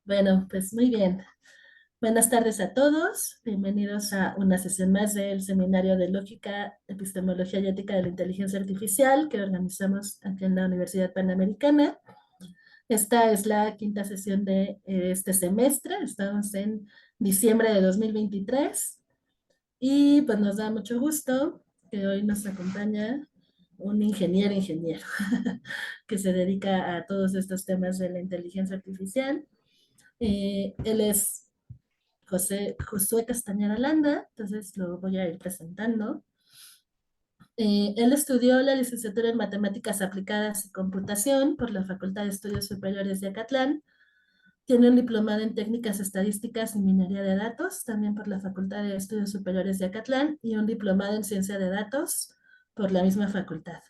Bueno, pues muy bien. Buenas tardes a todos. Bienvenidos a una sesión más del Seminario de Lógica, Epistemología y Ética de la Inteligencia Artificial que organizamos aquí en la Universidad Panamericana. Esta es la quinta sesión de este semestre. Estamos en diciembre de 2023 y pues nos da mucho gusto que hoy nos acompaña un ingeniero que se dedica a todos estos temas de la inteligencia artificial. Él es Josué Castañeda Landa, entonces lo voy a ir presentando. Él estudió la licenciatura en Matemáticas Aplicadas y Computación por la Facultad de Estudios Superiores de Acatlán. Tiene un diplomado en Técnicas Estadísticas y Minería de Datos, también por la Facultad de Estudios Superiores de Acatlán, y un diplomado en Ciencia de Datos por la misma facultad.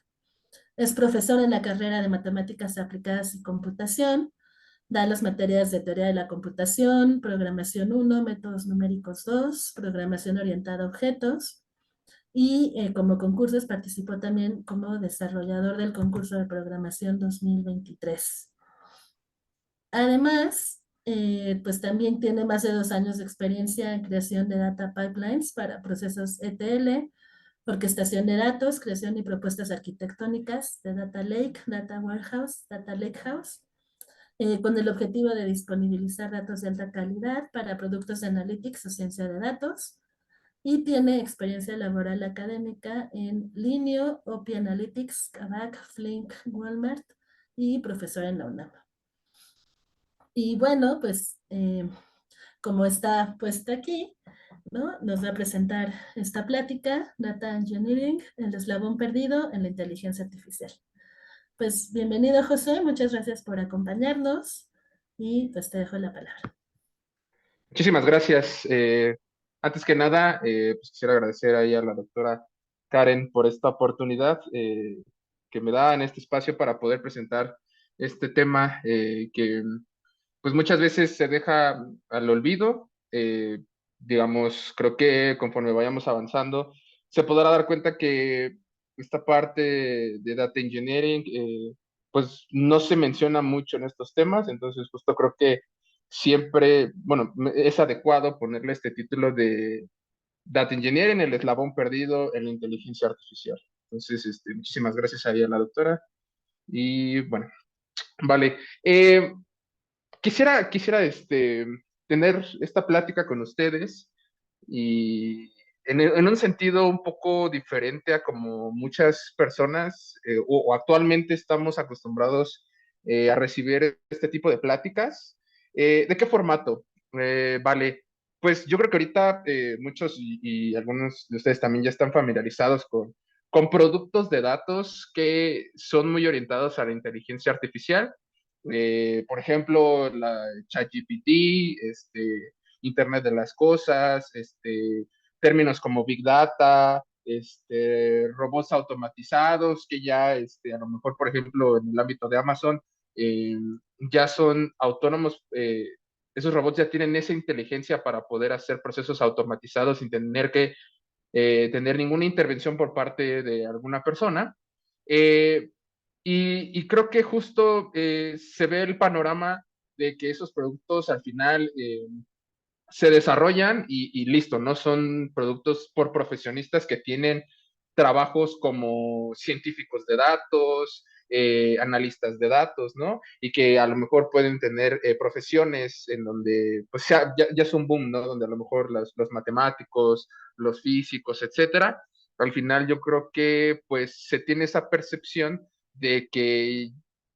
Es profesor en la carrera de Matemáticas Aplicadas y Computación. Da las materias de teoría de la computación, programación 1, métodos numéricos 2, programación orientada a objetos y como concursos participó también como desarrollador del concurso de programación 2023. Además, pues también tiene más de 2 años de experiencia en creación de data pipelines para procesos ETL, orquestación de datos, creación y propuestas arquitectónicas de Data Lake, Data Warehouse, Data Lakehouse, con el objetivo de disponibilizar datos de alta calidad para productos de analytics o ciencia de datos, y tiene experiencia laboral académica en Linio, OPI Analytics, Kavak, Flink, Walmart y profesor en la UNAM. Y bueno, pues como está puesto aquí, ¿no? Nos va a presentar esta plática, Data Engineering, el eslabón perdido en la inteligencia artificial. Pues bienvenido, José, muchas gracias por acompañarnos y pues te dejo la palabra. Muchísimas gracias. Antes que nada, pues quisiera agradecer ahí a la doctora Karen por esta oportunidad que me da en este espacio para poder presentar este tema que pues muchas veces se deja al olvido. Digamos, creo que conforme vayamos avanzando, se podrá dar cuenta que esta parte de data engineering, pues no se menciona mucho en estos temas, entonces justo creo que siempre, bueno, es adecuado ponerle este título de Data Engineering, el eslabón perdido en la inteligencia artificial. Entonces, muchísimas gracias ahí a la doctora. Y bueno, vale. Quisiera tener esta plática con ustedes y en un sentido un poco diferente a como muchas personas o actualmente estamos acostumbrados a recibir este tipo de pláticas. ¿De qué formato? Vale, pues yo creo que ahorita muchos y algunos de ustedes también ya están familiarizados con productos de datos que son muy orientados a la inteligencia artificial. Por ejemplo, la ChatGPT, Internet de las Cosas, términos como Big Data, robots automatizados, que ya a lo mejor, por ejemplo, en el ámbito de Amazon, eh, ya son autónomos, esos robots ya tienen esa inteligencia para poder hacer procesos automatizados sin tener que tener ninguna intervención por parte de alguna persona. Eh, y creo que justo se ve el panorama de que esos productos al final se desarrollan y listo, ¿no? Son productos por profesionistas que tienen trabajos como científicos de datos, analistas de datos, ¿no? Y que a lo mejor pueden tener profesiones en donde, pues ya es un boom, ¿no? Donde a lo mejor los matemáticos, los físicos, etcétera. Al final yo creo que pues se tiene esa percepción de que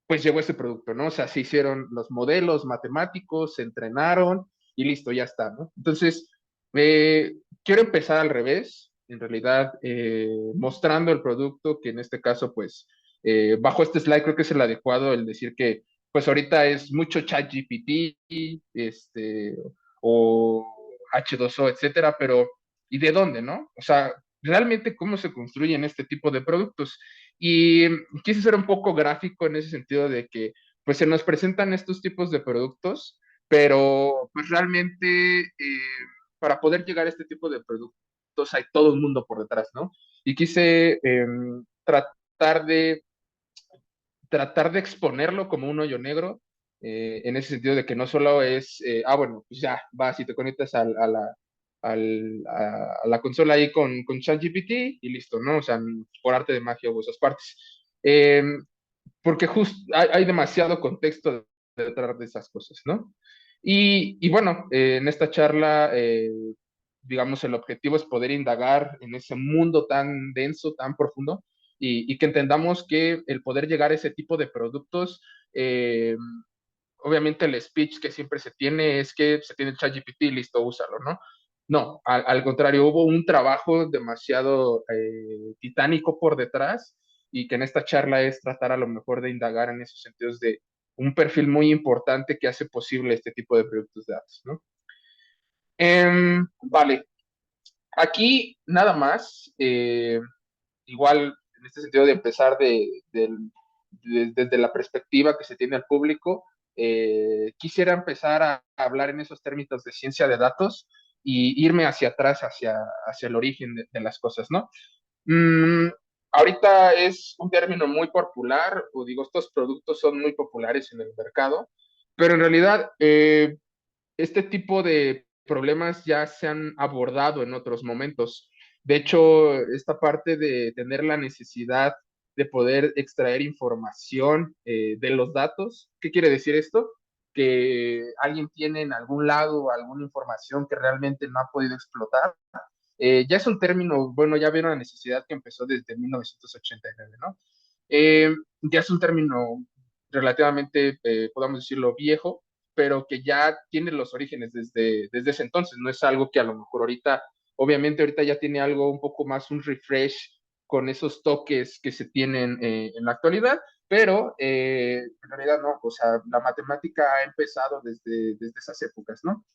pues llegó ese producto, ¿no? O sea, se hicieron los modelos matemáticos, se entrenaron y listo, ya está, ¿no? Entonces, quiero empezar al revés, en realidad, mostrando el producto, que en este caso, pues, bajo este slide creo que es el adecuado el decir que, pues, ahorita es mucho ChatGPT, o H2O, etcétera, pero ¿y de dónde, no? O sea, realmente cómo se construyen este tipo de productos. Y quise ser un poco gráfico en ese sentido de que, pues, se nos presentan estos tipos de productos pero pues realmente para poder llegar a este tipo de productos hay todo un mundo por detrás, ¿no? Y quise tratar de exponerlo como un hoyo negro en ese sentido de que no solo es, bueno, pues ya vas y te conectas a la consola ahí con ChatGPT y listo, ¿no? O sea, por arte de magia hubo esas partes. Eh, Porque justo hay demasiado contexto detrás de esas cosas, ¿no? Y bueno, en esta charla, digamos, el objetivo es poder indagar en ese mundo tan denso, tan profundo, y que entendamos que el poder llegar a ese tipo de productos, obviamente el speech que siempre se tiene es que se tiene el ChatGPT y listo, úsalo, ¿no? No, al contrario, hubo un trabajo demasiado titánico por detrás y que en esta charla es tratar a lo mejor de indagar en esos sentidos de un perfil muy importante que hace posible este tipo de productos de datos, ¿no? Vale, aquí nada más, igual en este sentido de empezar desde la perspectiva que se tiene al público, quisiera empezar a hablar en esos términos de ciencia de datos y irme hacia atrás, hacia el origen de las cosas, ¿no? Mm, Ahorita es un término muy popular, o digo, estos productos son muy populares en el mercado, pero en realidad este tipo de problemas ya se han abordado en otros momentos. De hecho, esta parte de tener la necesidad de poder extraer información de los datos, ¿qué quiere decir esto? Que alguien tiene en algún lado alguna información que realmente no ha podido explotar. Ya es un término, bueno, ya vieron la necesidad que empezó desde 1989, ¿no? Ya es un término relativamente, podamos decirlo, viejo, pero que ya tiene los orígenes desde ese entonces. No es algo que a lo mejor ahorita, obviamente ahorita ya tiene algo un poco más, un refresh con esos toques que se tienen en la actualidad, pero en realidad no, o sea, la matemática ha empezado desde esas épocas, ¿no?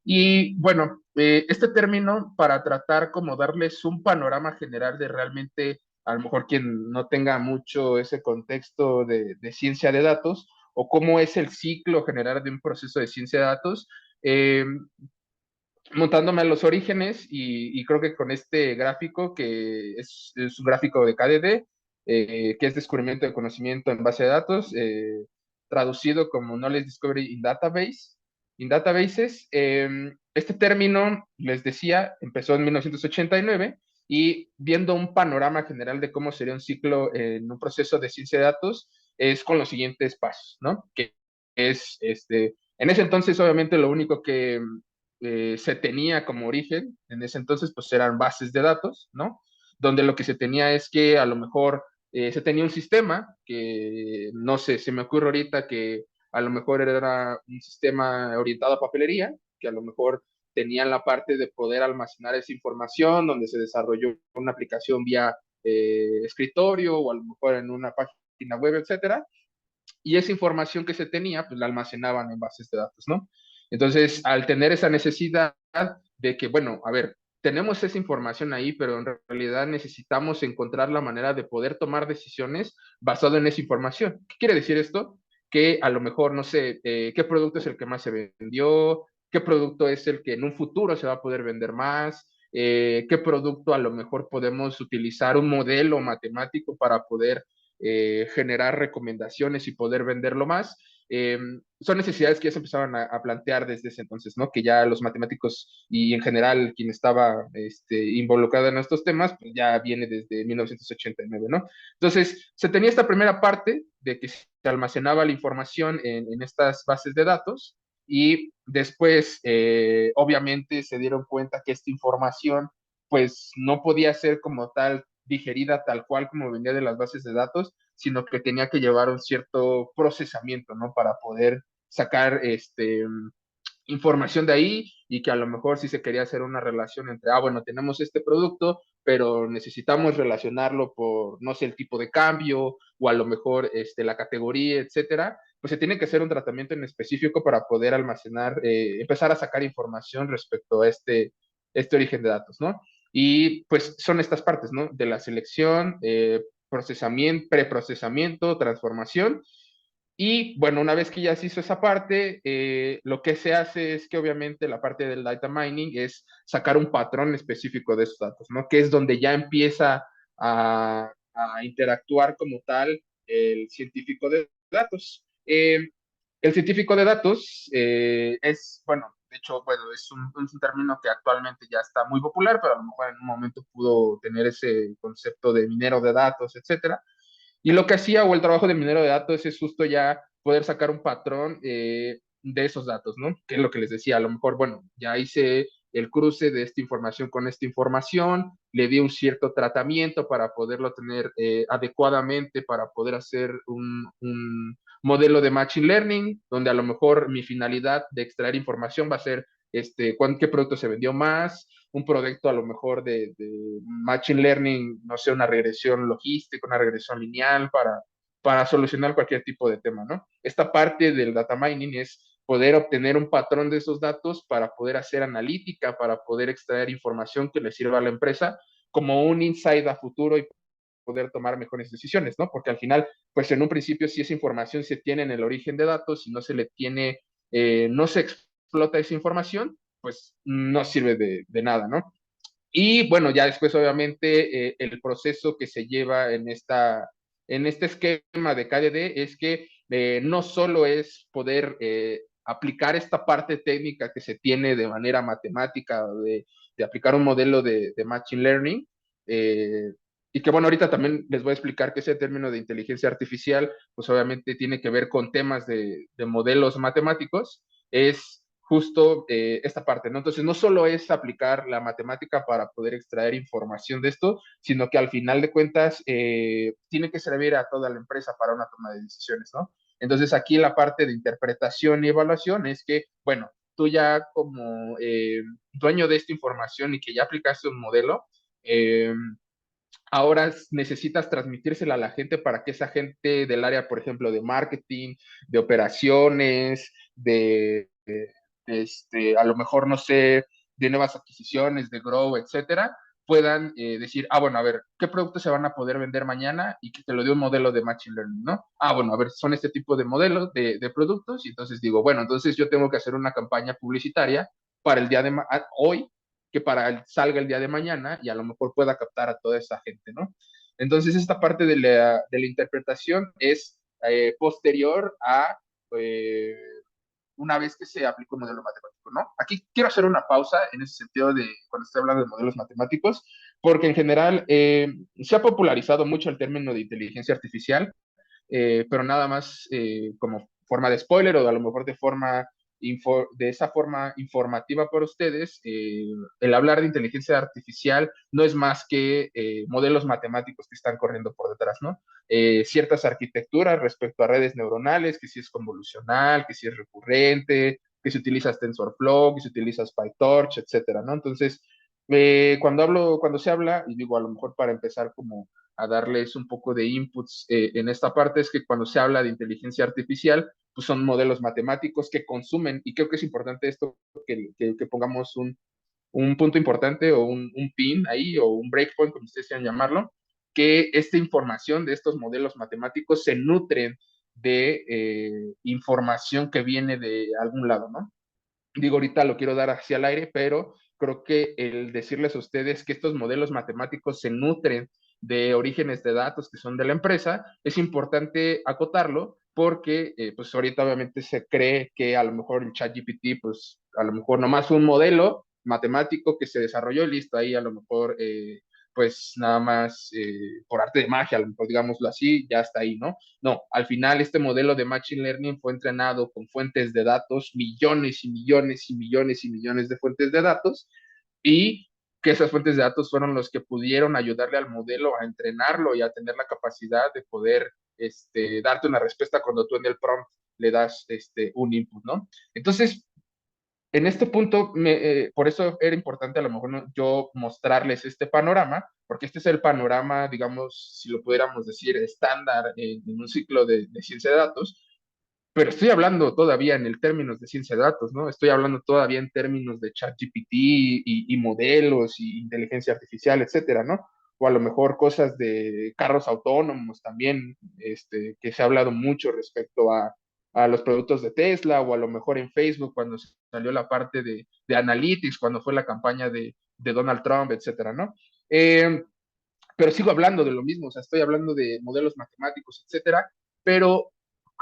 Y bueno, este término para tratar como darles un panorama general de realmente, a lo mejor quien no tenga mucho ese contexto de ciencia de datos o cómo es el ciclo general de un proceso de ciencia de datos, eh, montándome a los orígenes y creo que con este gráfico, que es un gráfico de KDD, que es descubrimiento de conocimiento en base de datos, traducido como Knowledge Discovery in Databases. Este término, les decía, empezó en 1989 y viendo un panorama general de cómo sería un ciclo en un proceso de ciencia de datos, es con los siguientes pasos, ¿no? Que es, en ese entonces, obviamente, lo único que se tenía como origen en ese entonces, pues eran bases de datos, ¿no? Donde lo que se tenía es que a lo mejor se tenía un sistema que, no sé, se me ocurre ahorita que a lo mejor era un sistema orientado a papelería, que a lo mejor tenían la parte de poder almacenar esa información, donde se desarrolló una aplicación vía escritorio o a lo mejor en una página web, etcétera, y esa información que se tenía, pues la almacenaban en bases de datos, ¿no? Entonces, al tener esa necesidad de que, bueno, a ver, tenemos esa información ahí, pero en realidad necesitamos encontrar la manera de poder tomar decisiones basado en esa información. ¿Qué quiere decir esto? Que a lo mejor, no sé, qué producto es el que más se vendió, qué producto es el que en un futuro se va a poder vender más, qué producto a lo mejor podemos utilizar un modelo matemático para poder generar recomendaciones y poder venderlo más. Son necesidades que ya se empezaban a plantear desde ese entonces, ¿no? Que ya los matemáticos y en general quien estaba involucrado en estos temas, pues ya viene desde 1989, ¿no? Entonces, se tenía esta primera parte de que se almacenaba la información en estas bases de datos y después, obviamente, se dieron cuenta que esta información, pues, no podía ser como tal digerida tal cual como venía de las bases de datos, sino que tenía que llevar un cierto procesamiento, ¿no? Para poder sacar información de ahí y que a lo mejor si se quería hacer una relación entre, bueno, tenemos este producto, pero necesitamos relacionarlo por, no sé, el tipo de cambio o a lo mejor la categoría, etcétera, pues se tiene que hacer un tratamiento en específico para poder almacenar, empezar a sacar información respecto a este origen de datos, ¿no? Y pues son estas partes, ¿no? De la selección, procesamiento, preprocesamiento, transformación. Y bueno, una vez que ya se hizo esa parte, lo que se hace es que obviamente la parte del data mining es sacar un patrón específico de esos datos, ¿no? Que es donde ya empieza a interactuar como tal el científico de datos. El científico de datos es, bueno, de hecho, bueno, es un término que actualmente ya está muy popular, pero a lo mejor en un momento pudo tener ese concepto de minero de datos, etcétera. Y lo que hacía o el trabajo del minero de datos es justo ya poder sacar un patrón de esos datos, ¿no? Que es lo que les decía, a lo mejor, bueno, ya hice el cruce de esta información con esta información, le di un cierto tratamiento para poderlo tener adecuadamente, para poder hacer un modelo de Machine Learning, donde a lo mejor mi finalidad de extraer información va a ser qué producto se vendió más, un proyecto a lo mejor de Machine Learning, no sé, una regresión logística, una regresión lineal para solucionar cualquier tipo de tema, ¿no? Esta parte del data mining es poder obtener un patrón de esos datos para poder hacer analítica, para poder extraer información que le sirva a la empresa como un insight a futuro y poder tomar mejores decisiones, ¿no? Porque al final, pues en un principio, si esa información se tiene en el origen de datos, si no se le tiene, no se explota esa información, pues no sirve de nada, ¿no? Y bueno, ya después obviamente el proceso que se lleva en este esquema de KDD es que no solo es poder aplicar esta parte técnica que se tiene de manera matemática, de aplicar un modelo de Machine Learning, eh, y que bueno, ahorita también les voy a explicar que ese término de inteligencia artificial, pues obviamente tiene que ver con temas de modelos matemáticos, es justo esta parte, ¿no? Entonces, no solo es aplicar la matemática para poder extraer información de esto, sino que al final de cuentas tiene que servir a toda la empresa para una toma de decisiones, ¿no? Entonces, aquí la parte de interpretación y evaluación es que, bueno, tú ya como dueño de esta información y que ya aplicaste un modelo, ahora necesitas transmitírsela a la gente para que esa gente del área, por ejemplo, de marketing, de operaciones, a lo mejor, no sé, de nuevas adquisiciones, de grow, etcétera, puedan decir, ah, bueno, a ver, ¿qué productos se van a poder vender mañana? Y que te lo dé un modelo de Machine Learning, ¿no? Ah, bueno, a ver, son este tipo de modelos de productos, y entonces digo, bueno, entonces yo tengo que hacer una campaña publicitaria para el día de hoy, que salga el día de mañana y a lo mejor pueda captar a toda esa gente, ¿no? Entonces, esta parte de la interpretación es posterior a eh, una vez que se aplica un modelo matemático, ¿no? Aquí quiero hacer una pausa en ese sentido de cuando estoy hablando de modelos matemáticos, porque en general se ha popularizado mucho el término de inteligencia artificial, pero nada más como forma de spoiler o a lo mejor de esa forma informativa para ustedes, el hablar de inteligencia artificial no es más que modelos matemáticos que están corriendo por detrás, ¿no? Ciertas arquitecturas respecto a redes neuronales, que si es convolucional, que si es recurrente, que si utilizas TensorFlow, que si utilizas PyTorch, etcétera, ¿no? Entonces, cuando se habla, y digo, a lo mejor para empezar como a darles un poco de inputs en esta parte, es que cuando se habla de inteligencia artificial, pues son modelos matemáticos que consumen, y creo que es importante esto, que pongamos un punto importante o un pin ahí, o un breakpoint, como ustedes quieran llamarlo, que esta información de estos modelos matemáticos se nutren de información que viene de algún lado, ¿no? Digo, ahorita lo quiero dar hacia el aire, pero creo que el decirles a ustedes que estos modelos matemáticos se nutren de orígenes de datos que son de la empresa, es importante acotarlo porque pues ahorita obviamente se cree que a lo mejor el ChatGPT, pues a lo mejor nomás fue un modelo matemático que se desarrolló y listo, ahí a lo mejor pues nada más por arte de magia, a lo mejor digámoslo así, ya está ahí, ¿no? No, al final este modelo de Machine Learning fue entrenado con fuentes de datos, millones y millones y millones y millones de fuentes de datos, y que esas fuentes de datos fueron los que pudieron ayudarle al modelo a entrenarlo y a tener la capacidad de poder darte una respuesta cuando tú en el prompt le das un input, ¿no? Entonces, en este punto, por eso era importante a lo mejor yo mostrarles este panorama, porque este es el panorama, digamos, si lo pudiéramos decir, estándar en un ciclo de ciencia de datos, pero estoy hablando todavía en el términos de ciencia de datos, ¿no? Estoy hablando todavía en términos de ChatGPT y modelos y inteligencia artificial, etcétera, ¿no? O a lo mejor cosas de carros autónomos también, que se ha hablado mucho respecto a los productos de Tesla, o a lo mejor en Facebook cuando salió la parte de Analytics, cuando fue la campaña de Donald Trump, etcétera, ¿no? Pero sigo hablando de lo mismo, o sea, estoy hablando de modelos matemáticos, etcétera, pero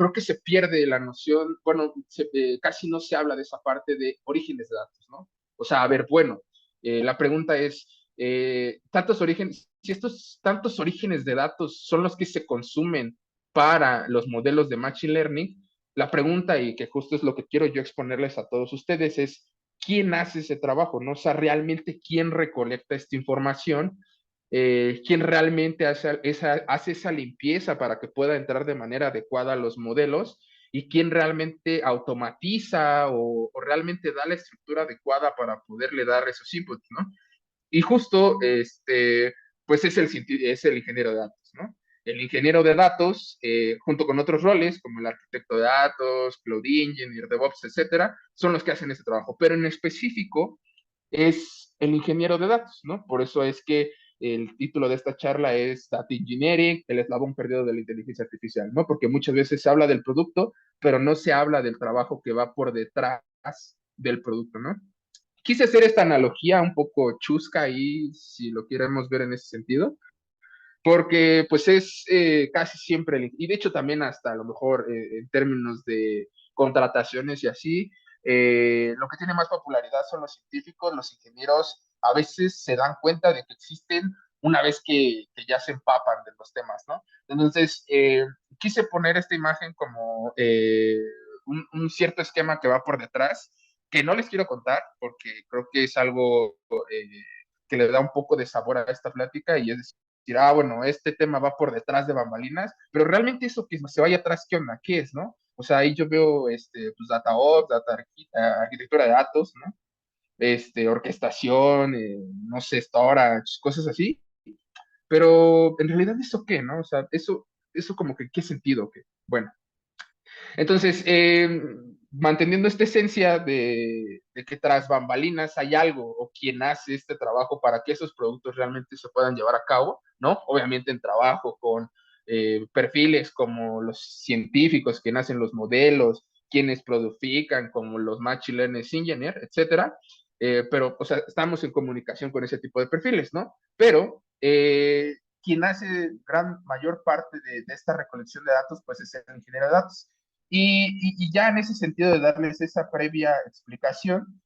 creo que se pierde la noción, bueno, casi no se habla de esa parte de orígenes de datos, ¿no? O sea, a ver, bueno, la pregunta es, tantos orígenes, si estos tantos orígenes de datos son los que se consumen para los modelos de Machine Learning, la pregunta, y que justo es lo que quiero yo exponerles a todos ustedes, es quién hace ese trabajo, ¿no? O sea, realmente quién recolecta esta información, quién realmente hace esa limpieza para que pueda entrar de manera adecuada a los modelos y quién realmente automatiza o realmente da la estructura adecuada para poderle dar esos inputs, ¿no? Y justo, pues es el ingeniero de datos, ¿no? El ingeniero de datos, junto con otros roles, como el arquitecto de datos, Cloud Engineer, DevOps, etcétera, son los que hacen ese trabajo. Pero en específico es el ingeniero de datos, ¿no? Por eso es que el título de esta charla es Data Engineering, el eslabón perdido de la inteligencia artificial, ¿no? Porque muchas veces se habla del producto, pero no se habla del trabajo que va por detrás del producto, ¿no? Quise hacer esta analogía un poco chusca ahí, si lo queremos ver en ese sentido, porque pues es casi siempre, y de hecho también hasta a lo mejor en términos de contrataciones y así, lo que tiene más popularidad son los científicos, los ingenieros a veces se dan cuenta de que existen una vez que ya se empapan de los temas, ¿no? Entonces, quise poner esta imagen como un cierto esquema que va por detrás, que no les quiero contar porque creo que es algo que le da un poco de sabor a esta plática y es decir, bueno, este tema va por detrás de bambalinas, pero realmente eso que se vaya atrás, ¿qué onda? ¿Qué es, no? O sea, ahí yo veo, pues, DataOps, arquitectura de datos, ¿no? Orquestación, no sé, storage, cosas así, pero en realidad, ¿eso qué, no? O sea, eso como que, ¿qué sentido? ¿Qué? Bueno, entonces, manteniendo esta esencia de que tras bambalinas hay algo o quien hace este trabajo para que esos productos realmente se puedan llevar a cabo, ¿no? Obviamente en trabajo con perfiles como los científicos, quienes hacen los modelos, quienes producifican, como los Machine Learning Engineer, etcétera. Pero, o sea, estamos en comunicación con ese tipo de perfiles, ¿no? Pero quien hace gran mayor parte de esta recolección de datos, pues es el ingeniero de datos. Y ya en ese sentido de darles esa previa explicación,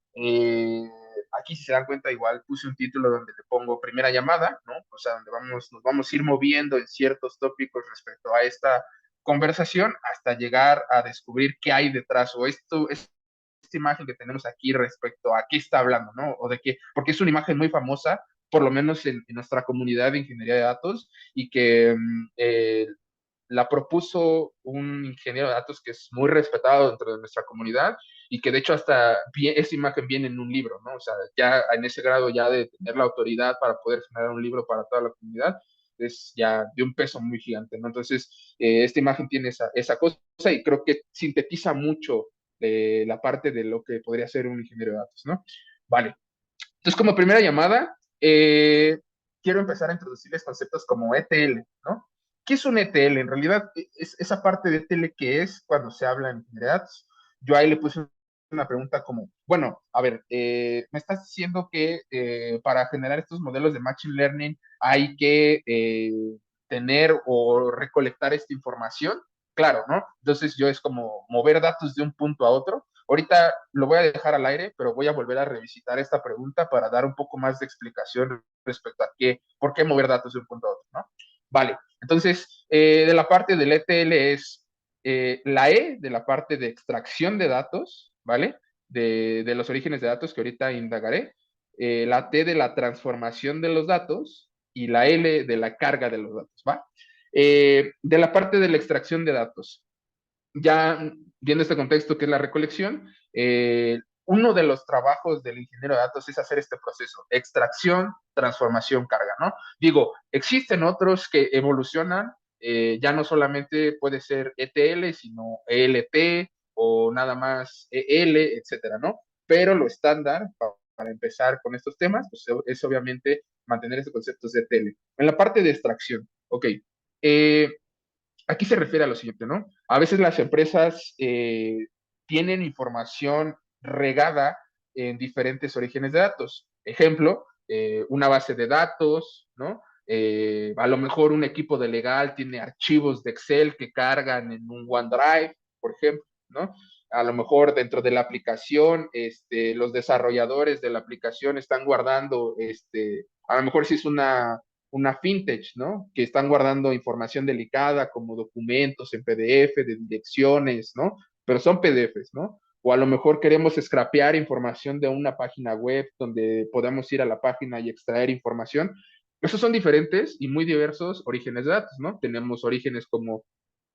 aquí si se dan cuenta igual puse un título donde le pongo primera llamada, ¿no? O sea, donde nos vamos a ir moviendo en ciertos tópicos respecto a esta conversación hasta llegar a descubrir qué hay detrás o esta imagen que tenemos aquí respecto a qué está hablando, ¿no? O de qué, porque es una imagen muy famosa, por lo menos en nuestra comunidad de ingeniería de datos, y que la propuso un ingeniero de datos que es muy respetado dentro de nuestra comunidad y que de hecho hasta esa imagen viene en un libro, ¿no? O sea, ya en ese grado ya de tener la autoridad para poder generar un libro para toda la comunidad, es ya de un peso muy gigante, ¿no? Entonces, esta imagen tiene esa cosa y creo que sintetiza mucho la parte de lo que podría ser un ingeniero de datos, ¿no? Vale. Entonces, como primera llamada, quiero empezar a introducirles conceptos como ETL, ¿no? ¿Qué es un ETL? En realidad, es esa parte de ETL que es cuando se habla en ingeniería de datos. Yo ahí le puse una pregunta como, bueno, a ver, me estás diciendo que para generar estos modelos de Machine Learning hay que tener o recolectar esta información. Claro, ¿no? Entonces yo es como mover datos de un punto a otro. Ahorita lo voy a dejar al aire, pero voy a volver a revisitar esta pregunta para dar un poco más de explicación respecto a por qué mover datos de un punto a otro, ¿no? Vale, entonces, de la parte del ETL es la E de la parte de extracción de datos, ¿vale? De los orígenes de datos que ahorita indagaré, la T de la transformación de los datos y la L de la carga de los datos, ¿va? De la parte de la extracción de datos, ya viendo este contexto que es la recolección, uno de los trabajos del ingeniero de datos es hacer este proceso, extracción, transformación, carga, ¿no? Digo, existen otros que evolucionan, ya no solamente puede ser ETL, sino ELT o nada más EL, etcétera, ¿no? Pero lo estándar para empezar con estos temas, pues es obviamente mantener estos conceptos de ETL. En la parte de extracción, ok, eh, aquí se refiere a lo siguiente, ¿no? A veces las empresas tienen información regada en diferentes orígenes de datos. Ejemplo, una base de datos, ¿no? A lo mejor un equipo de legal tiene archivos de Excel que cargan en un OneDrive, por ejemplo, ¿no? A lo mejor dentro de la aplicación, los desarrolladores de la aplicación están guardando, a lo mejor si es una fintech, ¿no? Que están guardando información delicada como documentos en PDF, de direcciones, ¿no? Pero son PDFs, ¿no? O a lo mejor queremos scrapear información de una página web donde podamos ir a la página y extraer información. Esos son diferentes y muy diversos orígenes de datos, ¿no? Tenemos orígenes como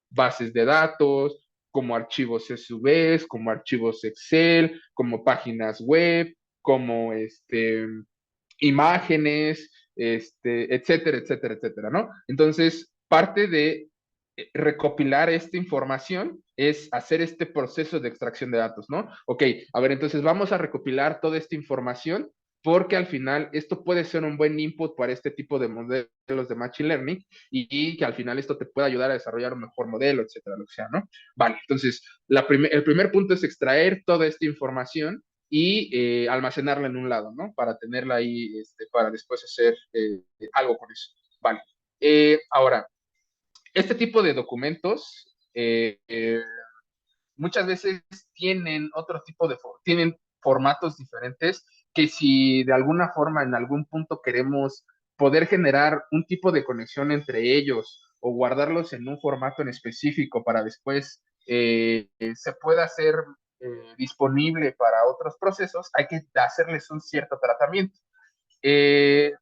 bases de datos, como archivos CSVs, como archivos Excel, como páginas web, como imágenes, etcétera, etcétera, etcétera, ¿no? Entonces, parte de recopilar esta información es hacer este proceso de extracción de datos, ¿no? Ok, a ver, entonces vamos a recopilar toda esta información porque al final esto puede ser un buen input para este tipo de modelos de Machine Learning y que al final esto te puede ayudar a desarrollar un mejor modelo, etcétera, lo que sea, ¿no? Vale, entonces el primer punto es extraer toda esta información y almacenarla en un lado, ¿no? Para tenerla ahí, para después hacer algo con eso. Vale. Ahora, este tipo de documentos muchas veces tienen otro tipo tienen formatos diferentes que si de alguna forma en algún punto queremos poder generar un tipo de conexión entre ellos o guardarlos en un formato en específico para después se pueda hacer disponible para otros procesos, hay que hacerles un cierto tratamiento.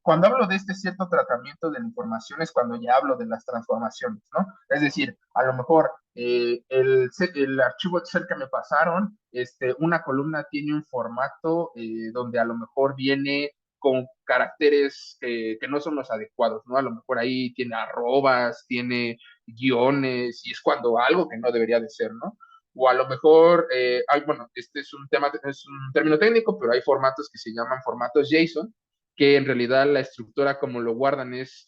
Cuando hablo de este cierto tratamiento de la información es cuando ya hablo de las transformaciones, ¿no? Es decir, a lo mejor el archivo Excel que me pasaron, una columna tiene un formato donde a lo mejor viene con caracteres que no son los adecuados, ¿no? A lo mejor ahí tiene arrobas, tiene guiones, y es cuando algo que no debería de ser, ¿no? O a lo mejor, bueno, este es un tema, es un término técnico, pero hay formatos que se llaman formatos JSON, que en realidad la estructura como lo guardan es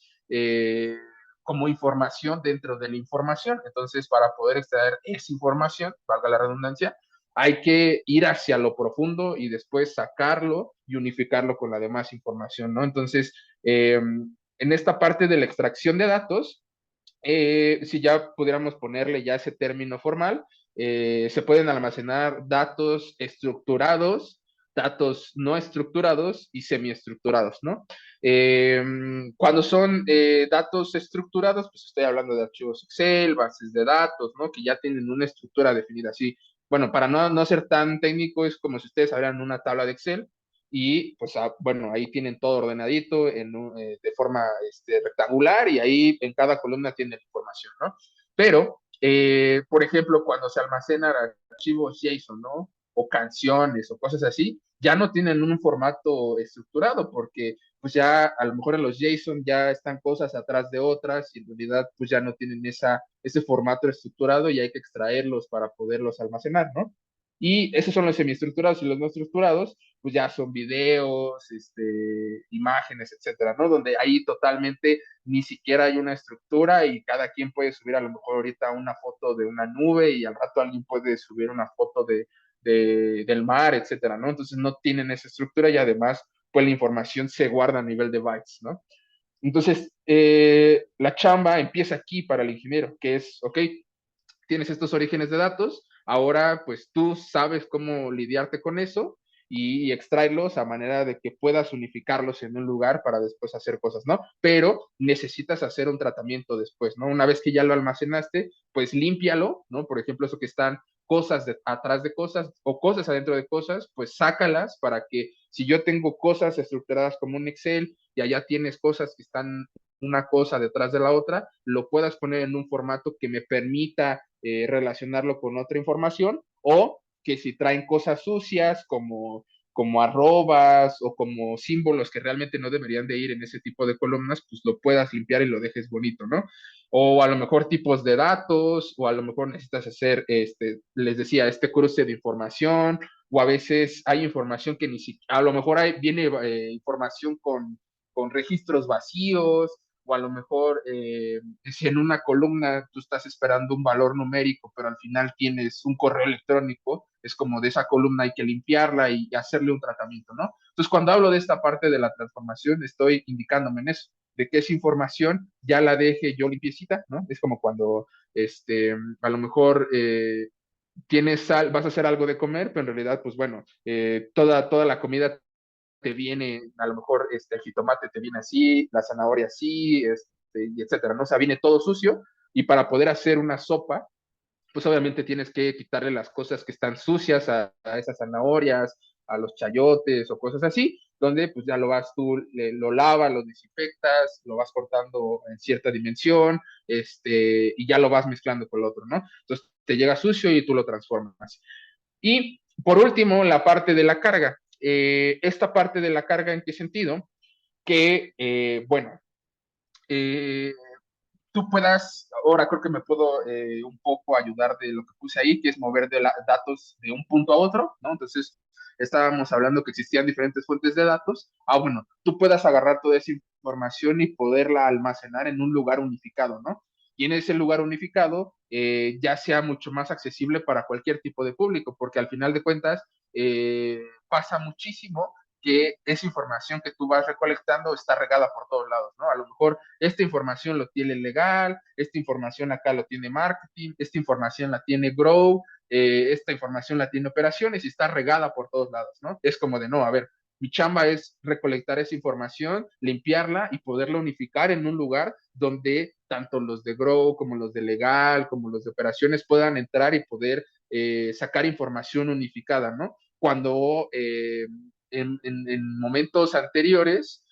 como información dentro de la información. Entonces, para poder extraer esa información, valga la redundancia, hay que ir hacia lo profundo y después sacarlo y unificarlo con la demás información, ¿no? Entonces, en esta parte de la extracción de datos, si ya pudiéramos ponerle ya ese término formal, se pueden almacenar datos estructurados, datos no estructurados y semiestructurados, ¿no? Eh, Cuando son datos estructurados, pues estoy hablando de archivos Excel, bases de datos, ¿no? Que ya tienen una estructura definida así. Bueno, para no ser tan técnico, es como si ustedes abrieran una tabla de Excel y pues bueno, ahí tienen todo ordenadito de forma rectangular y ahí en cada columna tienen información, ¿no? Pero, por ejemplo, cuando se almacenan archivos JSON, ¿no? O canciones o cosas así, ya no tienen un formato estructurado porque pues ya a lo mejor en los JSON ya están cosas atrás de otras y en realidad pues ya no tienen ese formato estructurado y hay que extraerlos para poderlos almacenar, ¿no? Y esos son los semiestructurados y los no estructurados, pues ya son videos, imágenes, etcétera, ¿no? Donde ahí totalmente ni siquiera hay una estructura y cada quien puede subir a lo mejor ahorita una foto de una nube y al rato alguien puede subir una foto del mar, etcétera, ¿no? Entonces no tienen esa estructura y además, pues la información se guarda a nivel de bytes, ¿no? Entonces, la chamba empieza aquí para el ingeniero, que es, ok, tienes estos orígenes de datos, ahora pues tú sabes cómo lidiarte con eso y extraerlos a manera de que puedas unificarlos en un lugar para después hacer cosas, ¿no? Pero necesitas hacer un tratamiento después, ¿no? Una vez que ya lo almacenaste, pues límpialo, ¿no? Por ejemplo, eso que están cosas atrás de cosas o cosas adentro de cosas, pues sácalas para que si yo tengo cosas estructuradas como un Excel y allá tienes cosas que están una cosa detrás de la otra, lo puedas poner en un formato que me permita relacionarlo con otra información o que si traen cosas sucias como arrobas o como símbolos que realmente no deberían de ir en ese tipo de columnas, pues lo puedas limpiar y lo dejes bonito, ¿no? O a lo mejor tipos de datos, o a lo mejor necesitas hacer, les decía, este cruce de información, o a veces hay información que ni siquiera, a lo mejor viene información con registros vacíos, o a lo mejor si en una columna tú estás esperando un valor numérico, pero al final tienes un correo electrónico, es como de esa columna hay que limpiarla y hacerle un tratamiento, ¿no? Entonces, cuando hablo de esta parte de la transformación, estoy indicándome en eso, de que esa información ya la deje yo limpiecita, ¿no? Es como cuando a lo mejor tienes sal, vas a hacer algo de comer, pero en realidad, pues bueno, toda la comida te viene, a lo mejor el jitomate te viene así, la zanahoria así, y etcétera, ¿no? O sea, viene todo sucio, y para poder hacer una sopa, pues obviamente tienes que quitarle las cosas que están sucias a esas zanahorias, a los chayotes o cosas así, donde pues ya lo vas tú, lo lavas, lo desinfectas, lo vas cortando en cierta dimensión, y ya lo vas mezclando con el otro, ¿no? Entonces te llega sucio y tú lo transformas. Y por último, la parte de la carga. Esta parte de la carga, ¿en qué sentido? Que, bueno, eh, tú puedas, ahora creo que me puedo un poco ayudar de lo que puse ahí, que es mover datos de un punto a otro, ¿no? Entonces, estábamos hablando que existían diferentes fuentes de datos. Bueno, tú puedas agarrar toda esa información y poderla almacenar en un lugar unificado, ¿no? Y en ese lugar unificado ya sea mucho más accesible para cualquier tipo de público, porque al final de cuentas pasa muchísimo que esa información que tú vas recolectando está regada por todos lados, ¿no? A lo mejor esta información lo tiene legal, esta información acá lo tiene marketing, esta información la tiene grow, esta información la tiene operaciones y está regada por todos lados, ¿no? Es como de, no, a ver, mi chamba es recolectar esa información, limpiarla y poderla unificar en un lugar donde tanto los de grow como los de legal, como los de operaciones puedan entrar y poder sacar información unificada, ¿no? Cuando en momentos anteriores,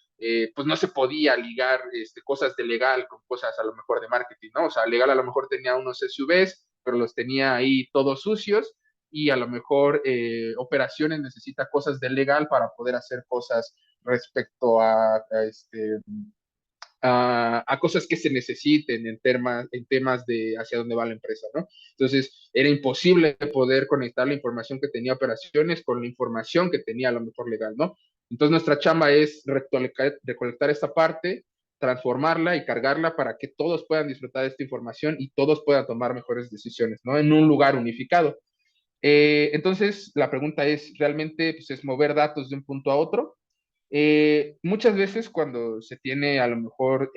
pues no se podía ligar cosas de legal con cosas a lo mejor de marketing, ¿no? O sea, legal a lo mejor tenía unos SUVs, pero los tenía ahí todos sucios y a lo mejor operaciones necesita cosas de legal para poder hacer cosas respecto a cosas que se necesiten en temas de hacia dónde va la empresa, ¿no? Entonces, era imposible poder conectar la información que tenía operaciones con la información que tenía a lo mejor legal, ¿no? Entonces, nuestra chamba es recolectar esta parte, transformarla y cargarla para que todos puedan disfrutar de esta información y todos puedan tomar mejores decisiones, ¿no? En un lugar unificado. Entonces, la pregunta es, ¿realmente pues, es mover datos de un punto a otro? Muchas veces cuando se tiene a lo mejor,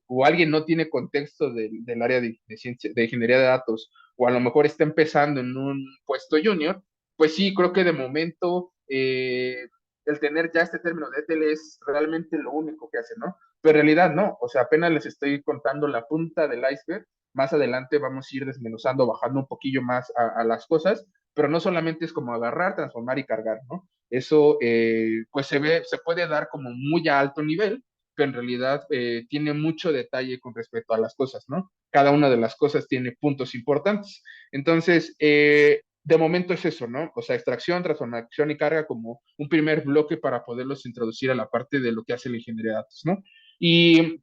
o alguien no tiene contexto del área de ciencia, de ingeniería de datos, o a lo mejor está empezando en un puesto junior, pues sí, creo que de momento el tener ya este término de ETL es realmente lo único que hace, ¿no? Pero en realidad no, o sea, apenas les estoy contando la punta del iceberg, más adelante vamos a ir desmenuzando, bajando un poquillo más a las cosas, pero no solamente es como agarrar, transformar y cargar, ¿no? Eso pues se puede dar como muy a alto nivel, pero en realidad tiene mucho detalle con respecto a las cosas, ¿no? Cada una de las cosas tiene puntos importantes. Entonces, de momento es eso, ¿no? O sea, extracción, transformación y carga como un primer bloque para poderlos introducir a la parte de lo que hace la ingeniería de datos, ¿no? Y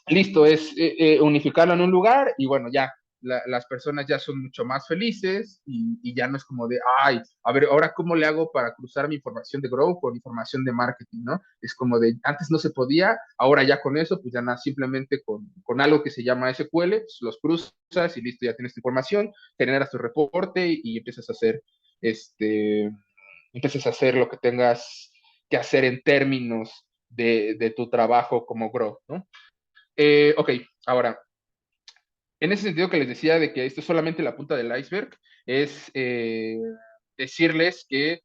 listo, es unificarlo en un lugar y bueno, ya las personas ya son mucho más felices y ya no es como de, ay, a ver, ahora cómo le hago para cruzar mi información de Grow con información de marketing, ¿no? Es como de, antes no se podía, ahora ya con eso, pues ya nada, simplemente con algo que se llama SQL, pues los cruzas y listo, ya tienes tu información, generas tu reporte y este, empiezas a hacer lo que tengas que hacer en términos de tu trabajo como Grow, ¿no? Ok, ahora, en ese sentido que les decía de que esto es solamente la punta del iceberg, es decirles que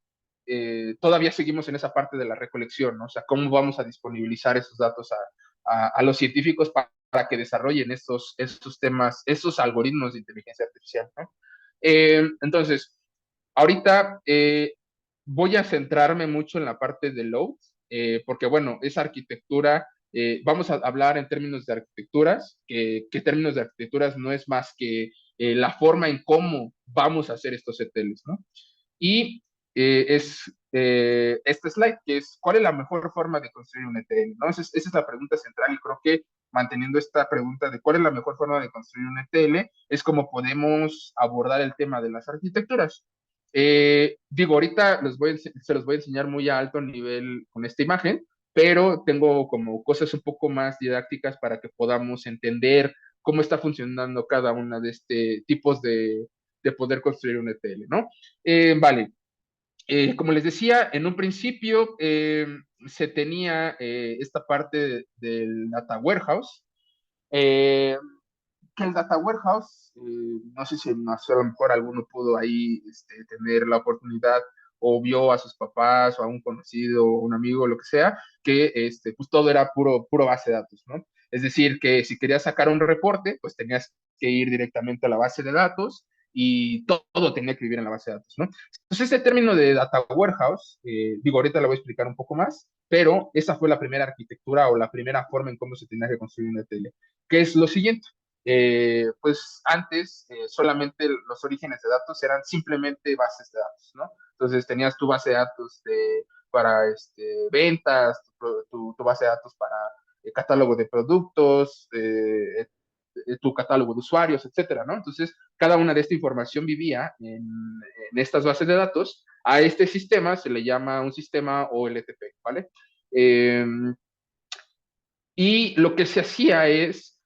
todavía seguimos en esa parte de la recolección, ¿no? O sea, cómo vamos a disponibilizar esos datos a los científicos para que desarrollen estos temas, estos algoritmos de inteligencia artificial, ¿no? Entonces, ahorita voy a centrarme mucho en la parte de load, porque bueno, esa arquitectura, vamos a hablar en términos de arquitecturas, que términos de arquitecturas no es más que la forma en cómo vamos a hacer estos ETLs, ¿no? Y este slide, que es, ¿cuál es la mejor forma de construir un ETL? ¿No? Esa es la pregunta central y creo que manteniendo esta pregunta de cuál es la mejor forma de construir un ETL, es como podemos abordar el tema de las arquitecturas. Digo, ahorita se los voy a enseñar muy a alto nivel con esta imagen, pero tengo como cosas un poco más didácticas para que podamos entender cómo está funcionando cada una de este tipos de poder construir un ETL, ¿no? Vale, como les decía, en un principio se tenía esta parte del data warehouse, eh, que el data warehouse, no sé si no sé, a lo mejor alguno pudo ahí tener la oportunidad o vio a sus papás o a un conocido o un amigo, lo que sea, que pues todo era puro base de datos, ¿no? Es decir, que si querías sacar un reporte, pues tenías que ir directamente a la base de datos y todo tenía que vivir en la base de datos, ¿no? Entonces, este término de data warehouse, digo, ahorita lo voy a explicar un poco más, pero esa fue la primera arquitectura o la primera forma en cómo se tenía que construir una tele, que es lo siguiente. Pues antes solamente los orígenes de datos eran simplemente bases de datos, ¿no? Entonces tenías tu base de datos para ventas, tu base de datos para catálogo de productos, tu catálogo de usuarios, etcétera, ¿no? Entonces, cada una de esta información vivía en estas bases de datos. A este sistema se le llama un sistema OLTP, ¿vale? Eh, y lo que se hacía es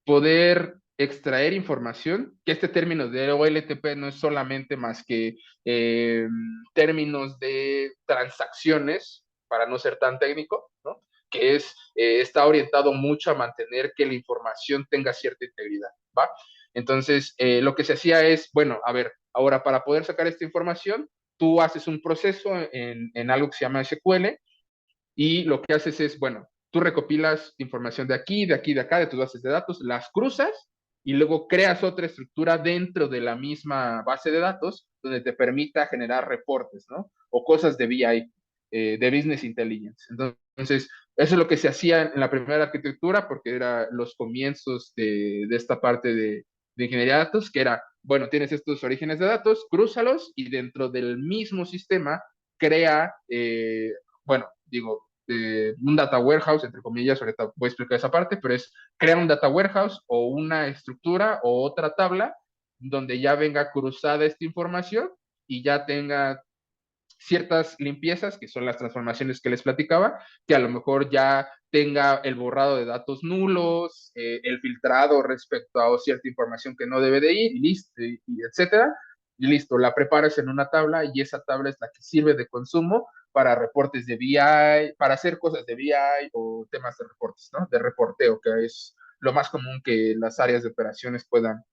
poder extraer información, que este término de OLTP no es solamente más que eh, términos de transacciones, para no ser tan técnico, ¿no? Que está orientado mucho a mantener que la información tenga cierta integridad, ¿va? Entonces, lo que se hacía es, bueno, a ver, ahora para poder sacar esta información, tú haces un proceso en algo que se llama SQL y lo que haces es, bueno, tú recopilas información de aquí, de aquí, de acá, de tus bases de datos, las cruzas y luego creas otra estructura dentro de la misma base de datos donde te permita generar reportes, ¿no? O cosas de BI, de Business Intelligence. Entonces, eso es lo que se hacía en la primera arquitectura porque eran los comienzos de esta parte de ingeniería de datos, que era, bueno, tienes estos orígenes de datos, crúzalos y dentro del mismo sistema crea, bueno, digo, un data warehouse, entre comillas, ahorita voy a explicar esa parte, pero es crear un data warehouse o una estructura o otra tabla donde ya venga cruzada esta información y ya tenga ciertas limpiezas, que son las transformaciones que les platicaba, que a lo mejor ya tenga el borrado de datos nulos, el filtrado respecto a cierta información que no debe de ir, y listo, y etcétera. Y listo, la preparas en una tabla y esa tabla es la que sirve de consumo para reportes de BI, para hacer cosas de BI o temas de reportes, ¿no? De reporteo, que es lo más común que las áreas de operaciones puedan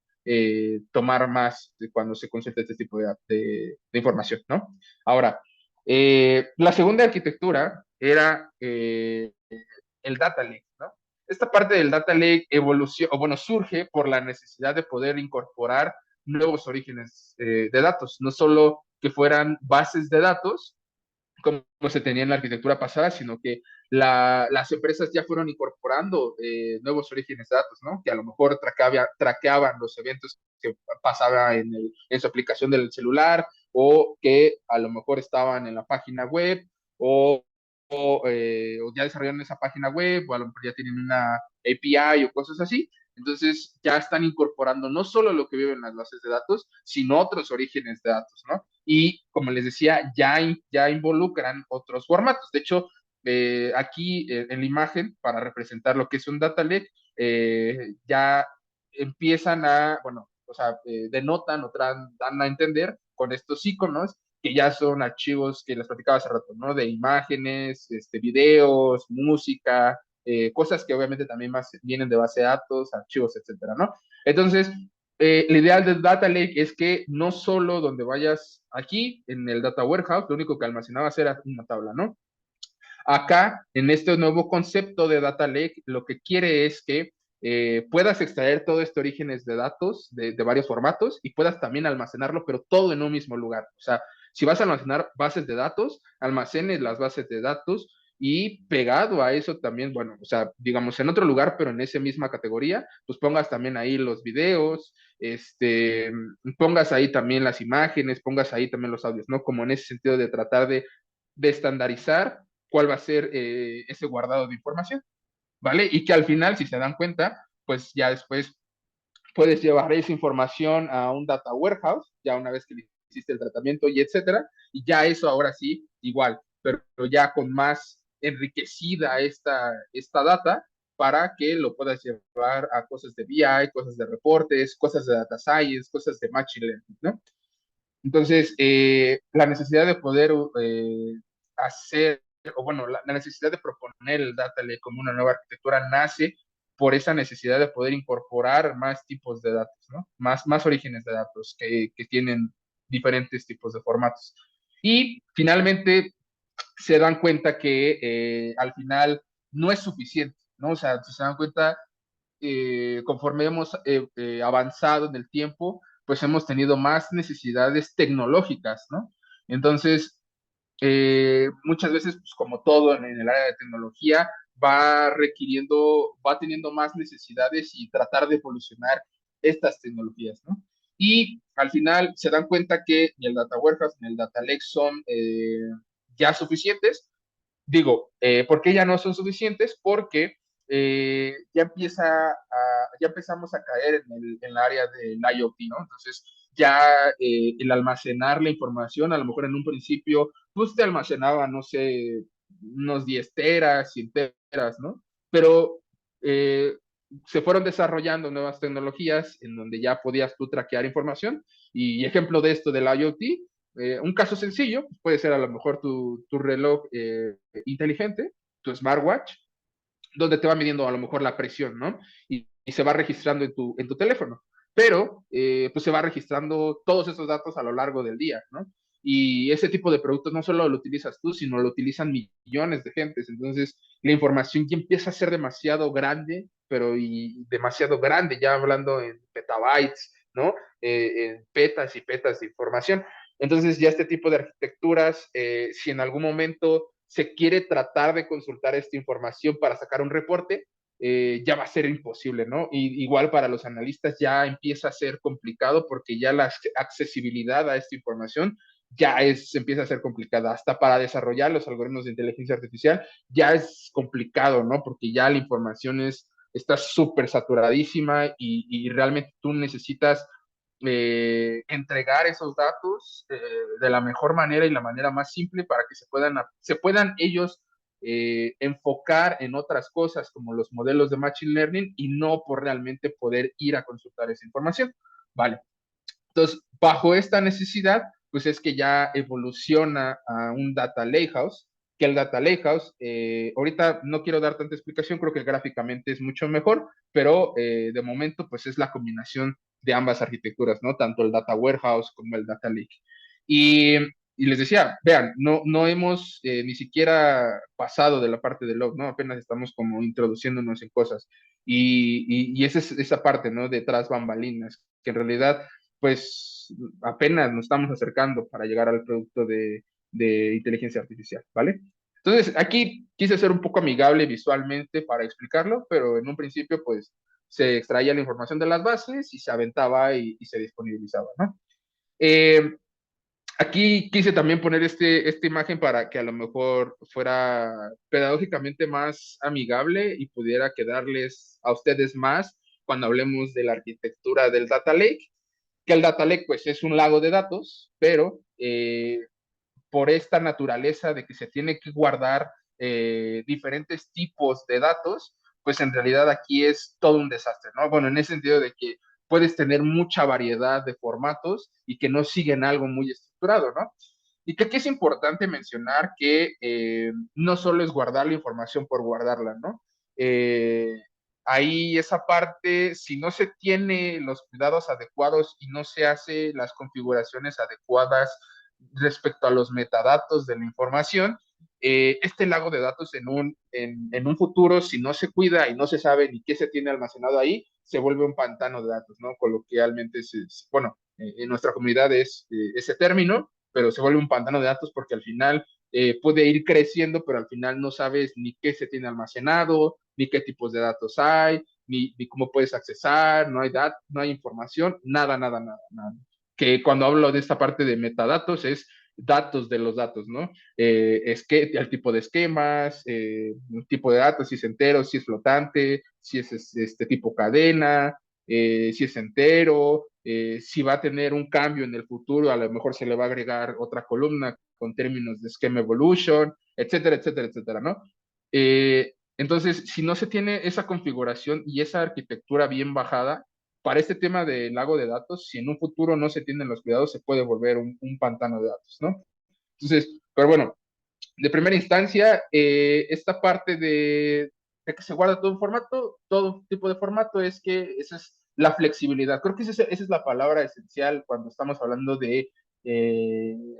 tomar más de cuando se consulta este tipo de información, ¿no? Ahora, la segunda arquitectura era el data lake, ¿no? Esta parte del data lake evoluciona, o bueno, surge por la necesidad de poder incorporar nuevos orígenes de datos, no solo que fueran bases de datos, como se tenía en la arquitectura pasada, sino que las empresas ya fueron incorporando nuevos orígenes de datos, ¿no? Que a lo mejor traqueaban los eventos que pasaban en su aplicación del celular o que a lo mejor estaban en la página web o, o ya desarrollaron esa página web o a lo mejor ya tienen una API o cosas así. Entonces ya están incorporando no solo lo que vive en las bases de datos, sino otros orígenes de datos, ¿no? Y como les decía, ya involucran otros formatos. De hecho, aquí en la imagen, para representar lo que es un data lake, ya empiezan bueno, o sea, denotan o dan a entender con estos iconos que ya son archivos que les platicaba hace rato, ¿no? De imágenes, videos, música, cosas que obviamente también más vienen de base de datos, archivos, etcétera, ¿no? Entonces, el ideal del Data Lake es que no solo donde vayas aquí, en el Data Warehouse, lo único que almacenabas era una tabla, ¿no? Acá, en este nuevo concepto de Data Lake, lo que quiere es que puedas extraer todo este orígenes de datos de varios formatos y puedas también almacenarlo, pero todo en un mismo lugar. O sea, si vas a almacenar bases de datos, almacenes las bases de datos y pegado a eso también, bueno, o sea, digamos en otro lugar, pero en esa misma categoría, pues pongas también ahí los videos, pongas ahí también las imágenes, pongas ahí también los audios, ¿no? Como en ese sentido de tratar de estandarizar cuál va a ser ese guardado de información, ¿vale? Y que al final, si se dan cuenta, pues ya después puedes llevar esa información a un data warehouse, ya una vez que le hiciste el tratamiento y etcétera, y ya eso ahora sí, igual, pero ya con más enriquecida esta data para que lo puedas llevar a cosas de BI, cosas de reportes, cosas de data science, cosas de machine learning, ¿no? Entonces, la necesidad de poder hacer o bueno, la necesidad de proponer el Data Lake como una nueva arquitectura nace por esa necesidad de poder incorporar más tipos de datos, ¿no? Más orígenes de datos que tienen diferentes tipos de formatos. Y finalmente se dan cuenta que al final no es suficiente, ¿no? O sea, si se dan cuenta, conforme hemos avanzado en el tiempo, pues hemos tenido más necesidades tecnológicas, ¿no? Entonces, muchas veces, pues como todo en el área de tecnología, va teniendo más necesidades y tratar de evolucionar estas tecnologías, ¿no? Y al final se dan cuenta que ni el Data Warehouse ni el Data Lake son ya suficientes. Digo, ¿por qué ya no son suficientes? Porque ya empezamos a caer en el área del IoT, ¿no? Entonces, ya el almacenar la información, a lo mejor en un principio, pues te almacenaba, no sé, unos 10 teras, 100 teras, ¿no? Pero eh, se fueron desarrollando nuevas tecnologías en donde ya podías tú traquear información. Y ejemplo de esto del IoT, un caso sencillo puede ser a lo mejor tu reloj inteligente, tu smartwatch, donde te va midiendo a lo mejor la presión, ¿no? Y se va registrando en tu teléfono. Pero, pues se va registrando todos esos datos a lo largo del día, ¿no? Y ese tipo de productos no solo lo utilizas tú, sino lo utilizan millones de gentes. Entonces, la información ya empieza a ser demasiado grande, pero y demasiado grande, ya hablando en petabytes, ¿no? En petas y petas de información. Entonces, ya este tipo de arquitecturas, si en algún momento se quiere tratar de consultar esta información para sacar un reporte, ya va a ser imposible, ¿no? Y igual para los analistas ya empieza a ser complicado porque ya la accesibilidad a esta información empieza a ser complicada. Hasta para desarrollar los algoritmos de inteligencia artificial ya es complicado, ¿no? Porque ya la información está súper saturadísima y realmente tú necesitas entregar esos datos de la mejor manera y la manera más simple para que se puedan ellos enfocar en otras cosas como los modelos de Machine Learning y no por realmente poder ir a consultar esa información. Vale. Entonces, bajo esta necesidad, pues es que ya evoluciona a un Data Lakehouse, que el Data Lakehouse, ahorita no quiero dar tanta explicación, creo que gráficamente es mucho mejor, pero de momento pues es la combinación de ambas arquitecturas, ¿no? Tanto el Data Warehouse como el Data Lake. Y les decía, vean, no hemos ni siquiera pasado de la parte de log, ¿no? Apenas estamos como introduciéndonos en cosas. Y esa es esa parte, ¿no? Detrás bambalinas, que en realidad pues apenas nos estamos acercando para llegar al producto de inteligencia artificial, ¿vale? Entonces, aquí quise ser un poco amigable visualmente para explicarlo, pero en un principio, pues, se extraía la información de las bases y se aventaba y se disponibilizaba, ¿no? Eh, Aquí quise también poner esta imagen para que a lo mejor fuera pedagógicamente más amigable y pudiera quedarles a ustedes más cuando hablemos de la arquitectura del Data Lake, que el Data Lake pues es un lago de datos, pero por esta naturaleza de que se tiene que guardar diferentes tipos de datos, pues en realidad aquí es todo un desastre, ¿no? Bueno, en ese sentido de que puedes tener mucha variedad de formatos y que no siguen algo muy estructurado, ¿no? Y que aquí es importante mencionar que no solo es guardar la información por guardarla, ¿no? Eh, Ahí esa parte, si no se tiene los cuidados adecuados y no se hace las configuraciones adecuadas respecto a los metadatos de la información, este lago de datos en un futuro, si no se cuida y no se sabe ni qué se tiene almacenado ahí, se vuelve un pantano de datos, ¿no? Coloquialmente, bueno, en nuestra comunidad es ese término, pero se vuelve un pantano de datos porque al final puede ir creciendo, pero al final no sabes ni qué se tiene almacenado, ni qué tipos de datos hay, ni cómo puedes accesar, no hay información, nada, nada, nada, nada. Que cuando hablo de esta parte de metadatos es datos de los datos, ¿no? El tipo de esquemas, el tipo de datos, si es entero, si es flotante, si es este tipo cadena, si es entero, si va a tener un cambio en el futuro, a lo mejor se le va a agregar otra columna con términos de schema evolution, etcétera, etcétera, etcétera, ¿no? Entonces, si no se tiene esa configuración y esa arquitectura bien bajada, para este tema del lago de datos, si en un futuro no se tienen los cuidados, se puede volver un pantano de datos, ¿no? Entonces, pero bueno, de primera instancia, esta parte de que se guarda todo un formato, todo tipo de formato, es que esa es la flexibilidad. Creo que esa es la palabra esencial cuando estamos hablando de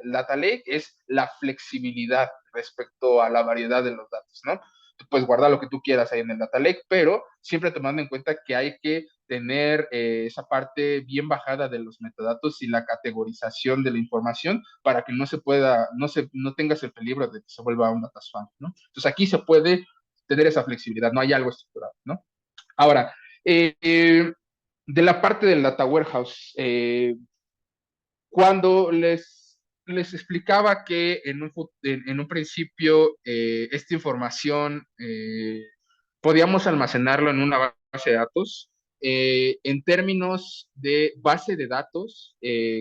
data lake, es la flexibilidad respecto a la variedad de los datos, ¿no? Tú puedes guardar lo que tú quieras ahí en el data lake, pero siempre tomando en cuenta que hay que tener esa parte bien bajada de los metadatos y la categorización de la información para que no se pueda, no tengas el peligro de que se vuelva un data swamp, ¿no? Entonces aquí se puede tener esa flexibilidad, no hay algo estructurado, ¿no? Ahora, de la parte del data warehouse, cuando les explicaba que en un principio esta información podíamos almacenarlo en una base de datos. En términos de base de datos,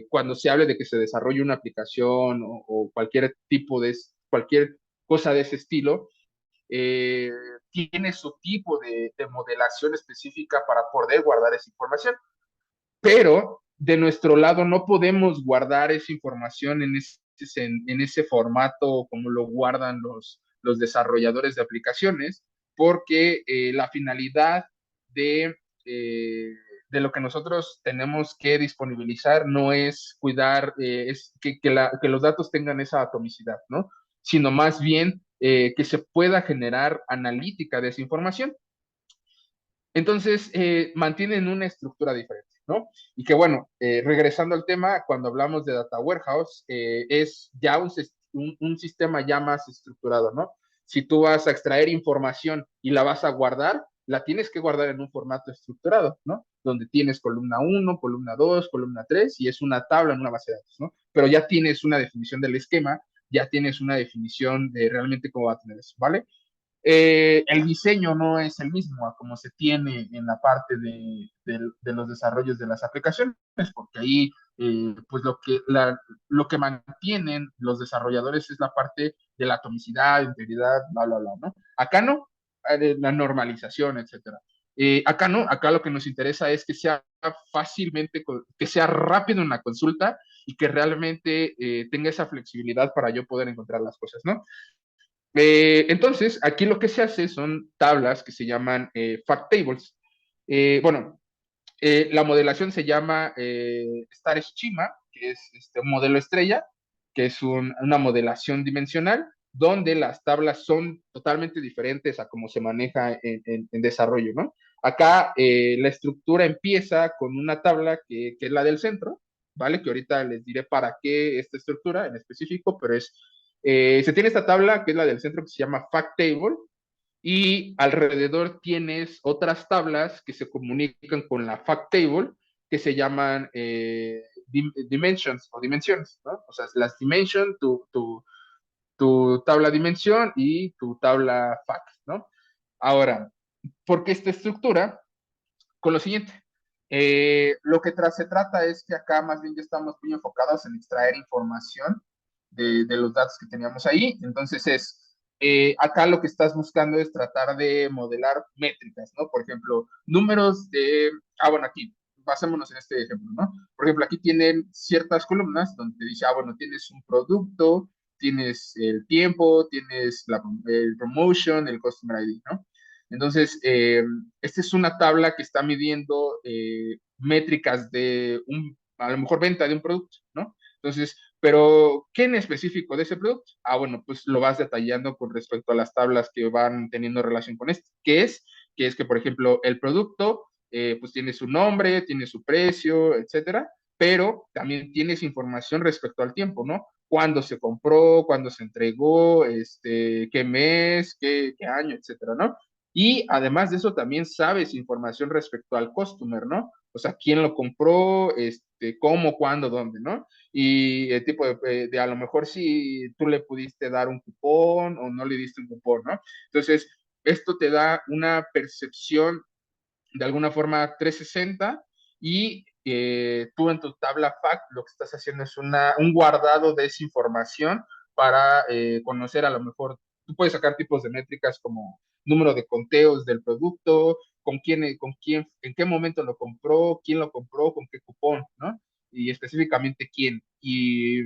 cuando se hable de que se desarrolle una aplicación o cualquier tipo de, cualquier cosa de ese estilo, eh, tiene su tipo de modelación específica para poder guardar esa información, pero de nuestro lado no podemos guardar esa información en ese formato como lo guardan los desarrolladores de aplicaciones, porque la finalidad de, eh, de lo que nosotros tenemos que disponibilizar no es cuidar, es que los datos tengan esa atomicidad, ¿no? Sino más bien que se pueda generar analítica de esa información. Entonces, mantienen una estructura diferente, ¿no? Y que bueno, regresando al tema, cuando hablamos de Data Warehouse, es ya un sistema ya más estructurado, ¿no? Si tú vas a extraer información y la vas a guardar, la tienes que guardar en un formato estructurado, ¿no? Donde tienes columna uno, columna 2, columna 3 y es una tabla en una base de datos, ¿no? Pero ya tienes una definición del esquema, ya tienes una definición de realmente cómo va a tener eso, ¿vale? El diseño no es el mismo a como se tiene en la parte de los desarrollos de las aplicaciones, porque ahí pues lo que mantienen los desarrolladores es la parte de la atomicidad, integridad, bla, bla, bla, ¿no? Acá no, la normalización, etcétera. Acá no, acá lo que nos interesa es que sea fácilmente, que sea rápido en la consulta y que realmente tenga esa flexibilidad para yo poder encontrar las cosas, ¿no? Entonces, aquí lo que se hace son tablas que se llaman fact tables. Bueno, la modelación se llama Star Schema, que es un modelo estrella, que es una modelación dimensional, donde las tablas son totalmente diferentes a cómo se maneja en desarrollo, ¿no? Acá la estructura empieza con una tabla que es la del centro, ¿vale? Que ahorita les diré para qué esta estructura en específico, pero se tiene esta tabla que es la del centro que se llama Fact Table, y alrededor tienes otras tablas que se comunican con la fact table que se llaman dimensions o dimensiones, ¿no? O sea, las dimensions, tu tabla dimensión y tu tabla fact, ¿no? Ahora, ¿por qué esta estructura? Con lo siguiente. Lo que se trata es que acá más bien ya estamos muy enfocados en extraer información de los datos que teníamos ahí. Entonces acá lo que estás buscando es tratar de modelar métricas, ¿no? Por ejemplo, números bueno, aquí, basémonos en este ejemplo, ¿no? Por ejemplo, aquí tienen ciertas columnas donde te dice, bueno, tienes un producto, tienes el tiempo, tienes el promotion, el customer ID, ¿no? Entonces, esta es una tabla que está midiendo métricas a lo mejor venta de un producto, ¿no? Entonces, pero ¿qué en específico de ese producto? Bueno, pues lo vas detallando con respecto a las tablas que van teniendo relación con esto. ¿Qué es? Que es que, por ejemplo, el producto, pues tiene su nombre, tiene su precio, etcétera, pero también tienes información respecto al tiempo, ¿no? Cuándo se compró, cuándo se entregó, qué mes, qué año, etcétera, ¿no? Y además de eso, también sabes información respecto al customer, ¿no? O sea, quién lo compró, cómo, cuándo, dónde, ¿no? Y el tipo de a lo mejor si tú le pudiste dar un cupón o no le diste un cupón, ¿no? Entonces, esto te da una percepción de alguna forma 360 y tú en tu tabla FAQ lo que estás haciendo es un guardado de esa información para conocer a lo mejor, tú puedes sacar tipos de métricas como número de conteos del producto, con quién, en qué momento lo compró, quién lo compró, con qué cupón, ¿no? Y específicamente quién. Y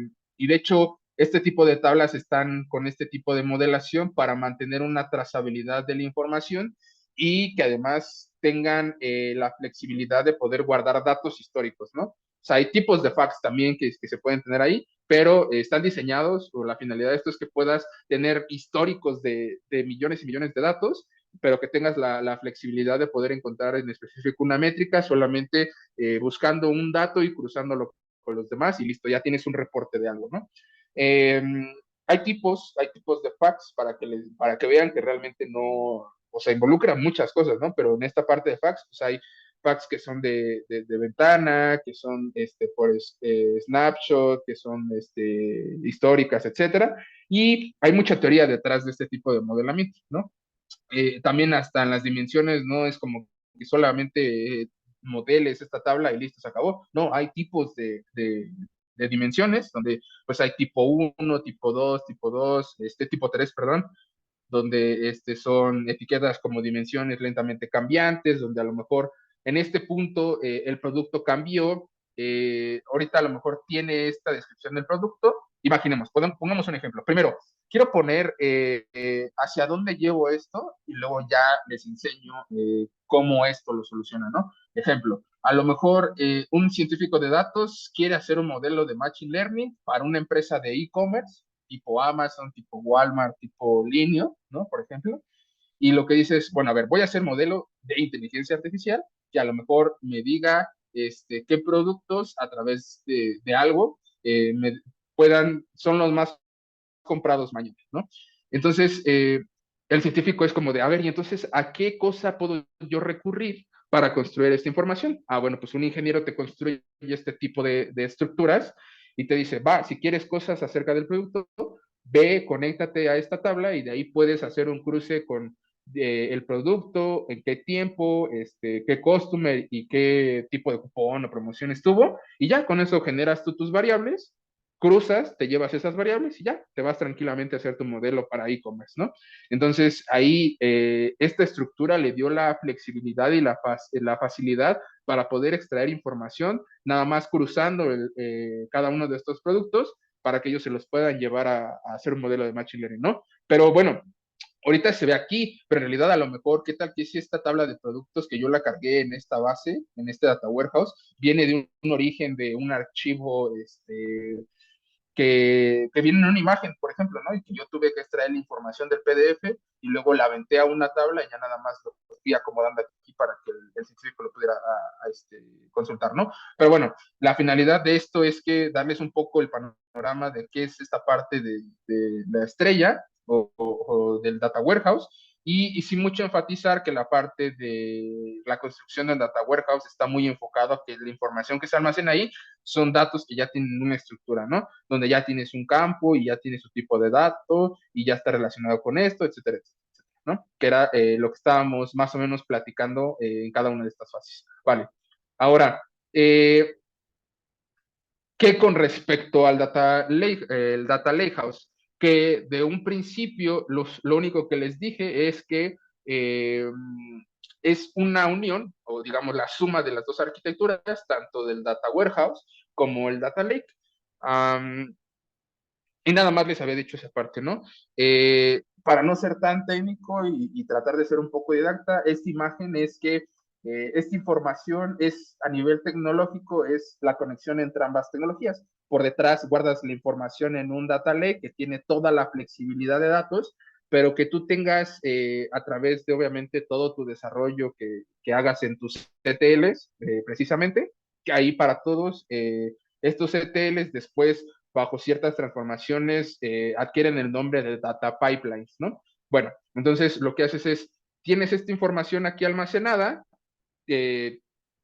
de hecho, este tipo de tablas están con este tipo de modelación para mantener una trazabilidad de la información y que además tengan la flexibilidad de poder guardar datos históricos, ¿no? O sea, hay tipos de fax también que se pueden tener ahí, pero están diseñados, o la finalidad de esto es que puedas tener históricos de millones y millones de datos, pero que tengas la flexibilidad de poder encontrar en específico una métrica solamente buscando un dato y cruzándolo con los demás y listo, ya tienes un reporte de algo, ¿no? Eh, hay tipos de fax para que vean que realmente no, o sea, involucran muchas cosas, ¿no? Pero en esta parte de fax, pues hay fax que son de ventana, que son por snapshot, que son históricas, etcétera. Y hay mucha teoría detrás de este tipo de modelamiento, ¿no? También hasta en las dimensiones no es como que solamente modeles esta tabla y listo, se acabó. No, hay tipos de dimensiones donde pues hay tipo uno tipo 2 tipo 3 perdón, donde son etiquetas como dimensiones lentamente cambiantes, donde a lo mejor en este punto el producto cambió, ahorita a lo mejor tiene esta descripción del producto. Imaginemos, pongamos un ejemplo. Primero, quiero poner hacia dónde llevo esto y luego ya les enseño cómo esto lo soluciona, ¿no? Ejemplo, a lo mejor un científico de datos quiere hacer un modelo de Machine Learning para una empresa de e-commerce tipo Amazon, tipo Walmart, tipo Linio, ¿no? Por ejemplo. Y lo que dice es, bueno, a ver, voy a hacer modelo de inteligencia artificial que a lo mejor me diga qué productos a través de algo son los más comprados mañana, ¿no? Entonces, el científico es como de, a ver, y entonces, ¿a qué cosa puedo yo recurrir para construir esta información? Ah, bueno, pues un ingeniero te construye este tipo de estructuras y te dice, va, si quieres cosas acerca del producto, ve, conéctate a esta tabla y de ahí puedes hacer un cruce con el producto, en qué tiempo, qué customer y qué tipo de cupón o promoción estuvo, y ya con eso generas tú tus variables, cruzas, te llevas esas variables y ya, te vas tranquilamente a hacer tu modelo para e-commerce, ¿no? Entonces ahí esta estructura le dio la flexibilidad y la facilidad para poder extraer información, nada más cruzando cada uno de estos productos para que ellos se los puedan llevar a hacer un modelo de Machine Learning, ¿no? Pero bueno, ahorita se ve aquí, pero en realidad a lo mejor, ¿qué tal que si esta tabla de productos que yo la cargué en esta base, en este data warehouse, viene de un origen de un archivo que viene en una imagen, por ejemplo, ¿no? Y que yo tuve que extraer la información del PDF y luego la aventé a una tabla y ya nada más lo fui acomodando aquí para que el científico lo pudiera consultar, ¿no? Pero bueno, la finalidad de esto es que darles un poco el panorama de qué es esta parte de la estrella o del data warehouse y sin mucho enfatizar que la parte de la construcción del data warehouse está muy enfocado a que la información que se almacena ahí son datos que ya tienen una estructura, ¿no? Donde ya tienes un campo y ya tienes su tipo de dato y ya está relacionado con esto, etcétera, etcétera, ¿no? Que era lo que estábamos más o menos platicando en cada una de estas fases. Vale. Ahora, ¿qué con respecto al el data lakehouse? Que de un principio lo único que les dije es que eh, es una unión, o digamos la suma de las dos arquitecturas, tanto del data warehouse como el data lake. Um, y nada más les había dicho esa parte, ¿no? Para no ser tan técnico y tratar de ser un poco didacta, esta imagen es que esta información es a nivel tecnológico, es la conexión entre ambas tecnologías. Por detrás guardas la información en un data lake que tiene toda la flexibilidad de datos, pero que tú tengas a través de obviamente todo tu desarrollo que hagas en tus CTLs, precisamente, que ahí para todos estos CTLs después bajo ciertas transformaciones adquieren el nombre de data pipelines, ¿no? Bueno, entonces lo que haces es, tienes esta información aquí almacenada, eh,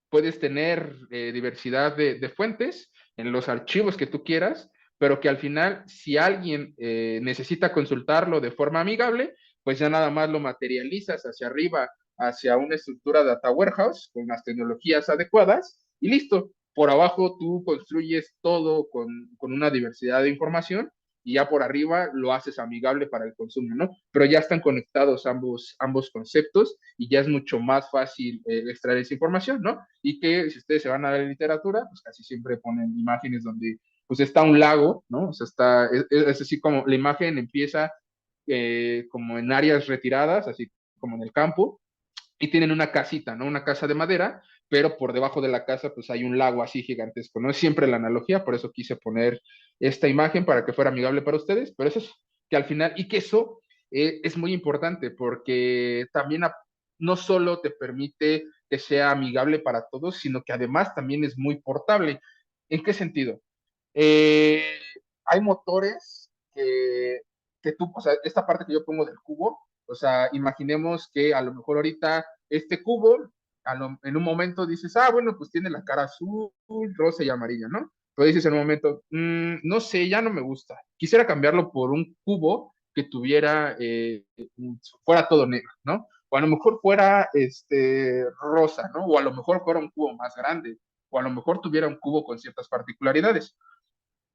puedes tener diversidad de fuentes en los archivos que tú quieras, pero que al final, si alguien necesita consultarlo de forma amigable, pues ya nada más lo materializas hacia arriba, hacia una estructura data warehouse con las tecnologías adecuadas y listo. Por abajo tú construyes todo con una diversidad de información y ya por arriba lo haces amigable para el consumo, ¿no? Pero ya están conectados ambos conceptos y ya es mucho más fácil extraer esa información, ¿no? Y que si ustedes se van a la literatura, pues casi siempre ponen imágenes donde pues está un lago, ¿no? O sea, es así como la imagen empieza como en áreas retiradas, así como en el campo, y tienen una casita, ¿no? Una casa de madera, pero por debajo de la casa pues hay un lago así gigantesco, ¿no? Es siempre la analogía, por eso quise poner esta imagen para que fuera amigable para ustedes, pero eso es que al final, y que eso es muy importante porque también no solo te permite que sea amigable para todos, sino que además también es muy portable. ¿En qué sentido? Eh, hay motores que tú, o sea, esta parte que yo pongo del cubo, o sea, imaginemos que a lo mejor ahorita este cubo, en un momento dices, ah, bueno, pues tiene la cara azul, rosa y amarilla, ¿no? Pero dices en un momento, no sé, ya no me gusta. Quisiera cambiarlo por un cubo que tuviera, fuera todo negro, ¿no? O a lo mejor fuera rosa, ¿no? O a lo mejor fuera un cubo más grande, o a lo mejor tuviera un cubo con ciertas particularidades.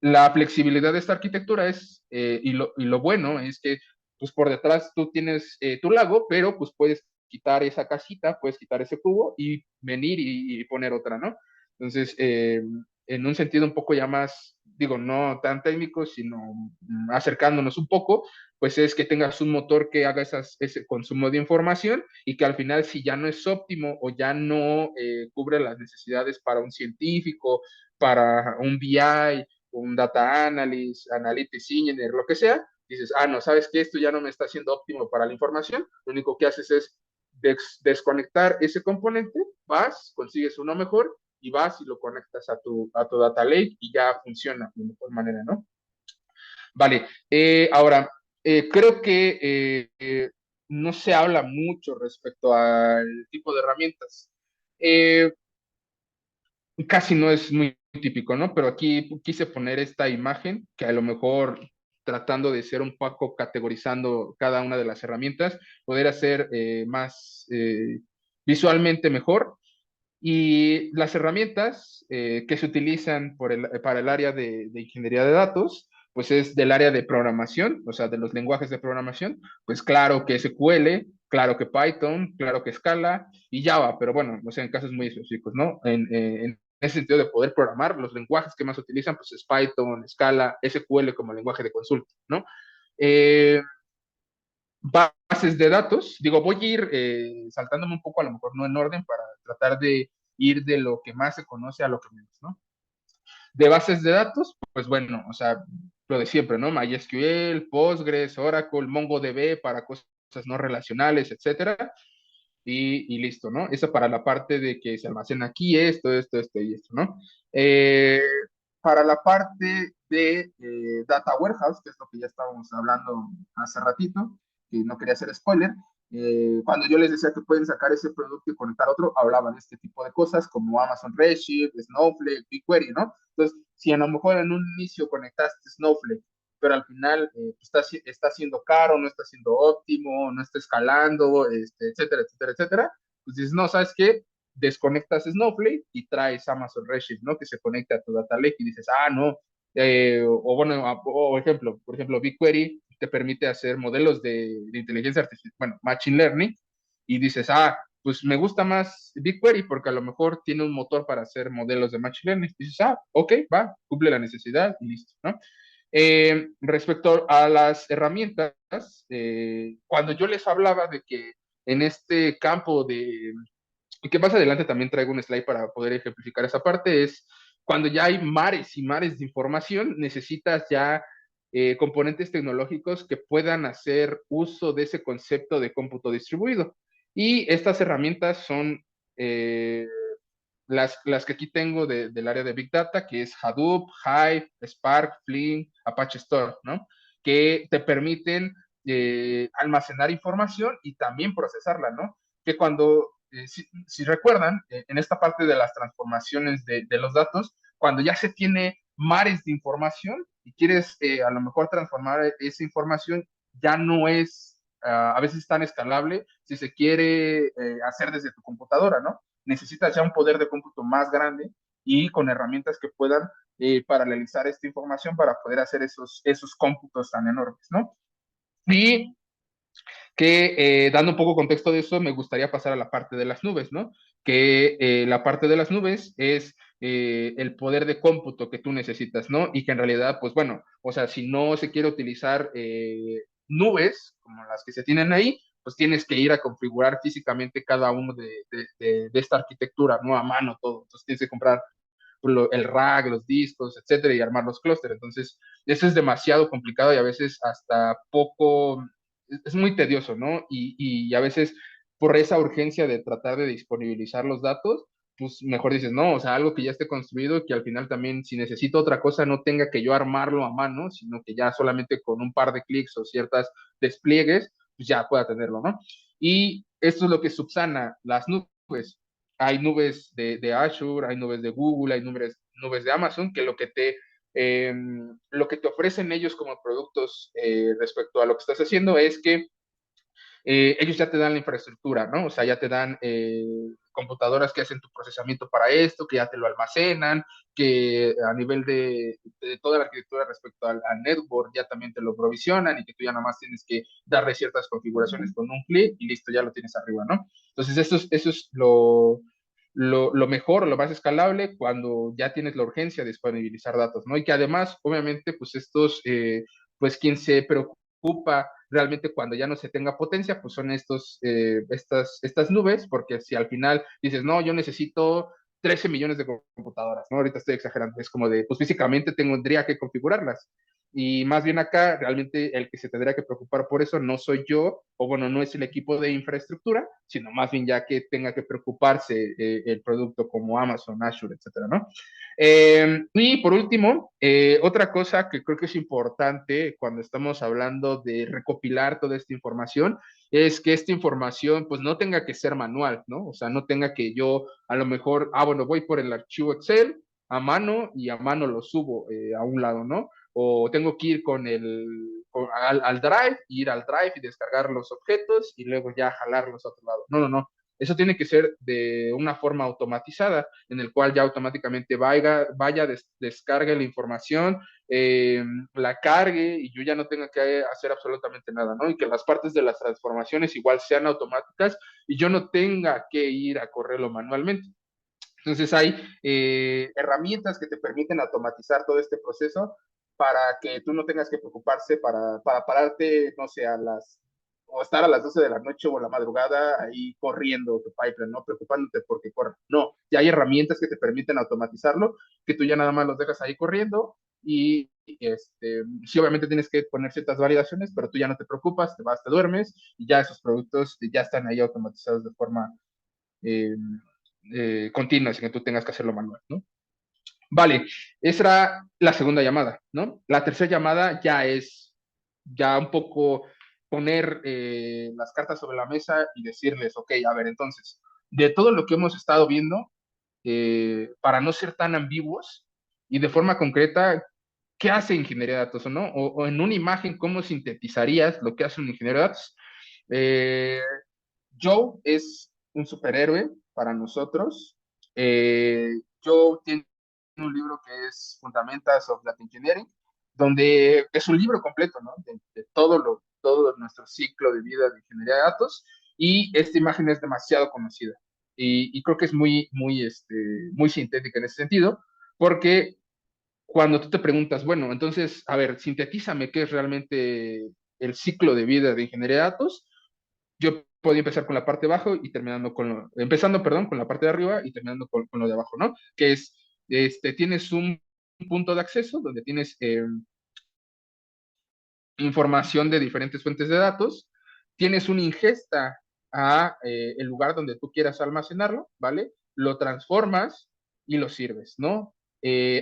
La flexibilidad de esta arquitectura es, y lo bueno es que pues por detrás tú tienes tu lago, pero pues puedes quitar esa casita, puedes quitar ese cubo y venir y poner otra, ¿no? Entonces, en un sentido un poco ya más, digo, no tan técnico, sino acercándonos un poco, pues es que tengas un motor que haga ese consumo de información y que al final si ya no es óptimo o ya no cubre las necesidades para un científico, para un BI, un data analyst, analytics engineer, lo que sea, dices, ah, no, sabes que esto ya no me está siendo óptimo para la información, lo único que haces es desconectar ese componente, vas, consigues uno mejor y vas y lo conectas a tu data lake y ya funciona de mejor manera, ¿no? Vale, ahora, creo que no se habla mucho respecto al tipo de herramientas. Eh, Casi no es muy típico, ¿no? Pero aquí quise poner esta imagen que a lo mejor tratando de ser un poco categorizando cada una de las herramientas, poder hacer más visualmente mejor. Y las herramientas que se utilizan para el área de ingeniería de datos, pues es del área de programación, o sea, de los lenguajes de programación, pues claro que SQL, claro que Python, claro que Scala y Java, pero bueno, o sea, en casos muy específicos, ¿no? En ese sentido de poder programar, los lenguajes que más se utilizan, pues es Python, Scala, SQL como lenguaje de consulta, ¿no? Eh, Bases de datos. Digo, voy a ir saltándome un poco, a lo mejor no en orden, para tratar de ir de lo que más se conoce a lo que menos, ¿no? De bases de datos, pues bueno, o sea, lo de siempre, ¿no? MySQL, Postgres, Oracle, MongoDB para cosas no relacionales, etcétera. Y listo, ¿no? Eso para la parte de que se almacena aquí esto y esto, ¿no? Eh, para la parte de Data Warehouse, que es lo que ya estábamos hablando hace ratito, que no quería hacer spoiler, cuando yo les decía que pueden sacar ese producto y conectar otro, hablaban de este tipo de cosas como Amazon Redshift, Snowflake, BigQuery, ¿no? Entonces, si a lo mejor en un inicio conectaste Snowflake, pero al final está siendo caro, no está siendo óptimo, no está escalando, etcétera, etcétera, etcétera, pues dices, no, ¿sabes qué? Desconectas Snowflake y traes Amazon Redshift, ¿no? Que se conecta a tu data lake y dices, ah, no, o bueno, por ejemplo, BigQuery te permite hacer modelos de inteligencia artificial, bueno, Machine Learning, y dices, ah, pues me gusta más BigQuery porque a lo mejor tiene un motor para hacer modelos de Machine Learning. Y dices, ah, ok, va, cumple la necesidad y listo, ¿no? Respecto a las herramientas, cuando yo les hablaba de que en este campo y que más adelante también traigo un slide para poder ejemplificar esa parte, es cuando ya hay mares y mares de información, necesitas ya componentes tecnológicos que puedan hacer uso de ese concepto de cómputo distribuido. Y estas herramientas son eh, las que aquí tengo del área de Big Data, que es Hadoop, Hive, Spark, Flink, Apache Store, ¿no? Que te permiten almacenar información y también procesarla, ¿no? Que cuando, si recuerdan, en esta parte de las transformaciones de los datos, cuando ya se tiene mares de información y quieres a lo mejor transformar esa información, ya no es a veces tan escalable si se quiere hacer desde tu computadora, ¿no? Necesitas ya un poder de cómputo más grande y con herramientas que puedan paralelizar esta información para poder hacer esos cómputos tan enormes, ¿no? Y que dando un poco contexto de eso, me gustaría pasar a la parte de las nubes, ¿no? Que la parte de las nubes es el poder de cómputo que tú necesitas, ¿no? Y que en realidad, pues bueno, o sea, si no se quiere utilizar nubes como las que se tienen ahí, pues tienes que ir a configurar físicamente cada uno de esta arquitectura, ¿no? A mano todo. Entonces tienes que comprar el rack, los discos, etcétera, y armar los clústeres. Entonces, eso es demasiado complicado y a veces hasta poco, es muy tedioso, ¿no? Y a veces por esa urgencia de tratar de disponibilizar los datos, pues mejor dices, no, o sea, algo que ya esté construido, que al final también, si necesito otra cosa, no tenga que yo armarlo a mano, sino que ya solamente con un par de clics o ciertas despliegues, pues ya pueda tenerlo, ¿no? Y esto es lo que subsana las nubes. Hay nubes de Azure, hay nubes de Google, hay nubes de Amazon, que lo que te ofrecen ellos como productos respecto a lo que estás haciendo es que ellos ya te dan la infraestructura, ¿no? O sea, ya te dan computadoras que hacen tu procesamiento para esto, que ya te lo almacenan, que a nivel de toda la arquitectura respecto al network ya también te lo provisionan y que tú ya nada más tienes que darle ciertas configuraciones con un clic y listo, ya lo tienes arriba, ¿no? Entonces, eso es lo mejor, lo más escalable cuando ya tienes la urgencia de disponibilizar datos, ¿no? Y que además, obviamente, pues pues quien se preocupa realmente cuando ya no se tenga potencia, pues son estas nubes, porque si al final dices, no, yo necesito 13 millones de computadoras, ¿no? Ahorita estoy exagerando, es como de, pues físicamente tendría que configurarlas. Y más bien acá, realmente el que se tendría que preocupar por eso no soy yo, o bueno, no es el equipo de infraestructura, sino más bien ya que tenga que preocuparse el producto como Amazon, Azure, etcétera, ¿no? Y por último, otra cosa que creo que es importante cuando estamos hablando de recopilar toda esta información es que esta información pues no tenga que ser manual, ¿no? O sea, no tenga que yo a lo mejor, bueno, voy por el archivo Excel a mano y a mano lo subo a un lado, ¿no? O tengo que ir al Drive, ir al Drive y descargar los objetos y luego ya jalarlos a otro lado. No, no, no. Eso tiene que ser de una forma automatizada, en el cual ya automáticamente vaya descargue la información, la cargue y yo ya no tenga que hacer absolutamente nada, ¿no? Y que las partes de las transformaciones igual sean automáticas y yo no tenga que ir a correrlo manualmente. Entonces hay herramientas que te permiten automatizar todo este proceso para que tú no tengas que preocuparse para pararte, no sé, o estar a las 12 de la noche o a la madrugada ahí corriendo tu pipeline, ¿no? Preocupándote porque corre. No, ya hay herramientas que te permiten automatizarlo, que tú ya nada más los dejas ahí corriendo y sí, obviamente tienes que poner ciertas validaciones, pero tú ya no te preocupas, te vas, te duermes y ya esos productos ya están ahí automatizados de forma eh, continua, sin que tú tengas que hacerlo manual, ¿no? Vale, esa era la segunda llamada, ¿no? La tercera llamada ya un poco poner las cartas sobre la mesa y decirles, ok, a ver, entonces, de todo lo que hemos estado viendo, para no ser tan ambiguos y de forma concreta, ¿qué hace ingeniería de datos o no? O en una imagen, ¿cómo sintetizarías lo que hace un ingeniero de datos? Eh, Joe es un superhéroe para nosotros. Joe tiene un libro que es Fundamentals of Data Engineering, donde es un libro completo, ¿no? De todo nuestro ciclo de vida de ingeniería de datos, y esta imagen es demasiado conocida. Y creo que es muy sintética en ese sentido, porque cuando tú te preguntas, bueno, entonces, a ver, sintetízame qué es realmente el ciclo de vida de ingeniería de datos, yo podía empezar con la parte de abajo y empezando, perdón, con la parte de arriba y terminando con lo de abajo, ¿no? Que es, tienes un punto de acceso donde tienes información de diferentes fuentes de datos, tienes una ingesta a el lugar donde tú quieras almacenarlo, ¿vale? Lo transformas y lo sirves, ¿no?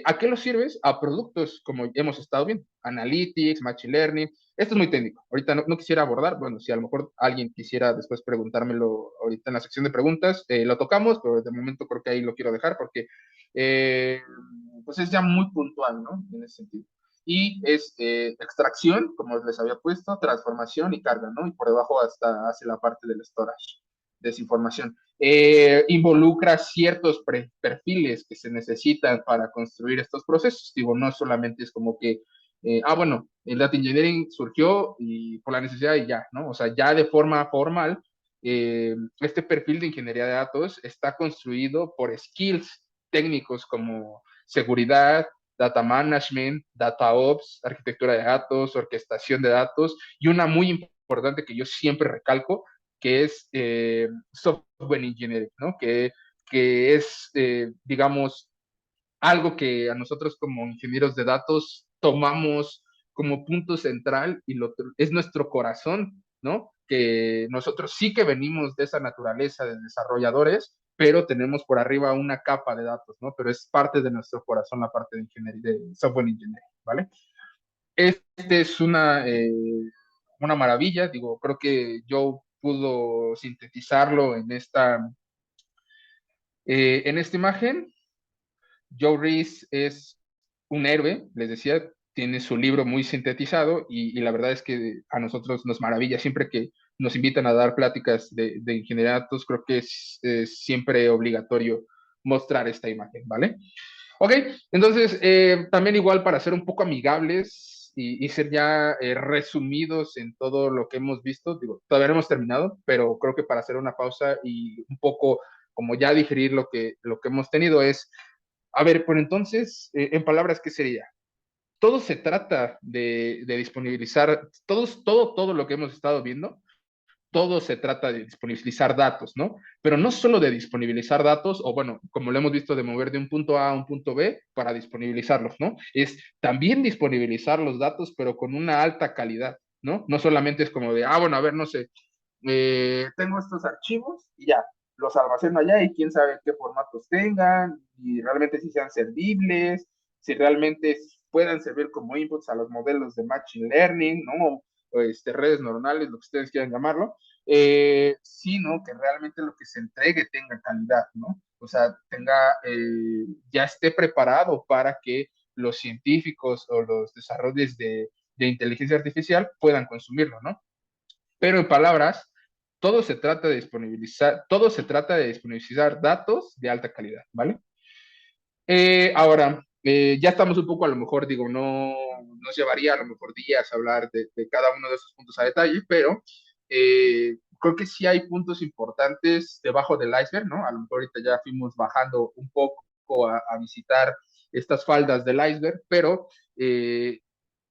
¿A qué lo sirves? A productos como hemos estado viendo, Analytics, Machine Learning. Esto es muy técnico. Ahorita no quisiera abordar, bueno, si a lo mejor alguien quisiera después preguntármelo ahorita en la sección de preguntas, lo tocamos, pero de momento creo que ahí lo quiero dejar porque pues es ya muy puntual, ¿no? En ese sentido y es extracción, como les había puesto, transformación y carga, ¿no? Y por debajo hasta hace la parte del storage de esa información. Involucra ciertos perfiles que se necesitan para construir estos procesos. Digo, no solamente es como que, bueno, el data engineering surgió y por la necesidad y ya, ¿no? O sea, ya de forma formal, este perfil de ingeniería de datos está construido por skills técnicos como seguridad, data management, data ops, arquitectura de datos, orquestación de datos, y una muy importante que yo siempre recalco, que es software engineering, ¿no? Que es, digamos, algo que a nosotros como ingenieros de datos tomamos como punto central y es nuestro corazón, ¿no? Que nosotros sí que venimos de esa naturaleza de desarrolladores, pero tenemos por arriba una capa de datos, ¿no? Pero es parte de nuestro corazón la parte de ingeniería, de software engineering, ¿vale? Este es una maravilla, digo, creo que yo pudo sintetizarlo en esta imagen. Joe Reese es un héroe, les decía, tiene su libro muy sintetizado y la verdad es que a nosotros nos maravilla siempre que nos invitan a dar pláticas de ingeniería de datos, creo que es siempre obligatorio mostrar esta imagen, ¿vale? Ok, entonces también igual para ser un poco amigables y ser ya resumidos en todo lo que hemos visto, digo, todavía no hemos terminado, pero creo que para hacer una pausa y un poco como ya digerir lo que hemos tenido es a ver, por entonces, en palabras, ¿qué sería? Todo se trata de disponibilizar, todo lo que hemos estado viendo, todo se trata de disponibilizar datos, ¿no? Pero no solo de disponibilizar datos, o bueno, como lo hemos visto, de mover de un punto A a un punto B para disponibilizarlos, ¿no? Es también disponibilizar los datos, pero con una alta calidad, ¿no? No solamente es como de, bueno, a ver, no sé, tengo estos archivos y ya, los almaceno allá y quién sabe qué formatos tengan, y realmente si sean servibles, si realmente puedan servir como inputs a los modelos de Machine Learning, ¿no? O redes neuronales, lo que ustedes quieran llamarlo, sino que realmente lo que se entregue tenga calidad, ¿no? O sea, ya esté preparado para que los científicos o los desarrollos de inteligencia artificial puedan consumirlo, ¿no? Pero en palabras, todo se trata de disponibilizar datos de alta calidad, ¿vale? Ahora, ya estamos un poco, a lo mejor, digo, no nos llevaría a lo mejor días hablar de cada uno de esos puntos a detalle, pero creo que sí hay puntos importantes debajo del iceberg, ¿no? A lo mejor ahorita ya fuimos bajando un poco a visitar estas faldas del iceberg, pero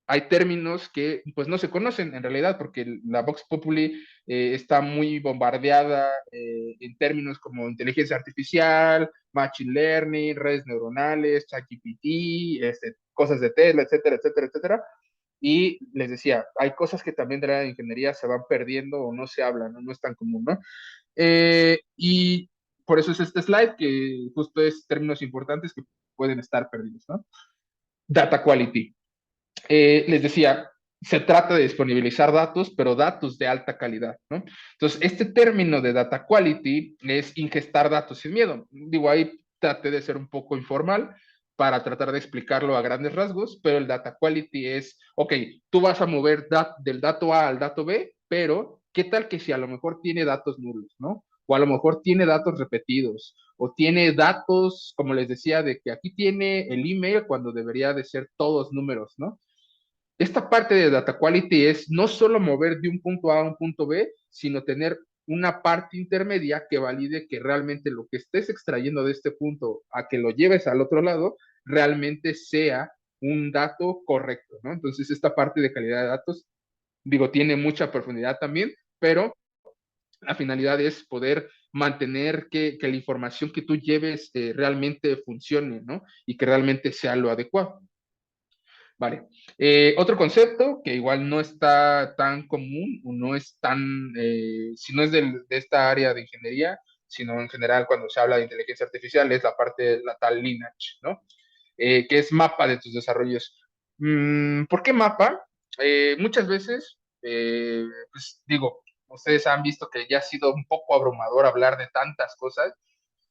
hay términos que pues no se conocen en realidad porque la Vox Populi está muy bombardeada en términos como inteligencia artificial, machine learning, redes neuronales, ChatGPT, cosas de Tesla, etcétera, etcétera, etcétera. Y les decía, hay cosas que también de la ingeniería se van perdiendo o no se hablan, no, no es tan común, ¿no? Y por eso es este slide que justo es términos importantes que pueden estar perdidos, ¿no? Data quality. Les decía, se trata de disponibilizar datos, pero datos de alta calidad, ¿no? Entonces, este término de data quality es ingestar datos sin miedo. Digo, ahí traté de ser un poco informal para tratar de explicarlo a grandes rasgos, pero el data quality es, ok, tú vas a mover del dato A al dato B, pero ¿qué tal que si a lo mejor tiene datos nulos, ¿no? O a lo mejor tiene datos repetidos, o tiene datos, como les decía, de que aquí tiene el email cuando debería de ser todos números, ¿no? Esta parte de data quality es no solo mover de un punto A a un punto B, sino tener una parte intermedia que valide que realmente lo que estés extrayendo de este punto a que lo lleves al otro lado realmente sea un dato correcto, ¿no? Entonces, esta parte de calidad de datos, digo, tiene mucha profundidad también, pero la finalidad es poder mantener que la información que tú lleves realmente funcione, ¿no? Y que realmente sea lo adecuado. Vale. Otro concepto que igual no está tan común, o no es tan, si no es de esta área de ingeniería, sino en general cuando se habla de inteligencia artificial, es la parte de la tal lineage, ¿no? Que es mapa de tus desarrollos. ¿Por qué mapa? Muchas veces, pues digo, ustedes han visto que ya ha sido un poco abrumador hablar de tantas cosas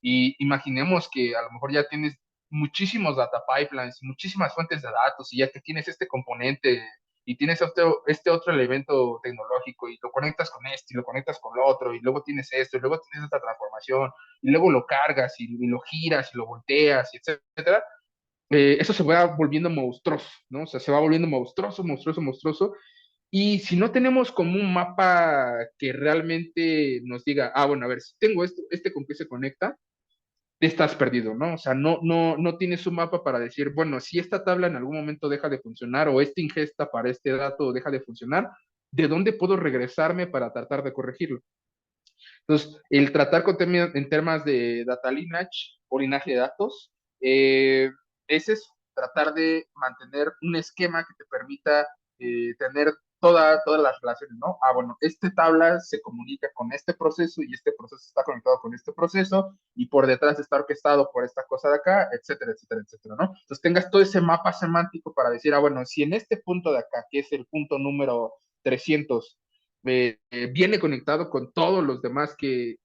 y imaginemos que a lo mejor ya tienes muchísimos data pipelines, muchísimas fuentes de datos, y ya que tienes este componente y tienes este otro elemento tecnológico y lo conectas con este y lo conectas con lo otro y luego tienes esto y luego tienes esta transformación y luego lo cargas y lo giras y lo volteas, y etcétera, eso se va volviendo monstruoso, ¿no? O sea, se va volviendo monstruoso, monstruoso, monstruoso. Y si no tenemos como un mapa que realmente nos diga, bueno, a ver, si tengo esto, con qué se conecta, estás perdido, ¿no? O sea, no tienes un mapa para decir, bueno, si esta tabla en algún momento deja de funcionar o esta ingesta para este dato deja de funcionar, ¿de dónde puedo regresarme para tratar de corregirlo? Entonces, el tratar en temas de data lineage o linaje de datos, ese es tratar de mantener un esquema que te permita tener todas las relaciones, ¿no? Ah, bueno, esta tabla se comunica con este proceso y este proceso está conectado con este proceso y por detrás está orquestado por esta cosa de acá, etcétera, etcétera, etcétera, ¿no? Entonces tengas todo ese mapa semántico para decir, ah, bueno, si en este punto de acá, que es el punto número 300, viene conectado con todos los demás que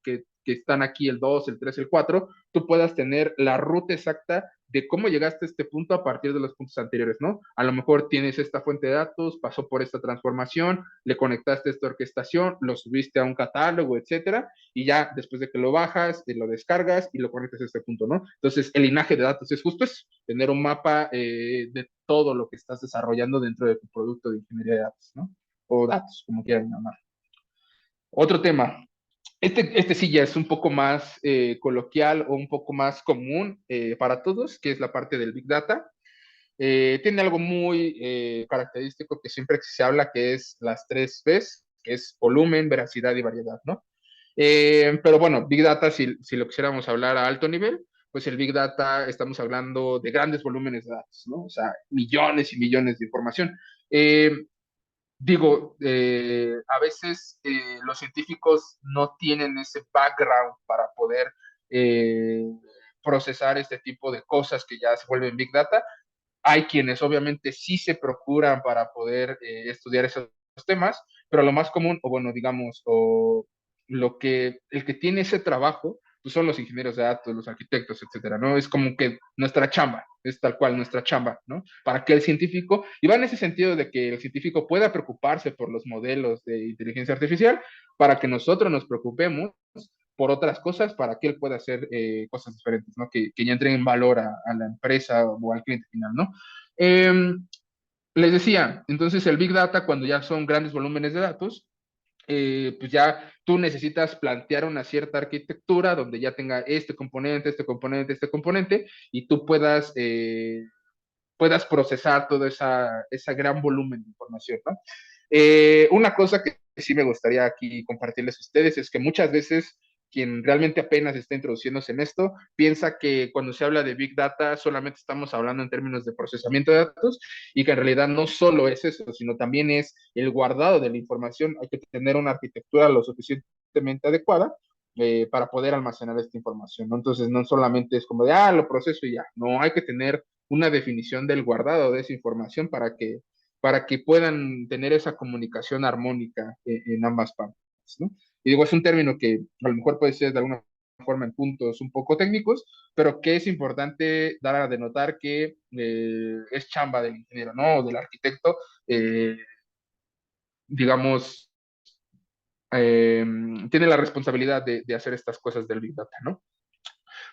están aquí, el 2, el 3, el 4, tú puedas tener la ruta exacta de cómo llegaste a este punto a partir de los puntos anteriores, ¿no? A lo mejor tienes esta fuente de datos, pasó por esta transformación, le conectaste esta orquestación, lo subiste a un catálogo, etcétera, y ya después de que lo bajas, lo descargas y lo conectas a este punto, ¿no? Entonces, el linaje de datos es justo eso, tener un mapa de todo lo que estás desarrollando dentro de tu producto de ingeniería de datos, ¿no? O datos, como quieran llamar. Otro tema, este sí ya es un poco más coloquial o un poco más común para todos, que es la parte del Big Data. Tiene algo muy característico que siempre se habla, que es las 3 Bs, que es volumen, veracidad y variedad, ¿no? Pero bueno, Big Data, si lo quisiéramos hablar a alto nivel, pues el Big Data estamos hablando de grandes volúmenes de datos, ¿no? O sea, millones y millones de información. Eh, Digo, a veces los científicos no tienen ese background para poder eh, procesar este tipo de cosas que ya se vuelven Big Data. Hay quienes obviamente sí se procuran para poder estudiar esos temas, pero lo más común, o bueno, digamos, o el que tiene ese trabajo, pues son los ingenieros de datos, los arquitectos, etcétera, ¿no? Es como que nuestra chamba, es tal cual nuestra chamba, ¿no? Para que el científico, y va en ese sentido de que el científico pueda preocuparse por los modelos de inteligencia artificial, para que nosotros nos preocupemos por otras cosas para que él pueda hacer cosas diferentes, ¿no? Que ya entreguen valor a la empresa o al cliente final, ¿no? Eh, Les decía, entonces el Big Data, cuando ya son grandes volúmenes de datos, pues ya tú necesitas plantear una cierta arquitectura donde ya tenga este componente, este componente, este componente, y tú puedas procesar todo esa gran volumen de información, ¿no? Una cosa que sí me gustaría aquí compartirles a ustedes es que muchas veces quien realmente apenas está introduciéndose en esto piensa que cuando se habla de Big Data solamente estamos hablando en términos de procesamiento de datos y que en realidad no solo es eso, sino también es el guardado de la información. Hay que tener una arquitectura lo suficientemente adecuada para poder almacenar esta información, ¿no? Entonces no solamente es como de, lo proceso y ya, no, hay que tener una definición del guardado de esa información para que puedan tener esa comunicación armónica en ambas partes, ¿no? Y digo, es un término que a lo mejor puede ser de alguna forma en puntos un poco técnicos, pero que es importante dar a denotar que es chamba del ingeniero, ¿no? O del arquitecto, eh, digamos, tiene la responsabilidad de hacer estas cosas del Big Data, ¿no?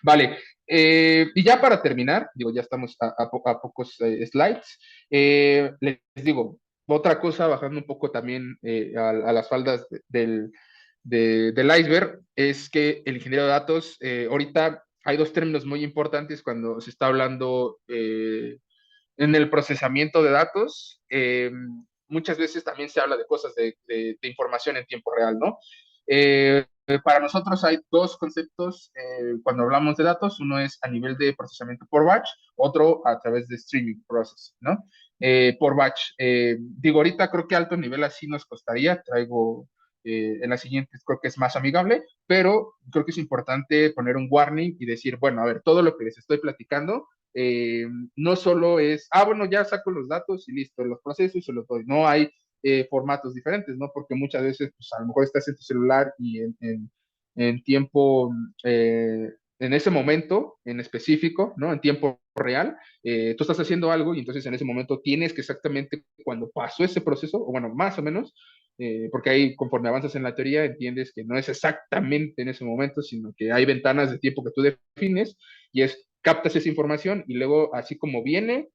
Vale, y ya para terminar, digo, ya estamos a pocos slides, les digo, otra cosa, bajando un poco también a las faldas del iceberg, es que el ingeniero de datos, ahorita hay dos términos muy importantes cuando se está hablando en el procesamiento de datos. Muchas veces también se habla de cosas de información en tiempo real, ¿no? Para nosotros hay dos conceptos cuando hablamos de datos. Uno es a nivel de procesamiento por batch, otro a través de streaming process, ¿no? Por batch. Digo, ahorita creo que alto nivel así nos costaría. Traigo en las siguientes, creo que es más amigable, pero creo que es importante poner un warning y decir, bueno, a ver, todo lo que les estoy platicando no solo es, bueno, ya saco los datos y listo, los proceso y se los doy. No hay formatos diferentes, ¿no? Porque muchas veces, pues a lo mejor estás en tu celular y en tiempo, en ese momento en específico, ¿no? En tiempo real, tú estás haciendo algo y entonces en ese momento tienes que exactamente cuando pasó ese proceso, o bueno, más o menos, porque ahí conforme avanzas en la teoría entiendes que no es exactamente en ese momento, sino que hay ventanas de tiempo que tú defines y es captas esa información y luego así como viene,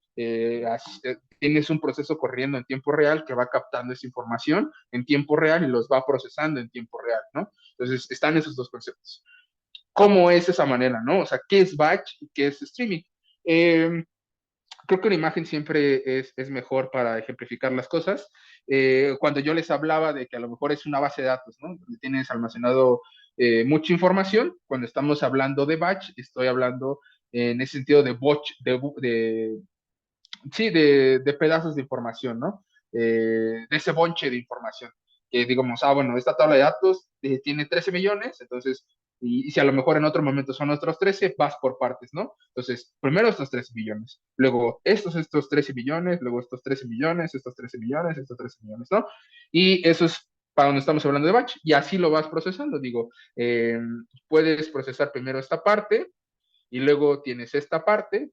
tienes un proceso corriendo en tiempo real que va captando esa información en tiempo real y los va procesando en tiempo real, ¿no? Entonces están esos dos conceptos. cómo es esa manera, ¿no? O sea, ¿qué es batch y qué es streaming? Eh, Creo que una imagen siempre es mejor para ejemplificar las cosas. Cuando yo les hablaba de que a lo mejor es una base de datos, ¿no? Donde tienes almacenado mucha información, cuando estamos hablando de batch, estoy hablando en ese sentido de batch, sí, de pedazos de información, ¿no? De ese bonche de información. Que digamos, bueno, esta tabla de datos tiene 13 millones, entonces, y si a lo mejor en otro momento son otros 13, vas por partes, ¿no? Entonces, primero estos 13 millones, luego estos 13 millones, luego estos 13 millones, estos 13 millones, estos 13 millones, ¿no? Y eso es para donde estamos hablando de batch, y así lo vas procesando, digo, puedes procesar primero esta parte, y luego tienes esta parte,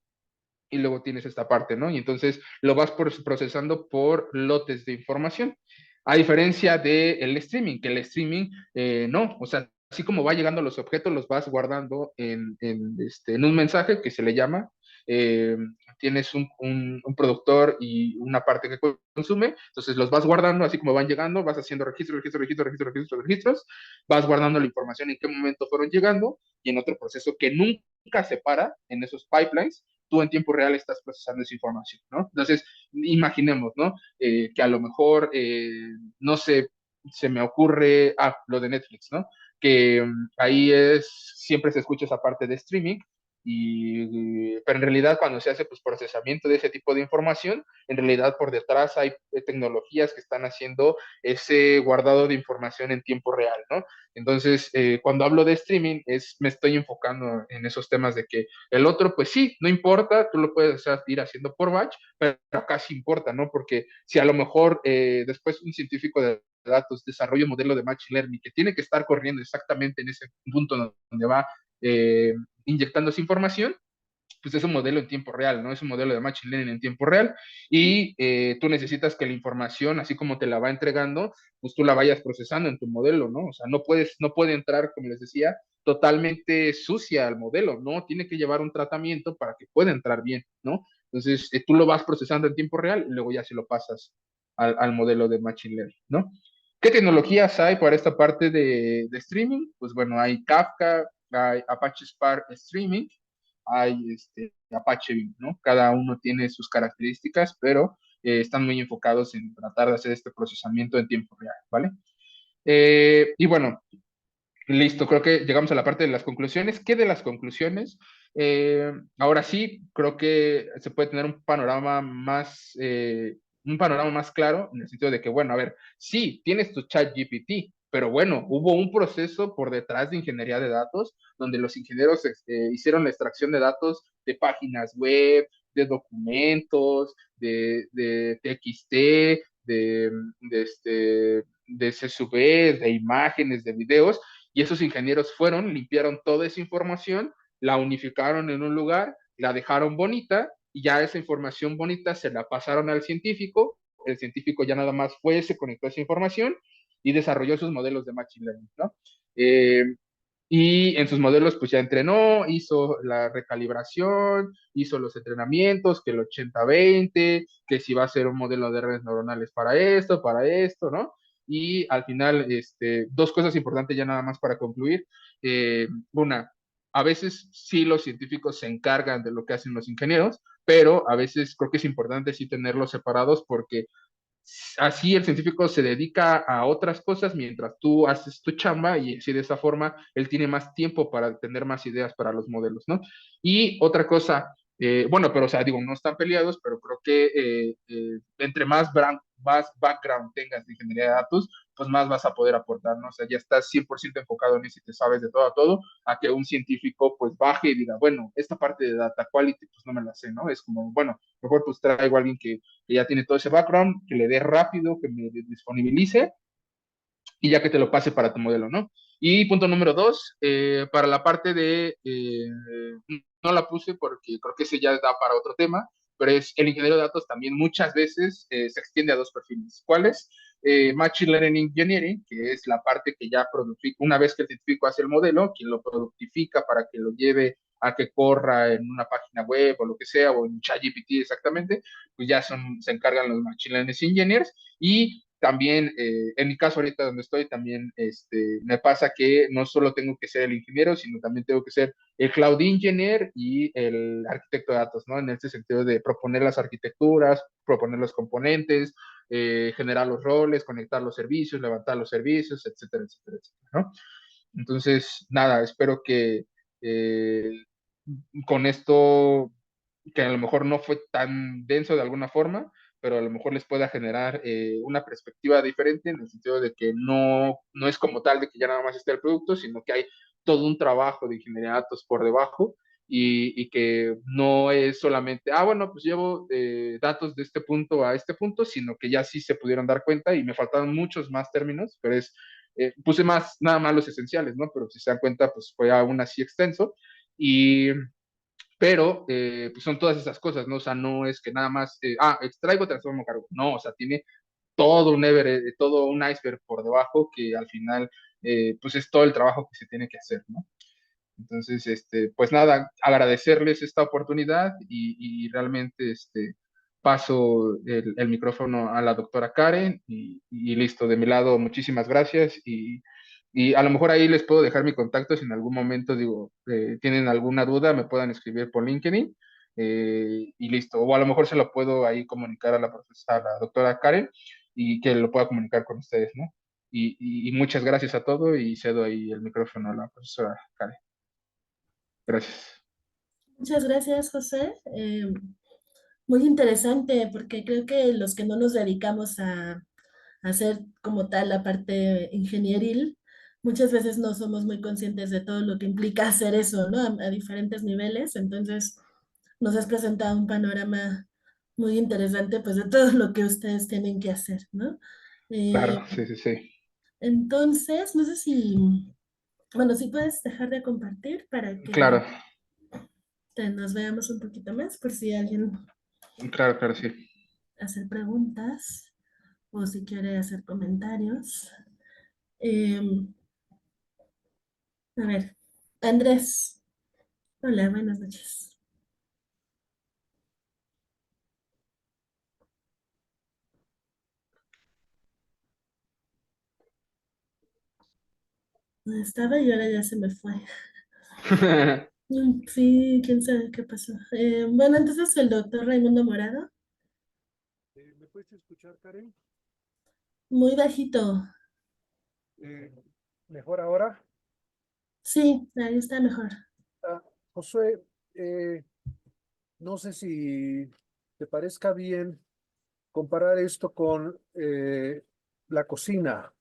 y luego tienes esta parte, ¿no? Y entonces lo vas procesando por lotes de información. A diferencia del streaming, que el streaming no, o sea, así como va llegando los objetos, los vas guardando en un mensaje que se le llama. eh, Tienes un productor y una parte que consume, entonces los vas guardando así como van llegando, vas haciendo registros, vas guardando la información en qué momento fueron llegando y en otro proceso que nunca se para en esos pipelines, tú en tiempo real estás procesando esa información, ¿no? Entonces, imaginemos, ¿no? Que a lo mejor, no sé, se me ocurre, lo de Netflix, ¿no? Que ahí siempre se escucha esa parte de streaming, pero en realidad cuando se hace pues procesamiento de ese tipo de información, en realidad por detrás hay tecnologías que están haciendo ese guardado de información en tiempo real, ¿no? Entonces, cuando hablo de streaming, me estoy enfocando en esos temas de que el otro, pues sí, no importa, tú lo puedes ir haciendo por batch, pero acá sí importa, ¿no? Porque si a lo mejor después un científico de datos desarrolla un modelo de machine learning que tiene que estar corriendo exactamente en ese punto donde va eh, inyectando esa información, pues es un modelo en tiempo real, ¿no? Es un modelo de machine learning en tiempo real y tú necesitas que la información, así como te la va entregando, pues tú la vayas procesando en tu modelo, ¿no? O sea, no puede entrar, como les decía, totalmente sucia al modelo, ¿no? Tiene que llevar un tratamiento para que pueda entrar bien, ¿no? Entonces, tú lo vas procesando en tiempo real y luego ya se lo pasas al modelo de machine learning, ¿no? ¿Qué tecnologías hay para esta parte de streaming? Pues bueno, hay Kafka, hay Apache Spark Streaming, hay Apache Beam, ¿no? Cada uno tiene sus características, pero están muy enfocados en tratar de hacer este procesamiento en tiempo real, ¿vale? Y bueno, listo, creo que llegamos a la parte de las conclusiones. ¿Qué de las conclusiones? Ahora sí, creo que se puede tener un panorama más claro en el sentido de que, bueno, a ver, sí, tienes tu chat GPT, pero bueno, hubo un proceso por detrás de ingeniería de datos donde los ingenieros hicieron la extracción de datos de páginas web, de documentos, de TXT, de CSV, de imágenes, de videos, y esos ingenieros fueron, limpiaron toda esa información, la unificaron en un lugar, la dejaron bonita y ya esa información bonita se la pasaron al científico. El científico ya nada más fue, se conectó a esa información y desarrolló sus modelos de machine learning, ¿no? Y en sus modelos pues ya entrenó, hizo la recalibración, hizo los entrenamientos, que el 80-20, que si va a ser un modelo de redes neuronales para esto, ¿no? Y al final, dos cosas importantes ya nada más para concluir. Una, a veces sí los científicos se encargan de lo que hacen los ingenieros, pero a veces creo que es importante sí tenerlos separados porque así el científico se dedica a otras cosas mientras tú haces tu chamba y así de esa forma él tiene más tiempo para tener más ideas para los modelos, ¿no? Y otra cosa, bueno, pero o sea, digo, no están peleados, pero creo que entre más background tengas de ingeniería de datos, pues más vas a poder aportar, ¿no? O sea, ya estás 100% enfocado en eso y te sabes de todo a todo, a que un científico pues baje y diga, bueno, esta parte de data quality pues no me la sé, ¿no? Es como, bueno, mejor pues traigo a alguien que ya tiene todo ese background, que le dé rápido, que me disponibilice y ya que te lo pase para tu modelo, ¿no? Y punto número dos, para la parte no la puse porque creo que ese ya da para otro tema, pero es el ingeniero de datos también muchas veces se extiende a dos perfiles. ¿Cuáles? Machine Learning Engineering, que es la parte que ya productifica, una vez que el científico hace el modelo, quien lo productifica para que lo lleve a que corra en una página web o lo que sea, o en ChatGPT exactamente, pues ya se encargan los Machine Learning Engineers. Y también, en mi caso ahorita donde estoy, también me pasa que no solo tengo que ser el ingeniero, sino también tengo que ser el cloud engineer y el arquitecto de datos, ¿no? En este sentido de proponer las arquitecturas, proponer los componentes, generar los roles, conectar los servicios, levantar los servicios, etcétera, etcétera, etcétera, ¿no? Entonces, nada, espero que eh, con esto, que a lo mejor no fue tan denso de alguna forma, pero a lo mejor les pueda generar una perspectiva diferente en el sentido de que no es como tal de que ya nada más esté el producto, sino que hay todo un trabajo de ingeniería de datos por debajo y que no es solamente, bueno, pues llevo datos de este punto a este punto, sino que ya sí se pudieron dar cuenta y me faltaron muchos más términos, pero puse más, nada más los esenciales, ¿no? Pero si se dan cuenta, pues fue aún así extenso. Y pero pues son todas esas cosas, ¿no? O sea, no es que nada más, extraigo, transformo, cargo. No, o sea, tiene todo un iceberg por debajo que al final, pues es todo el trabajo que se tiene que hacer, ¿no? Entonces, pues nada, agradecerles esta oportunidad y realmente, paso el micrófono a la doctora Karen y listo, de mi lado, muchísimas gracias y a lo mejor ahí les puedo dejar mi contacto si en algún momento, digo, tienen alguna duda, me puedan escribir por LinkedIn y listo, o a lo mejor se lo puedo ahí comunicar a la profesora, a la doctora Karen y que lo pueda comunicar con ustedes, ¿no? Y muchas gracias a todos y cedo ahí el micrófono a la profesora Karen. Gracias. Muchas gracias, José. Muy interesante porque creo que los que no nos dedicamos a hacer como tal la parte ingenieril, muchas veces no somos muy conscientes de todo lo que implica hacer eso, ¿no? A diferentes niveles. Entonces, nos has presentado un panorama muy interesante, pues, de todo lo que ustedes tienen que hacer, ¿no? Claro, Eh, sí, sí, sí. entonces, no sé si, bueno, si puedes dejar de compartir para que Claro, nos veamos un poquito más, por si alguien claro, claro, sí. hacer preguntas o si quiere hacer comentarios. Eh, a ver, Andrés. Hola, buenas noches. ¿Dónde estaba y ahora ya se me fue? Sí, quién sabe qué pasó. Bueno, entonces el doctor Raimundo Morado, ¿Me puedes escuchar, Karen? muy bajito. Eh, ¿Mejor ahora? Sí, ahí está mejor. Ah, Josué, eh, no sé si te parezca bien comparar esto con la cocina.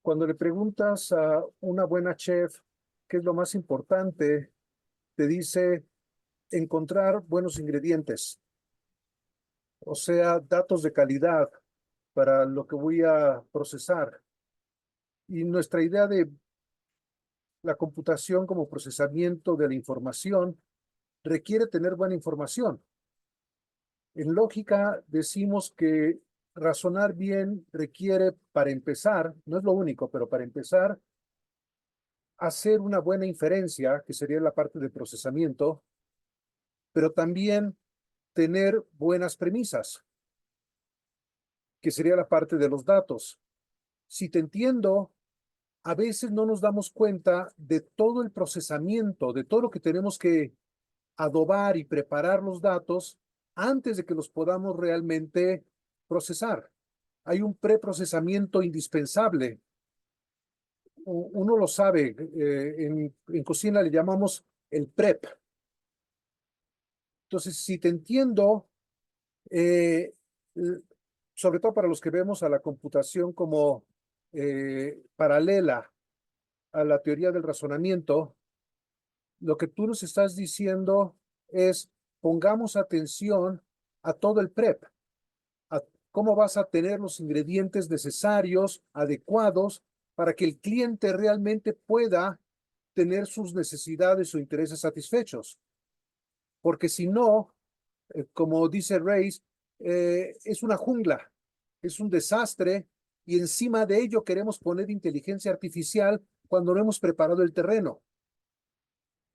Cuando le preguntas a una buena chef qué es lo más importante, te dice encontrar buenos ingredientes, o sea, datos de calidad para lo que voy a procesar. Y nuestra idea de la computación como procesamiento de la información requiere tener buena información. En lógica decimos que razonar bien requiere, para empezar, no es lo único, pero para empezar, hacer una buena inferencia, que sería la parte de procesamiento, pero también tener buenas premisas, que sería la parte de los datos. Si te entiendo, a veces no nos damos cuenta de todo el procesamiento, de todo lo que tenemos que adobar y preparar los datos antes de que los podamos realmente procesar. Hay un preprocesamiento indispensable. Uno lo sabe, en cocina le llamamos el prep. Entonces, si te entiendo, eh, sobre todo para los que vemos a la computación como paralela a la teoría del razonamiento, lo que tú nos estás diciendo es pongamos atención a todo el prep, a cómo vas a tener los ingredientes necesarios, adecuados, para que el cliente realmente pueda tener sus necesidades o intereses satisfechos. Porque si no, como dice Reis, es una jungla, es un desastre y encima de ello queremos poner inteligencia artificial cuando no hemos preparado el terreno.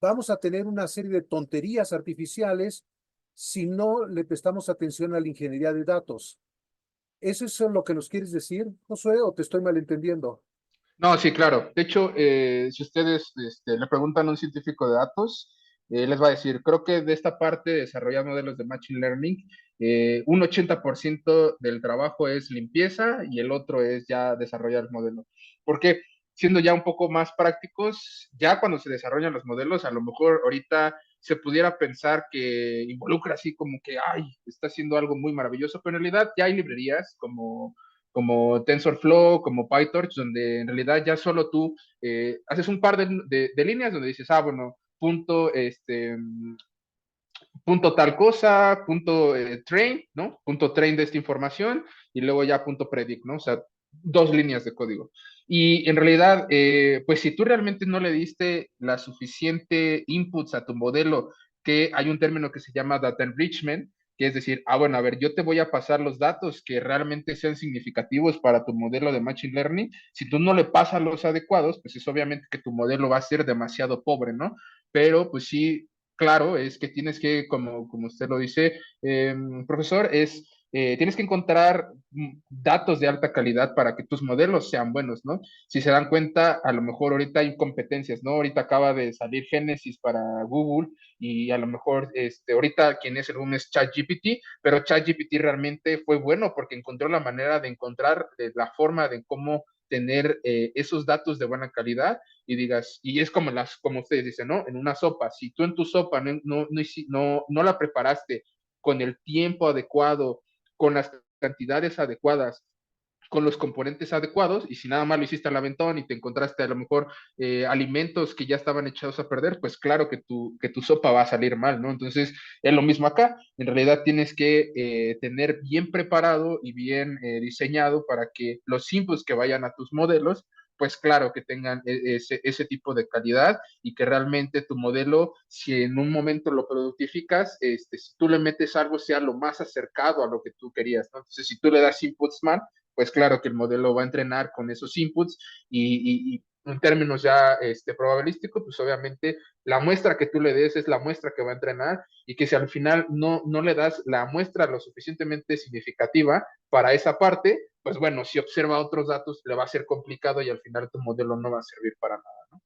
Vamos a tener una serie de tonterías artificiales si no le prestamos atención a la ingeniería de datos. ¿Eso es lo que nos quieres decir, Josué, o te estoy malentendiendo? No, sí, claro. De hecho, si ustedes le preguntan a un científico de datos, les va a decir, creo que de esta parte de desarrollar modelos de Machine Learning, un 80% del trabajo es limpieza y el otro es ya desarrollar el modelo. Porque siendo ya un poco más prácticos, ya cuando se desarrollan los modelos, a lo mejor ahorita se pudiera pensar que involucra así como que, ay, está haciendo algo muy maravilloso, pero en realidad ya hay librerías como TensorFlow, como PyTorch, donde en realidad ya solo tú haces un par de líneas donde dices, bueno, punto, punto tal cosa, punto train, ¿no? Punto train de esta información y luego ya punto predict, ¿no? O sea, dos líneas de código. Y en realidad, pues si tú realmente no le diste la suficiente inputs a tu modelo, que hay un término que se llama data enrichment, que es decir, bueno, a ver, yo te voy a pasar los datos que realmente sean significativos para tu modelo de Machine Learning. Si tú no le pasas los adecuados, pues es obviamente que tu modelo va a ser demasiado pobre, ¿no? Pero pues sí, claro, es que tienes que, como usted lo dice, profesor, tienes que encontrar datos de alta calidad para que tus modelos sean buenos, ¿no? Si se dan cuenta, a lo mejor ahorita hay competencias, ¿no? Ahorita acaba de salir Génesis para Google y a lo mejor ahorita quien es el boom es ChatGPT, pero ChatGPT realmente fue bueno porque encontró la manera de encontrar la forma de cómo tener esos datos de buena calidad y digas, y es como ustedes dicen, ¿no? En una sopa, si tú en tu sopa no la preparaste con el tiempo adecuado, con las cantidades adecuadas, con los componentes adecuados, y si nada más lo hiciste al aventón y te encontraste a lo mejor alimentos que ya estaban echados a perder, pues claro que tu sopa va a salir mal, ¿no? Entonces, es lo mismo acá. En realidad tienes que tener bien preparado y bien diseñado para que los inputs que vayan a tus modelos pues claro que tengan ese tipo de calidad y que realmente tu modelo, si en un momento lo productificas, si tú le metes algo, sea lo más acercado a lo que tú querías, ¿no? Entonces, si tú le das inputs mal, pues claro que el modelo va a entrenar con esos inputs y en términos ya probabilísticos, pues obviamente la muestra que tú le des es la muestra que va a entrenar y que si al final no le das la muestra lo suficientemente significativa para esa parte, pues bueno, si observa otros datos le va a ser complicado y al final tu modelo no va a servir para nada, ¿no?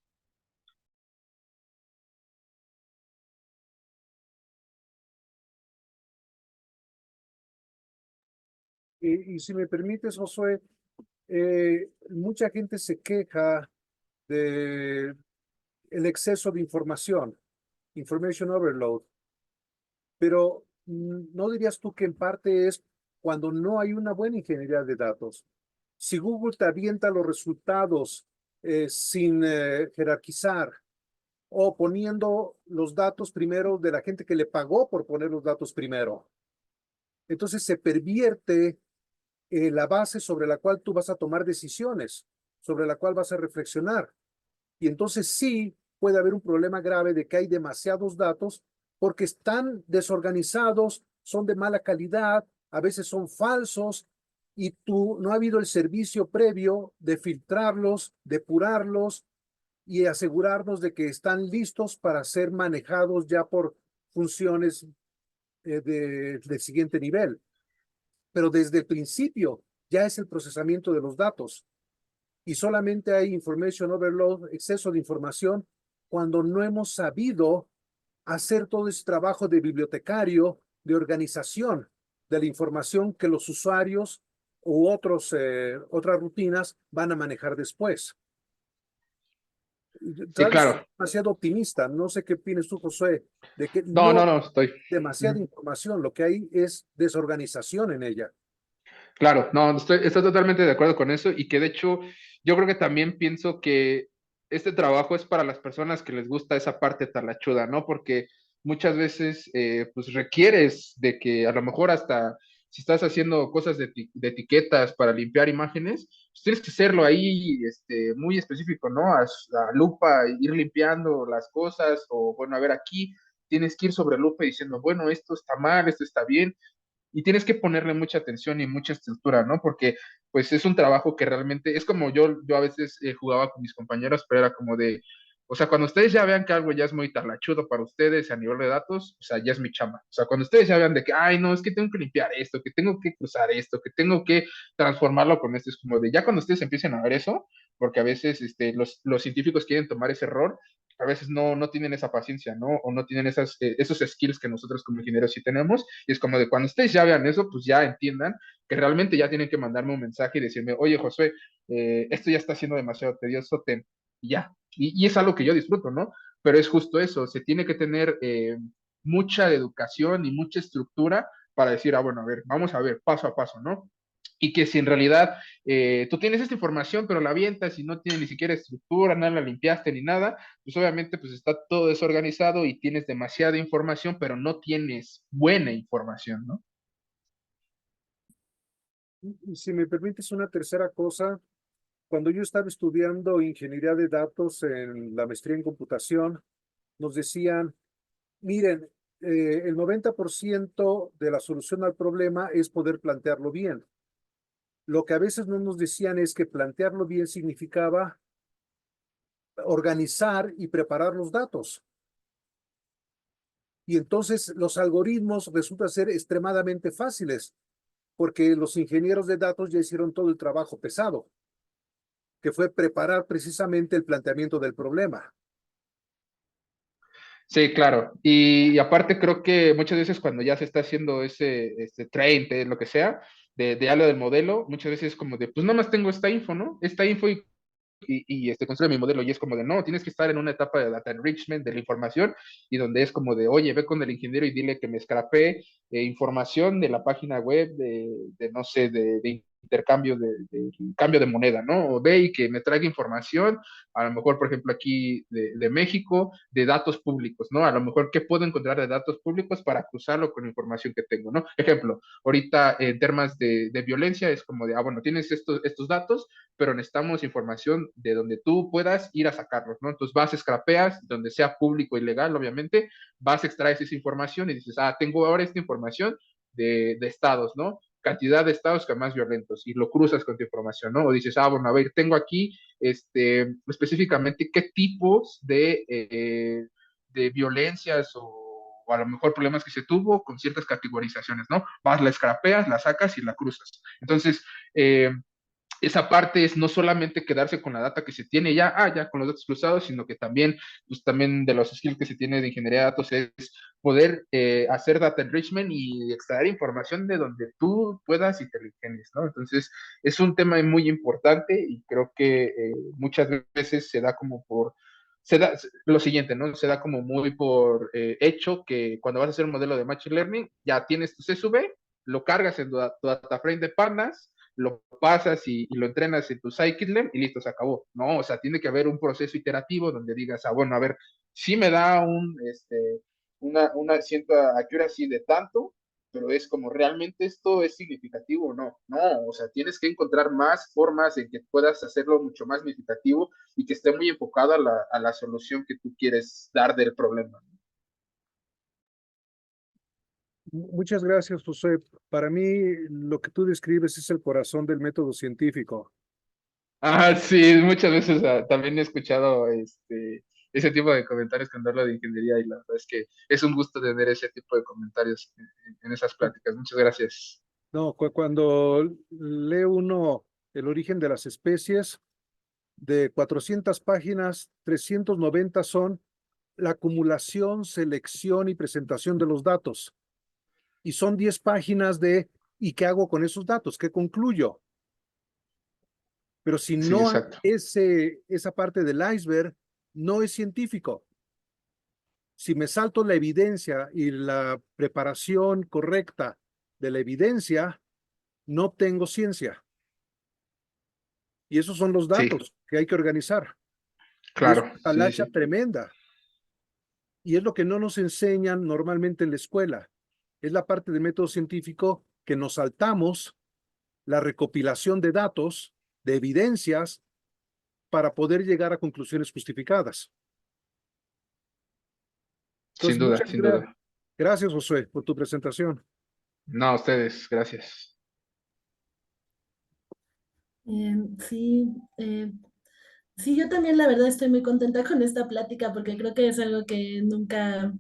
Y si me permites, Josué, mucha gente se queja de el exceso de información, information overload, pero ¿no dirías tú que en parte es cuando no hay una buena ingeniería de datos? Si Google te avienta los resultados sin jerarquizar o poniendo los datos primero de la gente que le pagó por poner los datos primero, entonces se pervierte la base sobre la cual tú vas a tomar decisiones, sobre la cual vas a reflexionar. Y entonces sí puede haber un problema grave de que hay demasiados datos porque están desorganizados, son de mala calidad, a veces son falsos y tú no ha habido el servicio previo de filtrarlos, depurarlos y asegurarnos de que están listos para ser manejados ya por funciones del siguiente nivel. Pero desde el principio ya es el procesamiento de los datos y solamente hay information overload, exceso de información, cuando no hemos sabido hacer todo ese trabajo de bibliotecario, de organización de la información que los usuarios u otras rutinas van a manejar después. Sí, Tal vez claro. demasiado optimista, no sé qué opinas tú, José, de que No, no no, no, estoy. demasiada información, lo que hay es desorganización en ella. Claro, no, estoy totalmente de acuerdo con eso y que de hecho yo creo que también pienso que este trabajo es para las personas que les gusta esa parte talachuda, ¿no? Porque muchas veces pues requieres de que a lo mejor hasta si estás haciendo cosas de etiquetas para limpiar imágenes, pues tienes que hacerlo ahí muy específico, ¿no? A lupa, ir limpiando las cosas o bueno, a ver aquí tienes que ir sobre lupa diciendo, bueno, esto está mal, esto está bien y tienes que ponerle mucha atención y mucha estructura, ¿no? Porque pues es un trabajo que realmente es como yo a veces jugaba con mis compañeros, pero era como de, O sea, cuando ustedes ya vean que algo ya es muy talachudo para ustedes a nivel de datos, o sea, ya es mi chamba. O sea, cuando ustedes ya vean de que, ay, no, es que tengo que limpiar esto, que tengo que cruzar esto, que tengo que transformarlo con esto, es como de, ya cuando ustedes empiecen a ver eso, porque a veces los científicos quieren tomar ese error, a veces no tienen esa paciencia, ¿no? O no tienen esos skills que nosotros como ingenieros sí tenemos. Y es como de cuando ustedes ya vean eso, pues ya entiendan que realmente ya tienen que mandarme un mensaje y decirme, oye, Josué, esto ya está siendo demasiado tedioso, y ya. Y es algo que yo disfruto, ¿no? Pero es justo eso, se tiene que tener mucha educación y mucha estructura para decir, ah, bueno, a ver, vamos a ver paso a paso, ¿no? Y que si en realidad tú tienes esta información, pero la avientas y no tiene ni siquiera estructura, no la limpiaste ni nada, pues obviamente pues está todo desorganizado y tienes demasiada información, pero no tienes buena información, ¿no? Y si me permites una tercera cosa, cuando yo estaba estudiando ingeniería de datos en la maestría en computación, nos decían, miren, el 90% de la solución al problema es poder plantearlo bien. Lo que a veces no nos decían es que plantearlo bien significaba organizar y preparar los datos. Y entonces los algoritmos resultan ser extremadamente fáciles, porque los ingenieros de datos ya hicieron todo el trabajo pesado, que fue preparar precisamente el planteamiento del problema. Sí, claro. Y aparte creo que muchas veces cuando ya se está haciendo ese train, lo que sea, de algo del modelo, muchas veces es como de, pues nada más tengo esta info, ¿no? Esta info construye mi modelo y es como de, no, tienes que estar en una etapa de data enrichment de la información y donde es como de, oye, ve con el ingeniero y dile que me escrapee información de la página web de no sé, de intercambio de cambio de moneda, ¿no? O ve y que me traiga información, a lo mejor, por ejemplo, aquí de México, de datos públicos, ¿no? A lo mejor, ¿qué puedo encontrar de datos públicos para cruzarlo con la información que tengo, ¿no? Ejemplo, ahorita en temas de violencia es como de, ah, bueno, tienes estos datos, pero necesitamos información de donde tú puedas ir a sacarlos, ¿no? Entonces vas, scrapeas, donde sea público y legal, obviamente, vas, extraes esa información y dices, ah, tengo ahora esta información de estados, ¿no? Cantidad de estados que más violentos y lo cruzas con tu información, ¿no? O dices, ah, bueno, a ver, tengo aquí específicamente qué tipos de violencias o a lo mejor problemas que se tuvo con ciertas categorizaciones, ¿no? Vas, la scrapeas, la sacas y la cruzas. Entonces, esa parte es no solamente quedarse con la data que se tiene ya, ya con los datos cruzados, sino que también, pues también de los skills que se tiene de ingeniería de datos es poder hacer data enrichment y extraer información de donde tú puedas y te lo ingenies, ¿no? Entonces, es un tema muy importante y creo que muchas veces se da como se da lo siguiente, ¿no? Se da como muy por hecho que cuando vas a hacer un modelo de Machine Learning, ya tienes tu CSV, lo cargas en tu data frame de pandas, lo pasas y lo entrenas en tu scikit-learn y listo, se acabó. No, o sea, tiene que haber un proceso iterativo donde digas, ah, bueno, a ver, sí me da una cierta accuracy de tanto, pero es como, ¿realmente esto es significativo o no? No, o sea, tienes que encontrar más formas en que puedas hacerlo mucho más significativo y que esté muy enfocado a la solución que tú quieres dar del problema. Muchas gracias, José. Para mí, lo que tú describes es el corazón del método científico. Ah, sí, muchas veces también he escuchado ese tipo de comentarios cuando hablo de ingeniería y la verdad es que es un gusto tener ese tipo de comentarios en esas pláticas. Muchas gracias. No, cuando lee uno el origen de las especies, de 400 páginas, 390 son la acumulación, selección y presentación de los datos. Y son 10 páginas de ¿y qué hago con esos datos? ¿Qué concluyo? Pero si Sí, no hay exacto. esa parte del iceberg, no es científico. Si me salto la evidencia y la preparación correcta de la evidencia, no tengo ciencia. Y esos son los Sí, datos que hay que organizar. Y es claro. una Sí, sí, talacha sí. tremenda. Y es lo que no nos enseñan normalmente en la escuela. Es la parte del método científico que nos saltamos la recopilación de datos, de evidencias, para poder llegar a conclusiones justificadas. Sin Entonces, duda, sin duda. gracias, Josué, por tu presentación. No, a ustedes, gracias. Sí, Sí, yo también la verdad estoy muy contenta con esta plática porque creo que es algo que nunca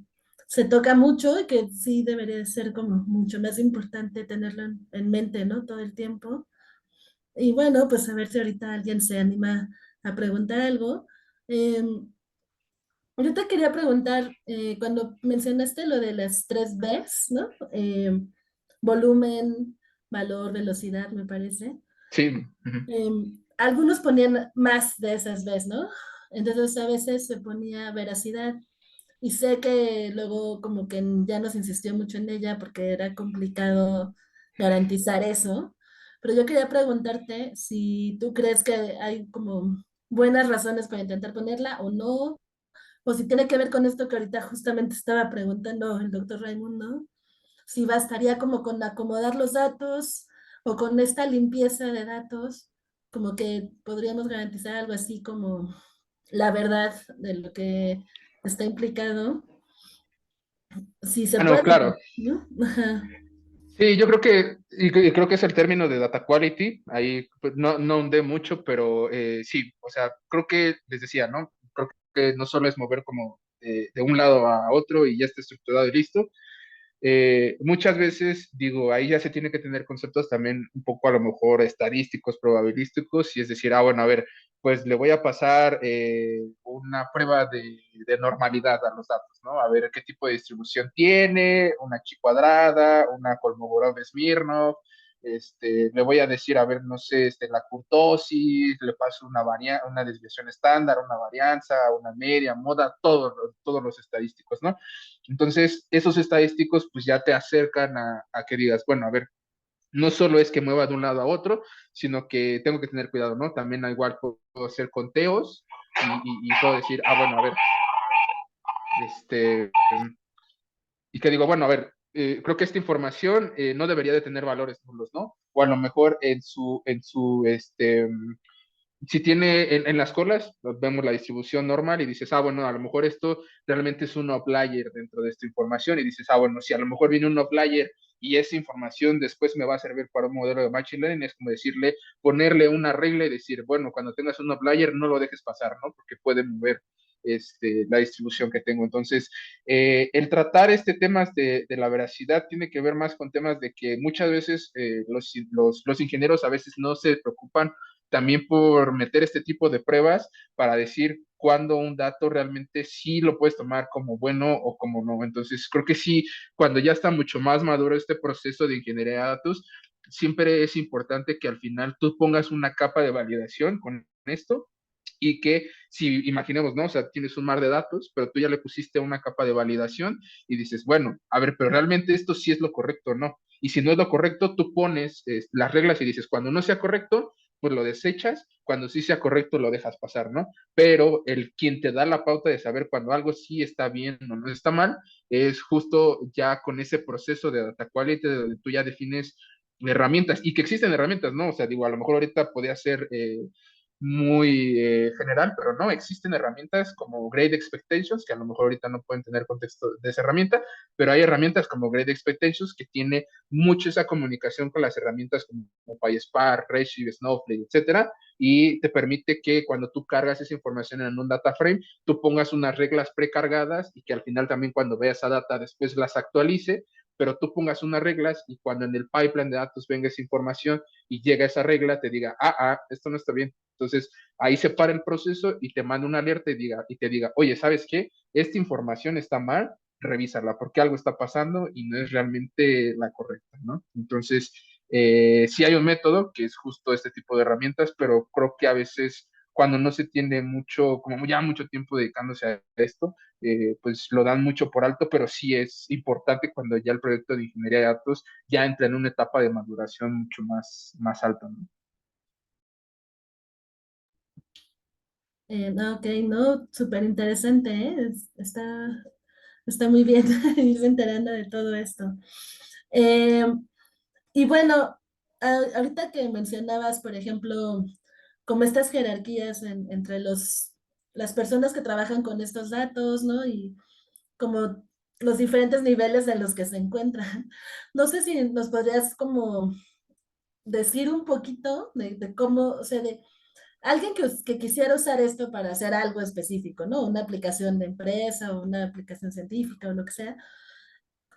se toca mucho y que sí debería de ser como mucho más importante tenerlo en mente, ¿no? Todo el tiempo. Y bueno, pues a ver si ahorita alguien se anima a preguntar algo. Yo te quería preguntar, cuando mencionaste lo de las tres Bs, ¿no? Volumen, valor, velocidad, me parece. Sí, ujú. Algunos ponían más de esas Bs, ¿no? Entonces a veces se ponía veracidad. Y sé que luego como que ya nos insistió mucho en ella porque era complicado garantizar eso. Pero yo quería preguntarte si tú crees que hay como buenas razones para intentar ponerla o no, o si tiene que ver con esto que ahorita justamente estaba preguntando el doctor Raimundo, si bastaría como con acomodar los datos o con esta limpieza de datos, como que podríamos garantizar algo así como la verdad de lo que está implicado, si se Ah, no, puede, claro. ¿no? Ajá. Sí, yo creo y creo que es el término de data quality, ahí pues, no hundé mucho, pero sí, o sea, creo que les decía, ¿no? Creo que no solo es mover como de un lado a otro y ya está estructurado y listo. Muchas veces, digo, ahí ya se tiene que tener conceptos también un poco a lo mejor estadísticos, probabilísticos, y es decir, ah, bueno, a ver, pues le voy a pasar una prueba de normalidad a los datos, ¿no? A ver qué tipo de distribución tiene, una chi cuadrada, una Kolmogorov-Smirnov, le voy a decir, a ver, no sé, la kurtosis, le paso una desviación estándar, una varianza, una media, moda, todos los estadísticos, ¿no? Entonces, esos estadísticos pues ya te acercan a que digas, bueno, a ver, no solo es que mueva de un lado a otro, sino que tengo que tener cuidado, ¿no? También igual puedo hacer conteos y puedo decir, ah, bueno, a ver, este, y que digo, bueno, a ver, creo que esta información no debería de tener valores nulos, ¿no? O a lo mejor si tiene en las colas, vemos la distribución normal y dices, ah, bueno, a lo mejor esto realmente es un outlier dentro de esta información y dices, ah, bueno, si a lo mejor viene un outlier y esa información después me va a servir para un modelo de machine learning, es como decirle, ponerle una regla y decir, bueno, cuando tengas un outlier no lo dejes pasar, ¿no? Porque puede mover la distribución que tengo. Entonces, el tratar temas de la veracidad tiene que ver más con temas de que muchas veces los ingenieros a veces no se preocupan también por meter este tipo de pruebas para decir cuándo un dato realmente sí lo puedes tomar como bueno o como no. Entonces, creo que sí, cuando ya está mucho más maduro este proceso de ingeniería de datos, siempre es importante que al final tú pongas una capa de validación con esto y que si imaginemos, ¿no? O sea, tienes un mar de datos, pero tú ya le pusiste una capa de validación y dices, bueno, a ver, pero realmente esto sí es lo correcto o no. Y si no es lo correcto, tú pones las reglas y dices, cuando no sea correcto, pues lo desechas, cuando sí sea correcto lo dejas pasar, ¿no? Pero quien te da la pauta de saber cuando algo sí está bien o no está mal, es justo ya con ese proceso de data quality donde tú ya defines herramientas y que existen herramientas, ¿no? O sea, digo, a lo mejor ahorita podría ser muy general, pero no, existen herramientas como Grade Expectations, que a lo mejor ahorita no pueden tener contexto de esa herramienta, pero hay herramientas como Grade Expectations que tiene mucho esa comunicación con las herramientas como PySpark, Redshift, Snowflake, etcétera, y te permite que cuando tú cargas esa información en un data frame, tú pongas unas reglas precargadas y que al final también cuando veas esa data después las actualice, pero tú pongas unas reglas y cuando en el pipeline de datos venga esa información y llega esa regla, te diga, esto no está bien. Entonces, ahí se para el proceso y te manda una alerta y te diga, oye, ¿sabes qué? Esta información está mal, revísala, porque algo está pasando y no es realmente la correcta, ¿no? Entonces, sí hay un método que es justo este tipo de herramientas, pero creo que a veces cuando no se tiene mucho, como ya mucho tiempo dedicándose a esto, pues lo dan mucho por alto, pero sí es importante cuando ya el proyecto de ingeniería de datos ya entra en una etapa de maduración mucho más alta, ¿no? No, ok, no, súper interesante, ¿eh? Está muy bien irse enterando de todo esto. Eh, y bueno, ahorita que mencionabas, por ejemplo, como estas jerarquías entre las personas que trabajan con estos datos, ¿no? Y como los diferentes niveles en los que se encuentran. No sé si nos podrías como decir un poquito de cómo, o sea, alguien que quisiera usar esto para hacer algo específico, ¿no? Una aplicación de empresa o una aplicación científica o lo que sea,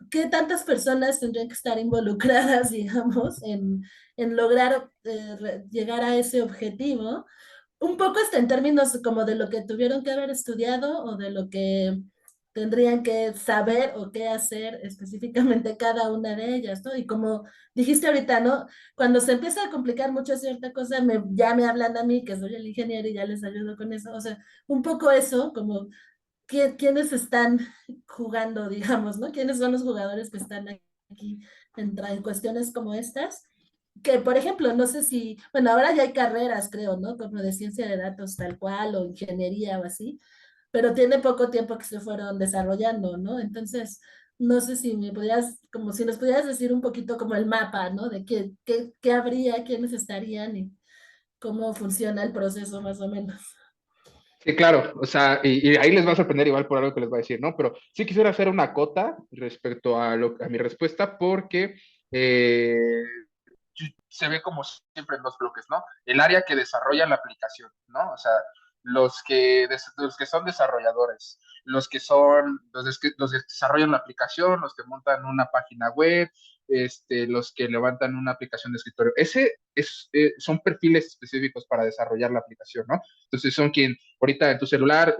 ¿qué tantas personas tendrían que estar involucradas, digamos, en lograr llegar a ese objetivo? Un poco está en términos como de lo que tuvieron que haber estudiado o de lo que tendrían que saber o qué hacer específicamente cada una de ellas, ¿no? Y como dijiste ahorita, ¿no? Cuando se empieza a complicar mucho cierta cosa, ya me hablan a mí, que soy el ingeniero y ya les ayudo con eso. O sea, un poco eso, como quiénes están jugando, digamos, ¿no? ¿Quiénes son los jugadores que están aquí en cuestiones como estas? Que, por ejemplo, no sé si, bueno, ahora ya hay carreras, creo, ¿no? Como de ciencia de datos tal cual o ingeniería o así, pero tiene poco tiempo que se fueron desarrollando, ¿no? Entonces, no sé si me podrías, como si nos pudieras decir un poquito como el mapa, ¿no? De qué habría, quiénes estarían y cómo funciona el proceso más o menos. Sí, claro, o sea, y ahí les va a sorprender igual por algo que les voy a decir, ¿no? Pero sí quisiera hacer una cota respecto a mi respuesta porque eh, se ve como siempre en dos bloques, ¿no? El área que desarrolla la aplicación, ¿no? O sea, los que son desarrolladores, los que desarrollan la aplicación, los que montan una página web, los que levantan una aplicación de escritorio. Son perfiles específicos para desarrollar la aplicación, ¿no? Entonces son quien, ahorita en tu celular,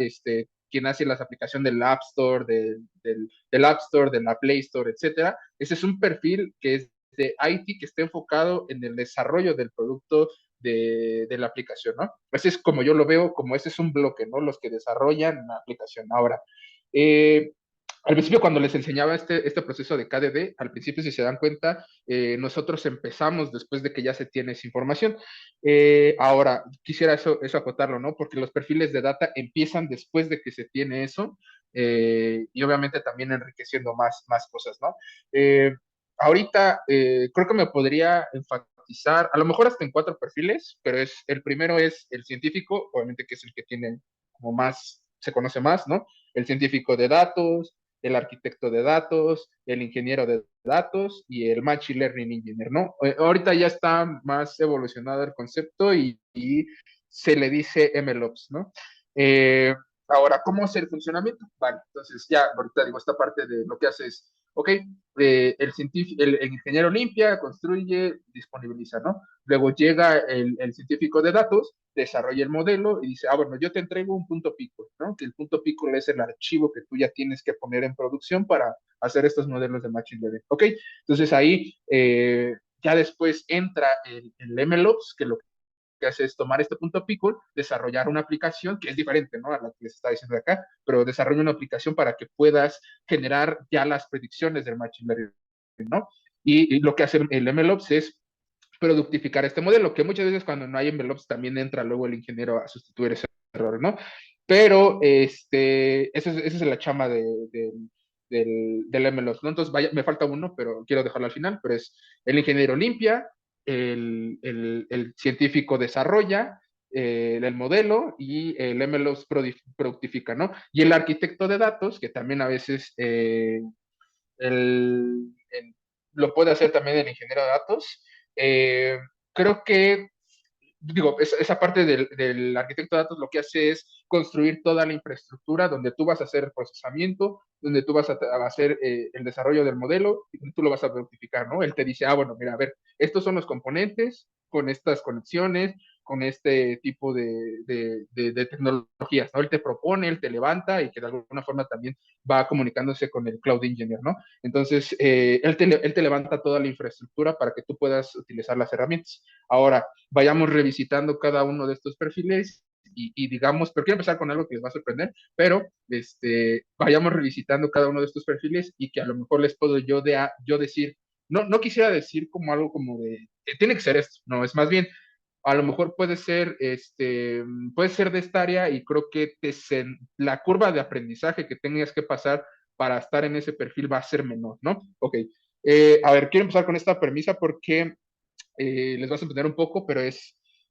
quien hace las aplicaciones del App Store, del App Store, de la Play Store, etcétera. Ese es un perfil que es de IT que esté enfocado en el desarrollo del producto de la aplicación, ¿no? Ese es como yo lo veo, como ese es un bloque, ¿no? Los que desarrollan la aplicación. Ahora, eh, al principio cuando les enseñaba este proceso de KDD, al principio si se dan cuenta, nosotros empezamos después de que ya se tiene esa información. Ahora, quisiera eso acotarlo, ¿no? Porque los perfiles de data empiezan después de que se tiene eso y obviamente también enriqueciendo más cosas, ¿no? Ahorita creo que me podría enfatizar, a lo mejor hasta en 4 perfiles, pero el primero es el científico, obviamente que es el que tiene como más, se conoce más, ¿no? El científico de datos, el arquitecto de datos, el ingeniero de datos y el Machine Learning Engineer, ¿no? Ahorita ya está más evolucionado el concepto y se le dice MLOps, ¿no? Ahora, ¿cómo es el funcionamiento? Vale, entonces ya ahorita digo, esta parte de lo que hace es, ok, el ingeniero limpia, construye, disponibiliza, ¿no? Luego llega el científico de datos, desarrolla el modelo y dice, bueno, yo te entrego un punto pico, ¿no? Que el punto pico es el archivo que tú ya tienes que poner en producción para hacer estos modelos de Machine Learning, ¿ok? Entonces ahí ya después entra el MLOps, que lo que hace es tomar este punto pico, desarrollar una aplicación que es diferente, ¿no? A la que les está diciendo de acá, pero desarrolla una aplicación para que puedas generar ya las predicciones del Machine Learning, ¿no? Y lo que hace el MLOps es productificar este modelo, que muchas veces cuando no hay envelopes también entra luego el ingeniero a sustituir ese error, ¿no? Pero esa es la chama del MLOps, ¿no? Entonces, vaya, me falta uno, pero quiero dejarlo al final, pero es el ingeniero limpia, el científico desarrolla el modelo y el MLOps productifica, ¿no? Y el arquitecto de datos, que también a veces el, el, lo puede hacer también el ingeniero de datos. Eh, Creo que, digo, esa parte del arquitecto de datos lo que hace es construir toda la infraestructura donde tú vas a hacer el procesamiento, donde tú vas a hacer el desarrollo del modelo y tú lo vas a verificar, ¿no? Él te dice, bueno, mira, a ver, estos son los componentes con estas conexiones, con este tipo de tecnologías, ¿no? Él te propone, él te levanta y que de alguna forma también va comunicándose con el cloud engineer, ¿no? Entonces, él te levanta toda la infraestructura para que tú puedas utilizar las herramientas. Ahora, vayamos revisitando cada uno de estos perfiles y digamos, pero quiero empezar con algo que les va a sorprender, pero vayamos revisitando cada uno de estos perfiles y que a lo mejor les puedo yo decir, no quisiera decir como algo como de, tiene que ser esto, no, es más bien, a lo mejor puede ser de esta área y creo que la curva de aprendizaje que tengas que pasar para estar en ese perfil va a ser menor, ¿no? Ok. A ver, quiero empezar con esta premisa porque les va a sorprender un poco, pero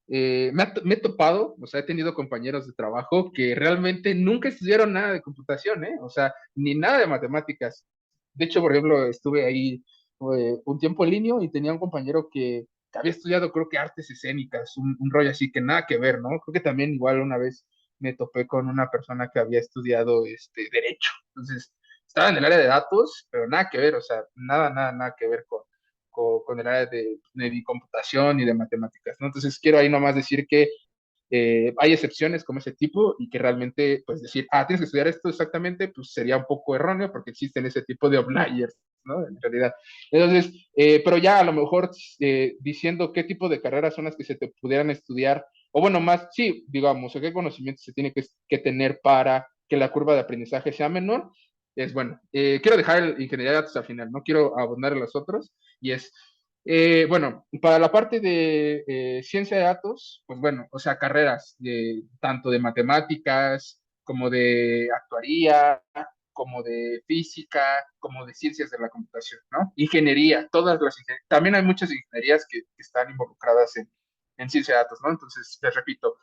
me he topado, o sea, he tenido compañeros de trabajo que realmente nunca estudiaron nada de computación, ¿eh? O sea, ni nada de matemáticas. De hecho, por ejemplo, estuve ahí un tiempo en línea y tenía un compañero que había estudiado creo que artes escénicas, un rollo así que nada que ver, ¿no? Creo que también igual una vez me topé con una persona que había estudiado derecho. Entonces, estaba en el área de datos, pero nada que ver, o sea, nada que ver con el área de computación y de matemáticas, ¿no? Entonces, quiero ahí nomás decir que hay excepciones como ese tipo y que realmente, pues decir, tienes que estudiar esto exactamente, pues sería un poco erróneo porque existen ese tipo de outliers, ¿no? En realidad. Entonces, pero ya a lo mejor diciendo qué tipo de carreras son las que se te pudieran estudiar, o bueno, más, sí, digamos, qué conocimientos se tiene que tener para que la curva de aprendizaje sea menor, es bueno. Quiero dejar el ingeniería de datos al final, no quiero abundar en los otros, y es bueno, para la parte de ciencia de datos, pues bueno, o sea, carreras tanto de matemáticas como de actuaría, como de física, como de ciencias de la computación, ¿no? Ingeniería, todas las ingenierías. También hay muchas ingenierías que están involucradas en ciencia de datos, ¿no? Entonces, les repito,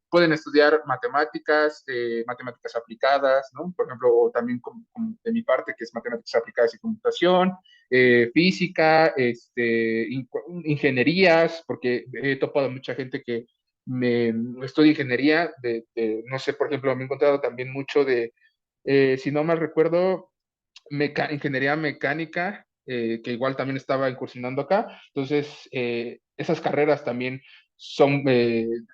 pueden estudiar matemáticas, matemáticas aplicadas, ¿no? Por ejemplo, o también como de mi parte, que es matemáticas aplicadas y computación, física, ingenierías, porque he topado mucha gente que me estudia ingeniería, no sé, por ejemplo, me he encontrado también mucho si no mal recuerdo, ingeniería mecánica, que igual también estaba incursionando acá. Entonces, esas carreras también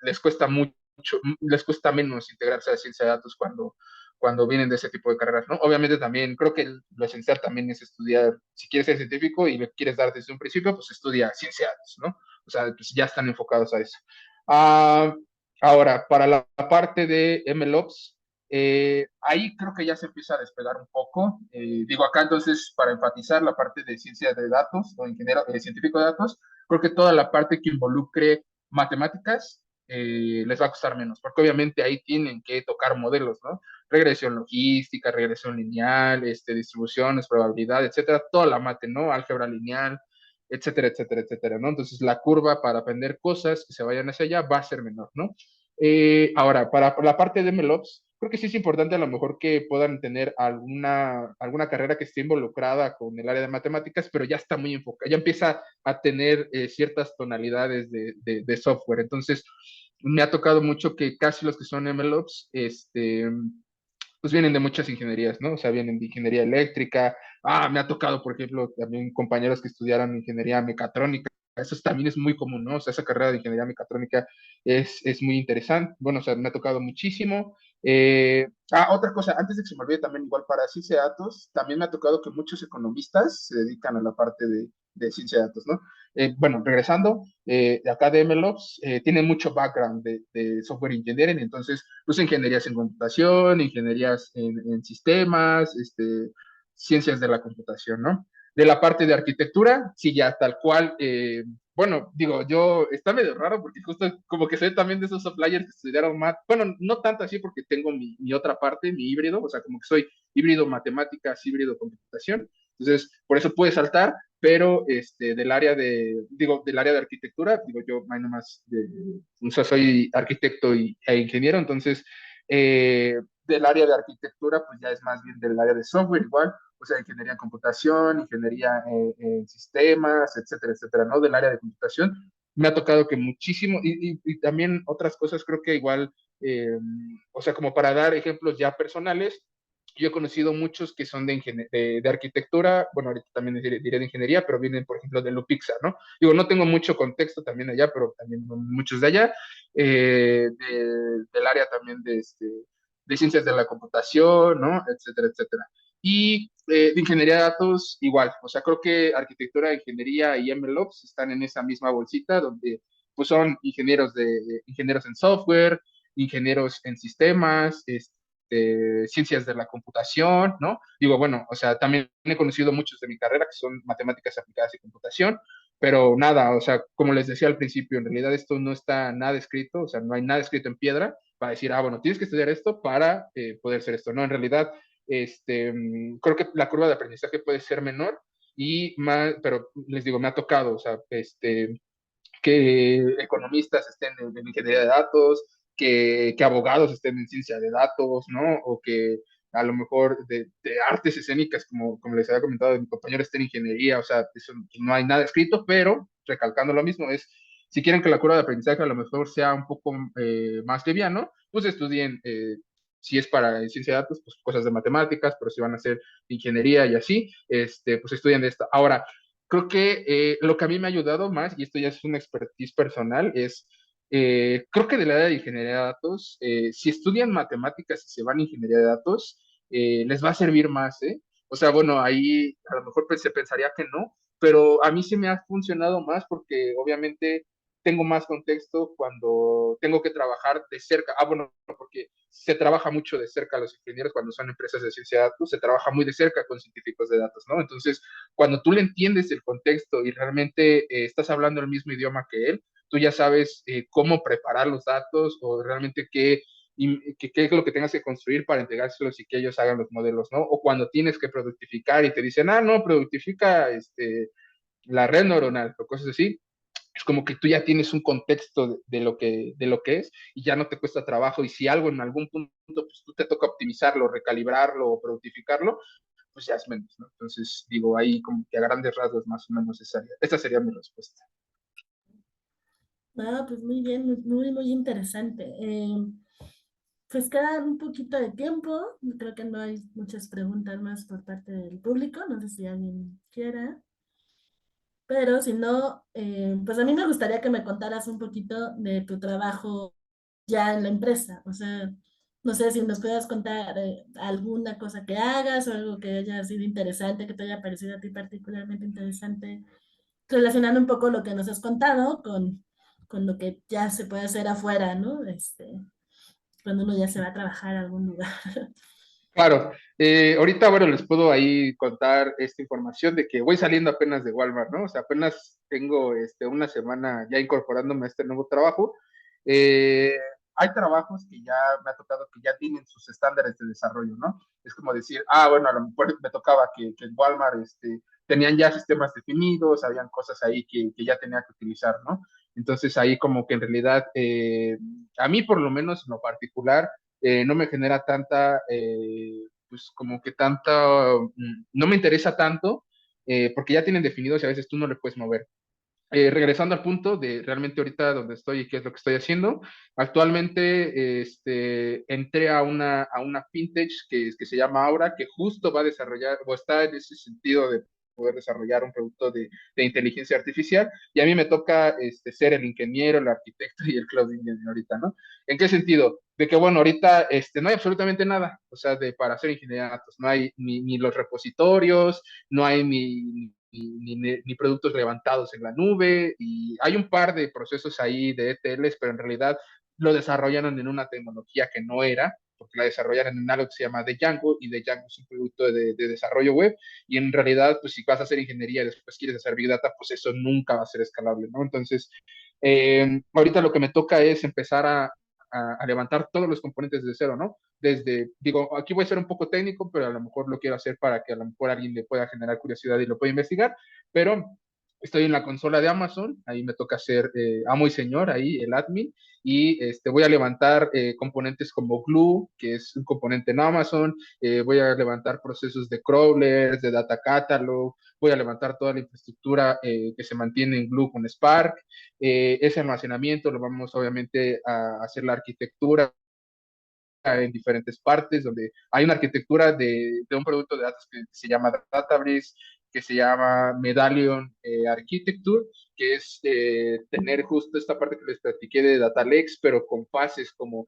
les cuesta mucho, les cuesta menos integrarse a ciencia de datos cuando vienen de ese tipo de carreras, ¿no? Obviamente también, creo que lo esencial también es estudiar, si quieres ser científico y le quieres dar desde un principio, pues estudia ciencia de datos, ¿no? O sea, pues ya están enfocados a eso. Ah, ahora, para la parte de MLOps, ahí creo que ya se empieza a despegar un poco. Digo acá entonces, para enfatizar la parte de ciencia de datos o ingeniero científico de datos, creo que toda la parte que involucre matemáticas les va a costar menos, porque obviamente ahí tienen que tocar modelos, ¿no? Regresión logística, regresión lineal, distribuciones, probabilidad, etcétera, toda la mate, ¿no? Álgebra lineal, etcétera, etcétera, etcétera, ¿no? Entonces la curva para aprender cosas que se vayan hacia allá va a ser menor, ¿no? Ahora, para la parte de MLOps, creo que sí es importante a lo mejor que puedan tener alguna carrera que esté involucrada con el área de matemáticas, pero ya está muy enfocada, ya empieza a tener ciertas tonalidades de software. Entonces, me ha tocado mucho que casi los que son MLOps, pues vienen de muchas ingenierías, ¿no? O sea, vienen de ingeniería eléctrica. Me ha tocado, por ejemplo, también compañeros que estudiaron ingeniería mecatrónica. Eso también es muy común, ¿no? O sea, esa carrera de ingeniería mecatrónica es muy interesante. Bueno, o sea, me ha tocado muchísimo. Otra cosa, antes de que se me olvide también, igual para ciencia de datos, también me ha tocado que muchos economistas se dedican a la parte de ciencia de datos, ¿no? Bueno, regresando, de acá de MLOps, tiene mucho background de software engineering, entonces, pues ingenierías en computación, ingenierías en sistemas, ciencias de la computación, ¿no? De la parte de arquitectura, sí, ya tal cual, bueno, digo, está medio raro porque justo como que soy también de esos suppliers que estudiaron bueno, no tanto así porque tengo mi otra parte, mi híbrido, o sea, como que soy híbrido matemáticas, híbrido computación, entonces, por eso puede saltar, pero del área de arquitectura, digo, yo nomás, o sea, soy arquitecto e ingeniero, entonces, del área de arquitectura, pues ya es más bien del área de software igual, o sea, ingeniería en computación, ingeniería en sistemas, etcétera, etcétera, ¿no? Del área de computación. Me ha tocado que muchísimo, y también otras cosas creo que igual, o sea, como para dar ejemplos ya personales, yo he conocido muchos que son de arquitectura, bueno, ahorita también diré de ingeniería, pero vienen, por ejemplo, de Lupixa, ¿no? Digo, no tengo mucho contexto también allá, pero también muchos de allá, del área también de ciencias de la computación, ¿no? Etcétera, etcétera. Y de ingeniería de datos, igual, o sea, creo que arquitectura, ingeniería y MLOps están en esa misma bolsita donde pues son ingenieros en software, ingenieros en sistemas, ciencias de la computación, ¿no? Digo, bueno, o sea, también he conocido muchos de mi carrera que son matemáticas aplicadas y computación, pero nada, o sea, como les decía al principio, en realidad esto no está nada escrito, o sea, no hay nada escrito en piedra para decir, bueno, tienes que estudiar esto para poder ser esto, ¿no? En realidad, creo que la curva de aprendizaje puede ser menor y más, pero les digo, me ha tocado, o sea, que economistas estén en ingeniería de datos, que abogados estén en ciencia de datos, ¿no? O que a lo mejor de artes escénicas, como les había comentado de mi compañero, estén en ingeniería, o sea, eso no hay nada escrito, pero recalcando lo mismo, es si quieren que la curva de aprendizaje a lo mejor sea un poco más liviano, pues estudien, si es para ciencia de datos, pues cosas de matemáticas, pero si van a hacer ingeniería y así, pues estudian de esta. Ahora, creo que lo que a mí me ha ayudado más, y esto ya es una expertise personal, es creo que del área de ingeniería de datos, si estudian matemáticas y se van a ingeniería de datos, les va a servir más, ¿eh? O sea, bueno, ahí a lo mejor se pensaría que no, pero a mí sí me ha funcionado más porque obviamente tengo más contexto cuando tengo que trabajar de cerca. Ah, bueno, porque se trabaja mucho de cerca los ingenieros cuando son empresas de ciencia de datos, se trabaja muy de cerca con científicos de datos, ¿no? Entonces, cuando tú le entiendes el contexto y realmente estás hablando el mismo idioma que él, tú ya sabes cómo preparar los datos o realmente qué es lo que tengas que construir para entregárselos y que ellos hagan los modelos, ¿no? O cuando tienes que productificar y te dicen, ah, no, productifica la red neuronal o cosas así, es como que tú ya tienes un contexto de lo que es y ya no te cuesta trabajo y si algo en algún punto pues tú te toca optimizarlo, recalibrarlo o productificarlo, pues ya es menos, ¿no? Entonces digo, ahí como que a grandes rasgos más o menos esa sería mi respuesta. Ah, pues muy bien, muy interesante. Pues queda un poquito de tiempo. Creo que no hay muchas preguntas más por parte del público. No sé si alguien quiera. Pero si no, pues a mí me gustaría que me contaras un poquito de tu trabajo ya en la empresa. O sea, no sé si nos puedas contar alguna cosa que hagas o algo que haya sido interesante, que te haya parecido a ti particularmente interesante, relacionando un poco lo que nos has contado con lo que ya se puede hacer afuera, ¿no? Cuando uno ya se va a trabajar a algún lugar. Claro, ahorita, bueno, les puedo ahí contar esta información de que voy saliendo apenas de Walmart, ¿no? O sea, apenas tengo una semana ya incorporándome a este nuevo trabajo. Eh, Hay trabajos que ya me ha tocado que ya tienen sus estándares de desarrollo, ¿no? Es como decir, ah, bueno, a lo mejor me tocaba que en Walmart tenían ya sistemas definidos, habían cosas ahí que ya tenía que utilizar, ¿no? Entonces ahí como que en realidad, a mí por lo menos en lo particular, no me genera tanta, pues como que tanta, no me interesa tanto, porque ya tienen definidos y a veces tú no le puedes mover. Regresando al punto de realmente ahorita donde estoy y qué es lo que estoy haciendo, actualmente entré a una fintech que se llama Aura, que justo va a desarrollar o está en ese sentido de poder desarrollar un producto de inteligencia artificial y a mí me toca ser el ingeniero, el arquitecto y el cloud engineer ahorita, ¿no? ¿En qué sentido? De que, bueno, ahorita no hay absolutamente nada, o sea, para hacer ingeniería de datos, no hay ni los repositorios, no hay ni productos levantados en la nube, y hay un par de procesos ahí de ETLs, pero en realidad lo desarrollaron en una tecnología que no era, porque la desarrollaron en algo que se llama Django, y Django es un producto de desarrollo web, y en realidad, pues si vas a hacer ingeniería y después quieres hacer Big Data, pues eso nunca va a ser escalable, ¿no? Entonces, ahorita lo que me toca es empezar a levantar todos los componentes de cero, ¿no? Digo, aquí voy a ser un poco técnico, pero a lo mejor lo quiero hacer para que a lo mejor alguien le pueda generar curiosidad y lo pueda investigar, pero estoy en la consola de Amazon, ahí me toca ser amo y señor, ahí el admin, y voy a levantar componentes como Glue, que es un componente en Amazon, voy a levantar procesos de crawlers, de data catalog, voy a levantar toda la infraestructura que se mantiene en Glue con Spark, ese almacenamiento lo vamos obviamente a hacer la arquitectura en diferentes partes, donde hay una arquitectura de un producto de datos que se llama Databricks, que se llama Medallion Architecture, que es tener justo esta parte que les platiqué de Data Lakes, pero con fases como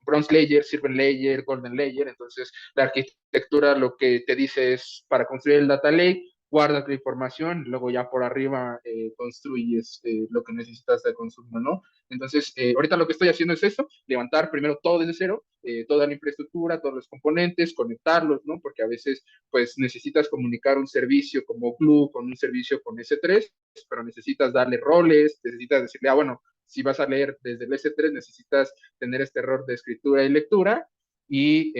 Bronze Layer, Silver Layer, Golden Layer. Entonces, la arquitectura lo que te dice es, para construir el Data Lake, guardas la información, luego ya por arriba construyes lo que necesitas de consumo, ¿no? Entonces, ahorita lo que estoy haciendo es eso, levantar primero todo desde cero, toda la infraestructura, todos los componentes, conectarlos, ¿no? Porque a veces, pues, necesitas comunicar un servicio como Glue con un servicio con S3, pero necesitas darle roles, necesitas decirle, ah, bueno, si vas a leer desde el S3, necesitas tener este error de escritura y lectura, y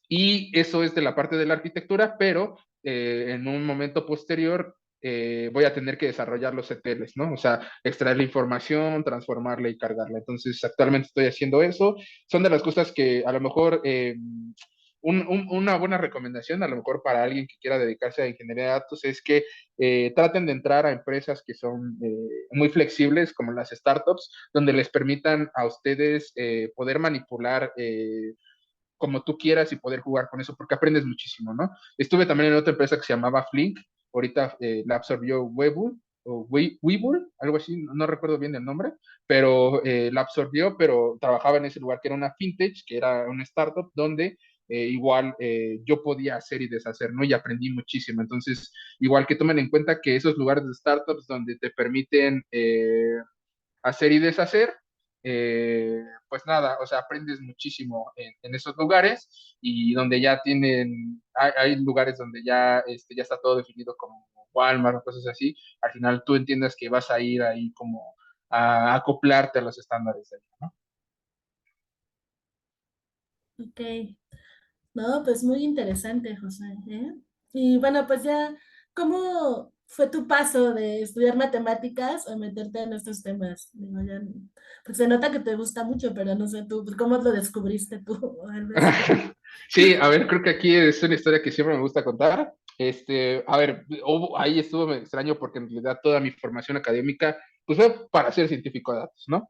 y eso es de la parte de la arquitectura, pero en un momento posterior voy a tener que desarrollar los ETLs, ¿no? O sea, extraer la información, transformarla y cargarla. Entonces, actualmente estoy haciendo eso. Son de las cosas que a lo mejor una buena recomendación, a lo mejor para alguien que quiera dedicarse a ingeniería de datos, es que traten de entrar a empresas que son muy flexibles, como las startups, donde les permitan a ustedes poder manipular como tú quieras y poder jugar con eso, porque aprendes muchísimo, ¿no? Estuve también en otra empresa que se llamaba Flink, ahorita la absorbió Webull, o Webull, algo así, no recuerdo bien el nombre, pero la absorbió, pero trabajaba en ese lugar que era una fintech, que era una startup, donde igual yo podía hacer y deshacer, ¿no? Y aprendí muchísimo. Entonces, igual que tomen en cuenta que esos lugares de startups donde te permiten hacer y deshacer, pues nada, o sea, aprendes muchísimo en esos lugares y donde ya tienen, hay lugares donde ya, ya está todo definido como Walmart o cosas así, al final tú entiendes que vas a ir ahí como a acoplarte a los estándares de ahí, ¿no? Ok. No, pues muy interesante, José, ¿eh? Y bueno, pues ya, ¿cómo fue tu paso de estudiar matemáticas a meterte en estos temas? Digo, ya, pues se nota que te gusta mucho, pero no sé tú, pues, ¿cómo lo descubriste tú o algo así? Sí, a ver, creo que aquí es una historia que siempre me gusta contar. A ver, ahí estuvo me extraño porque en realidad toda mi formación académica pues fue para ser científico de datos, ¿no?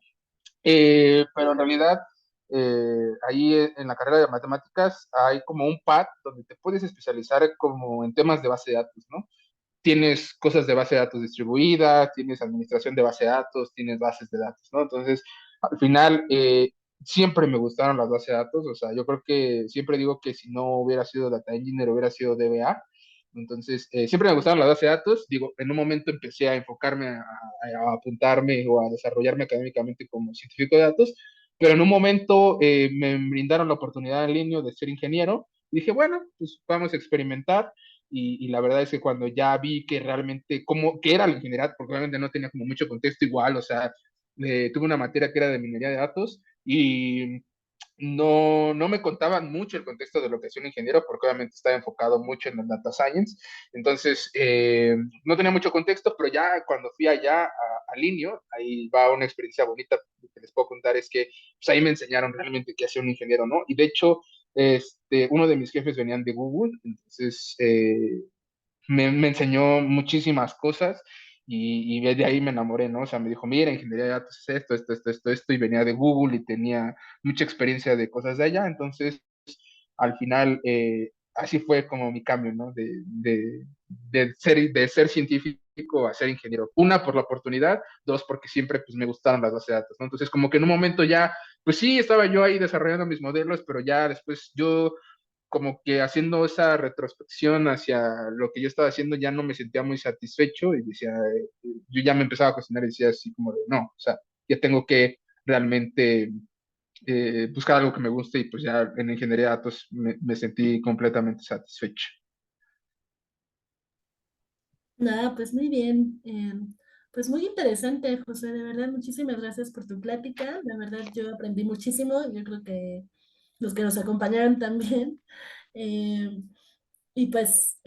Pero en realidad, ahí en la carrera de matemáticas hay como un pad donde te puedes especializar como en temas de base de datos, ¿no? Tienes cosas de base de datos distribuidas, tienes administración de base de datos, tienes bases de datos, ¿no? Entonces, al final, siempre me gustaron las bases de datos, o sea, yo creo que siempre digo que si no hubiera sido Data Engineer, hubiera sido DBA. Entonces, siempre me gustaron las bases de datos. Digo, en un momento empecé a enfocarme a apuntarme o a desarrollarme académicamente como científico de datos, pero en un momento me brindaron la oportunidad en línea de ser ingeniero. Y dije, bueno, pues vamos a experimentar y la verdad es que cuando ya vi que realmente, como, que era la ingeniería, porque obviamente no tenía como mucho contexto igual, o sea, tuve una materia que era de minería de datos y no me contaban mucho el contexto de lo que es un ingeniero, porque obviamente estaba enfocado mucho en el data science, entonces no tenía mucho contexto, pero ya cuando fui allá a Linio, ahí va una experiencia bonita que les puedo contar, es que pues, ahí me enseñaron realmente qué hacía un ingeniero, ¿no? Y de hecho, uno de mis jefes venían de Google, entonces me enseñó muchísimas cosas y de ahí me enamoré, ¿no? O sea, me dijo, mira, ingeniería de datos es esto, y venía de Google y tenía mucha experiencia de cosas de allá, entonces al final así fue como mi cambio, ¿no? De ser científico a ser ingeniero. Una, por la oportunidad, dos, porque siempre pues, me gustaron las bases de datos, ¿no? Entonces, como que en un momento ya, pues sí, estaba yo ahí desarrollando mis modelos, pero ya después yo como que haciendo esa retrospección hacia lo que yo estaba haciendo ya no me sentía muy satisfecho y decía, yo ya me empezaba a cuestionar y decía así como de, no, o sea, ya tengo que realmente buscar algo que me guste y pues ya en ingeniería de datos me sentí completamente satisfecho. Nada, pues muy bien. Pues muy interesante, José, de verdad, muchísimas gracias por tu plática. La verdad, yo aprendí muchísimo, yo creo que los que nos acompañaron también. Eh, y pues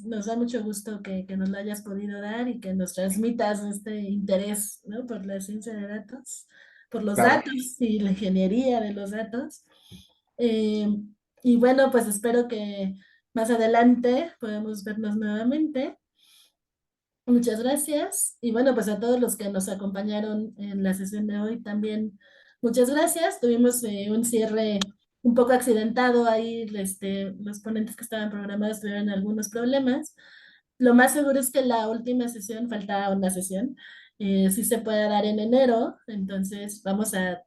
nos da mucho gusto que nos lo hayas podido dar y que nos transmitas este interés, ¿no? Por la ciencia de datos, por los Claro. datos y la ingeniería de los datos. Eh, y bueno, pues espero que más adelante podamos vernos nuevamente. Muchas gracias. Y bueno, pues a todos los que nos acompañaron en la sesión de hoy también, muchas gracias. Tuvimos un cierre un poco accidentado ahí, los ponentes que estaban programados tuvieron algunos problemas. Lo más seguro es que la última sesión, falta una sesión, sí se pueda dar en enero, entonces vamos a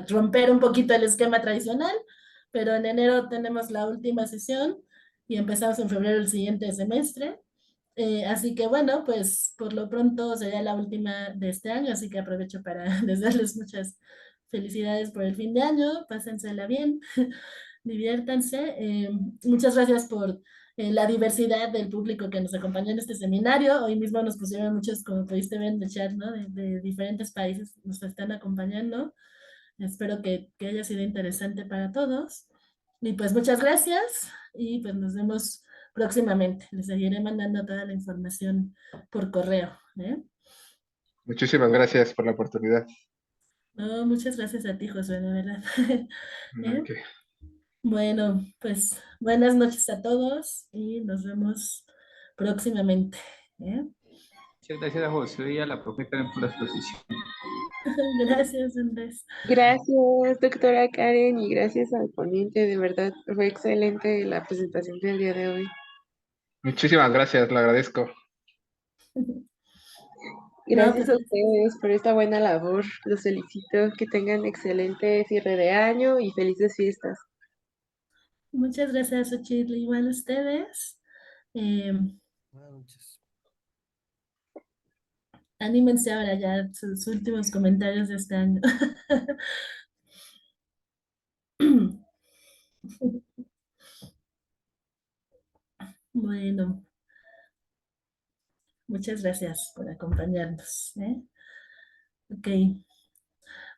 romper un poquito el esquema tradicional, pero en enero tenemos la última sesión y empezamos en febrero el siguiente semestre. Así que bueno, pues por lo pronto sería la última de este año, así que aprovecho para desearles muchas felicidades por el fin de año, pásensela bien, diviértanse. Muchas gracias por la diversidad del público que nos acompañó en este seminario. Hoy mismo nos pusieron muchos, como pudiste ver en el chat, ¿no? De diferentes países nos están acompañando. Espero que haya sido interesante para todos. Y pues muchas gracias y pues nos vemos próximamente. Les seguiré mandando toda la información por correo. ¿Eh? Muchísimas gracias por la oportunidad. No, muchas gracias a ti, José, de verdad. ¿Eh? Ok. Bueno, pues buenas noches a todos y nos vemos próximamente. ¿Eh? Muchas gracias a José y a la profe Karen por la exposición. Gracias, Andrés. Gracias, doctora Karen, y gracias al ponente. De verdad, fue excelente la presentación del día de hoy. Muchísimas gracias, lo agradezco. No, Gracias pues a ustedes por esta buena labor. Los felicito. Que tengan excelente cierre de año y felices fiestas. muchas gracias, Xochitl. Igual a ustedes. Eh, Buenas noches. anímense ahora ya sus últimos comentarios de este año. Bueno, muchas gracias por acompañarnos. ¿Eh? Ok,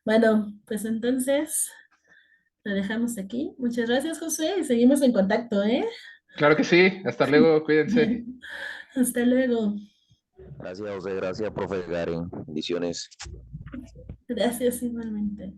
bueno, pues entonces lo dejamos aquí. Muchas gracias, José, y seguimos en contacto, ¿eh? Claro que sí, hasta luego, cuídense. Hasta luego. Gracias, José. Gracias, profe Karen. Bendiciones. Gracias igualmente.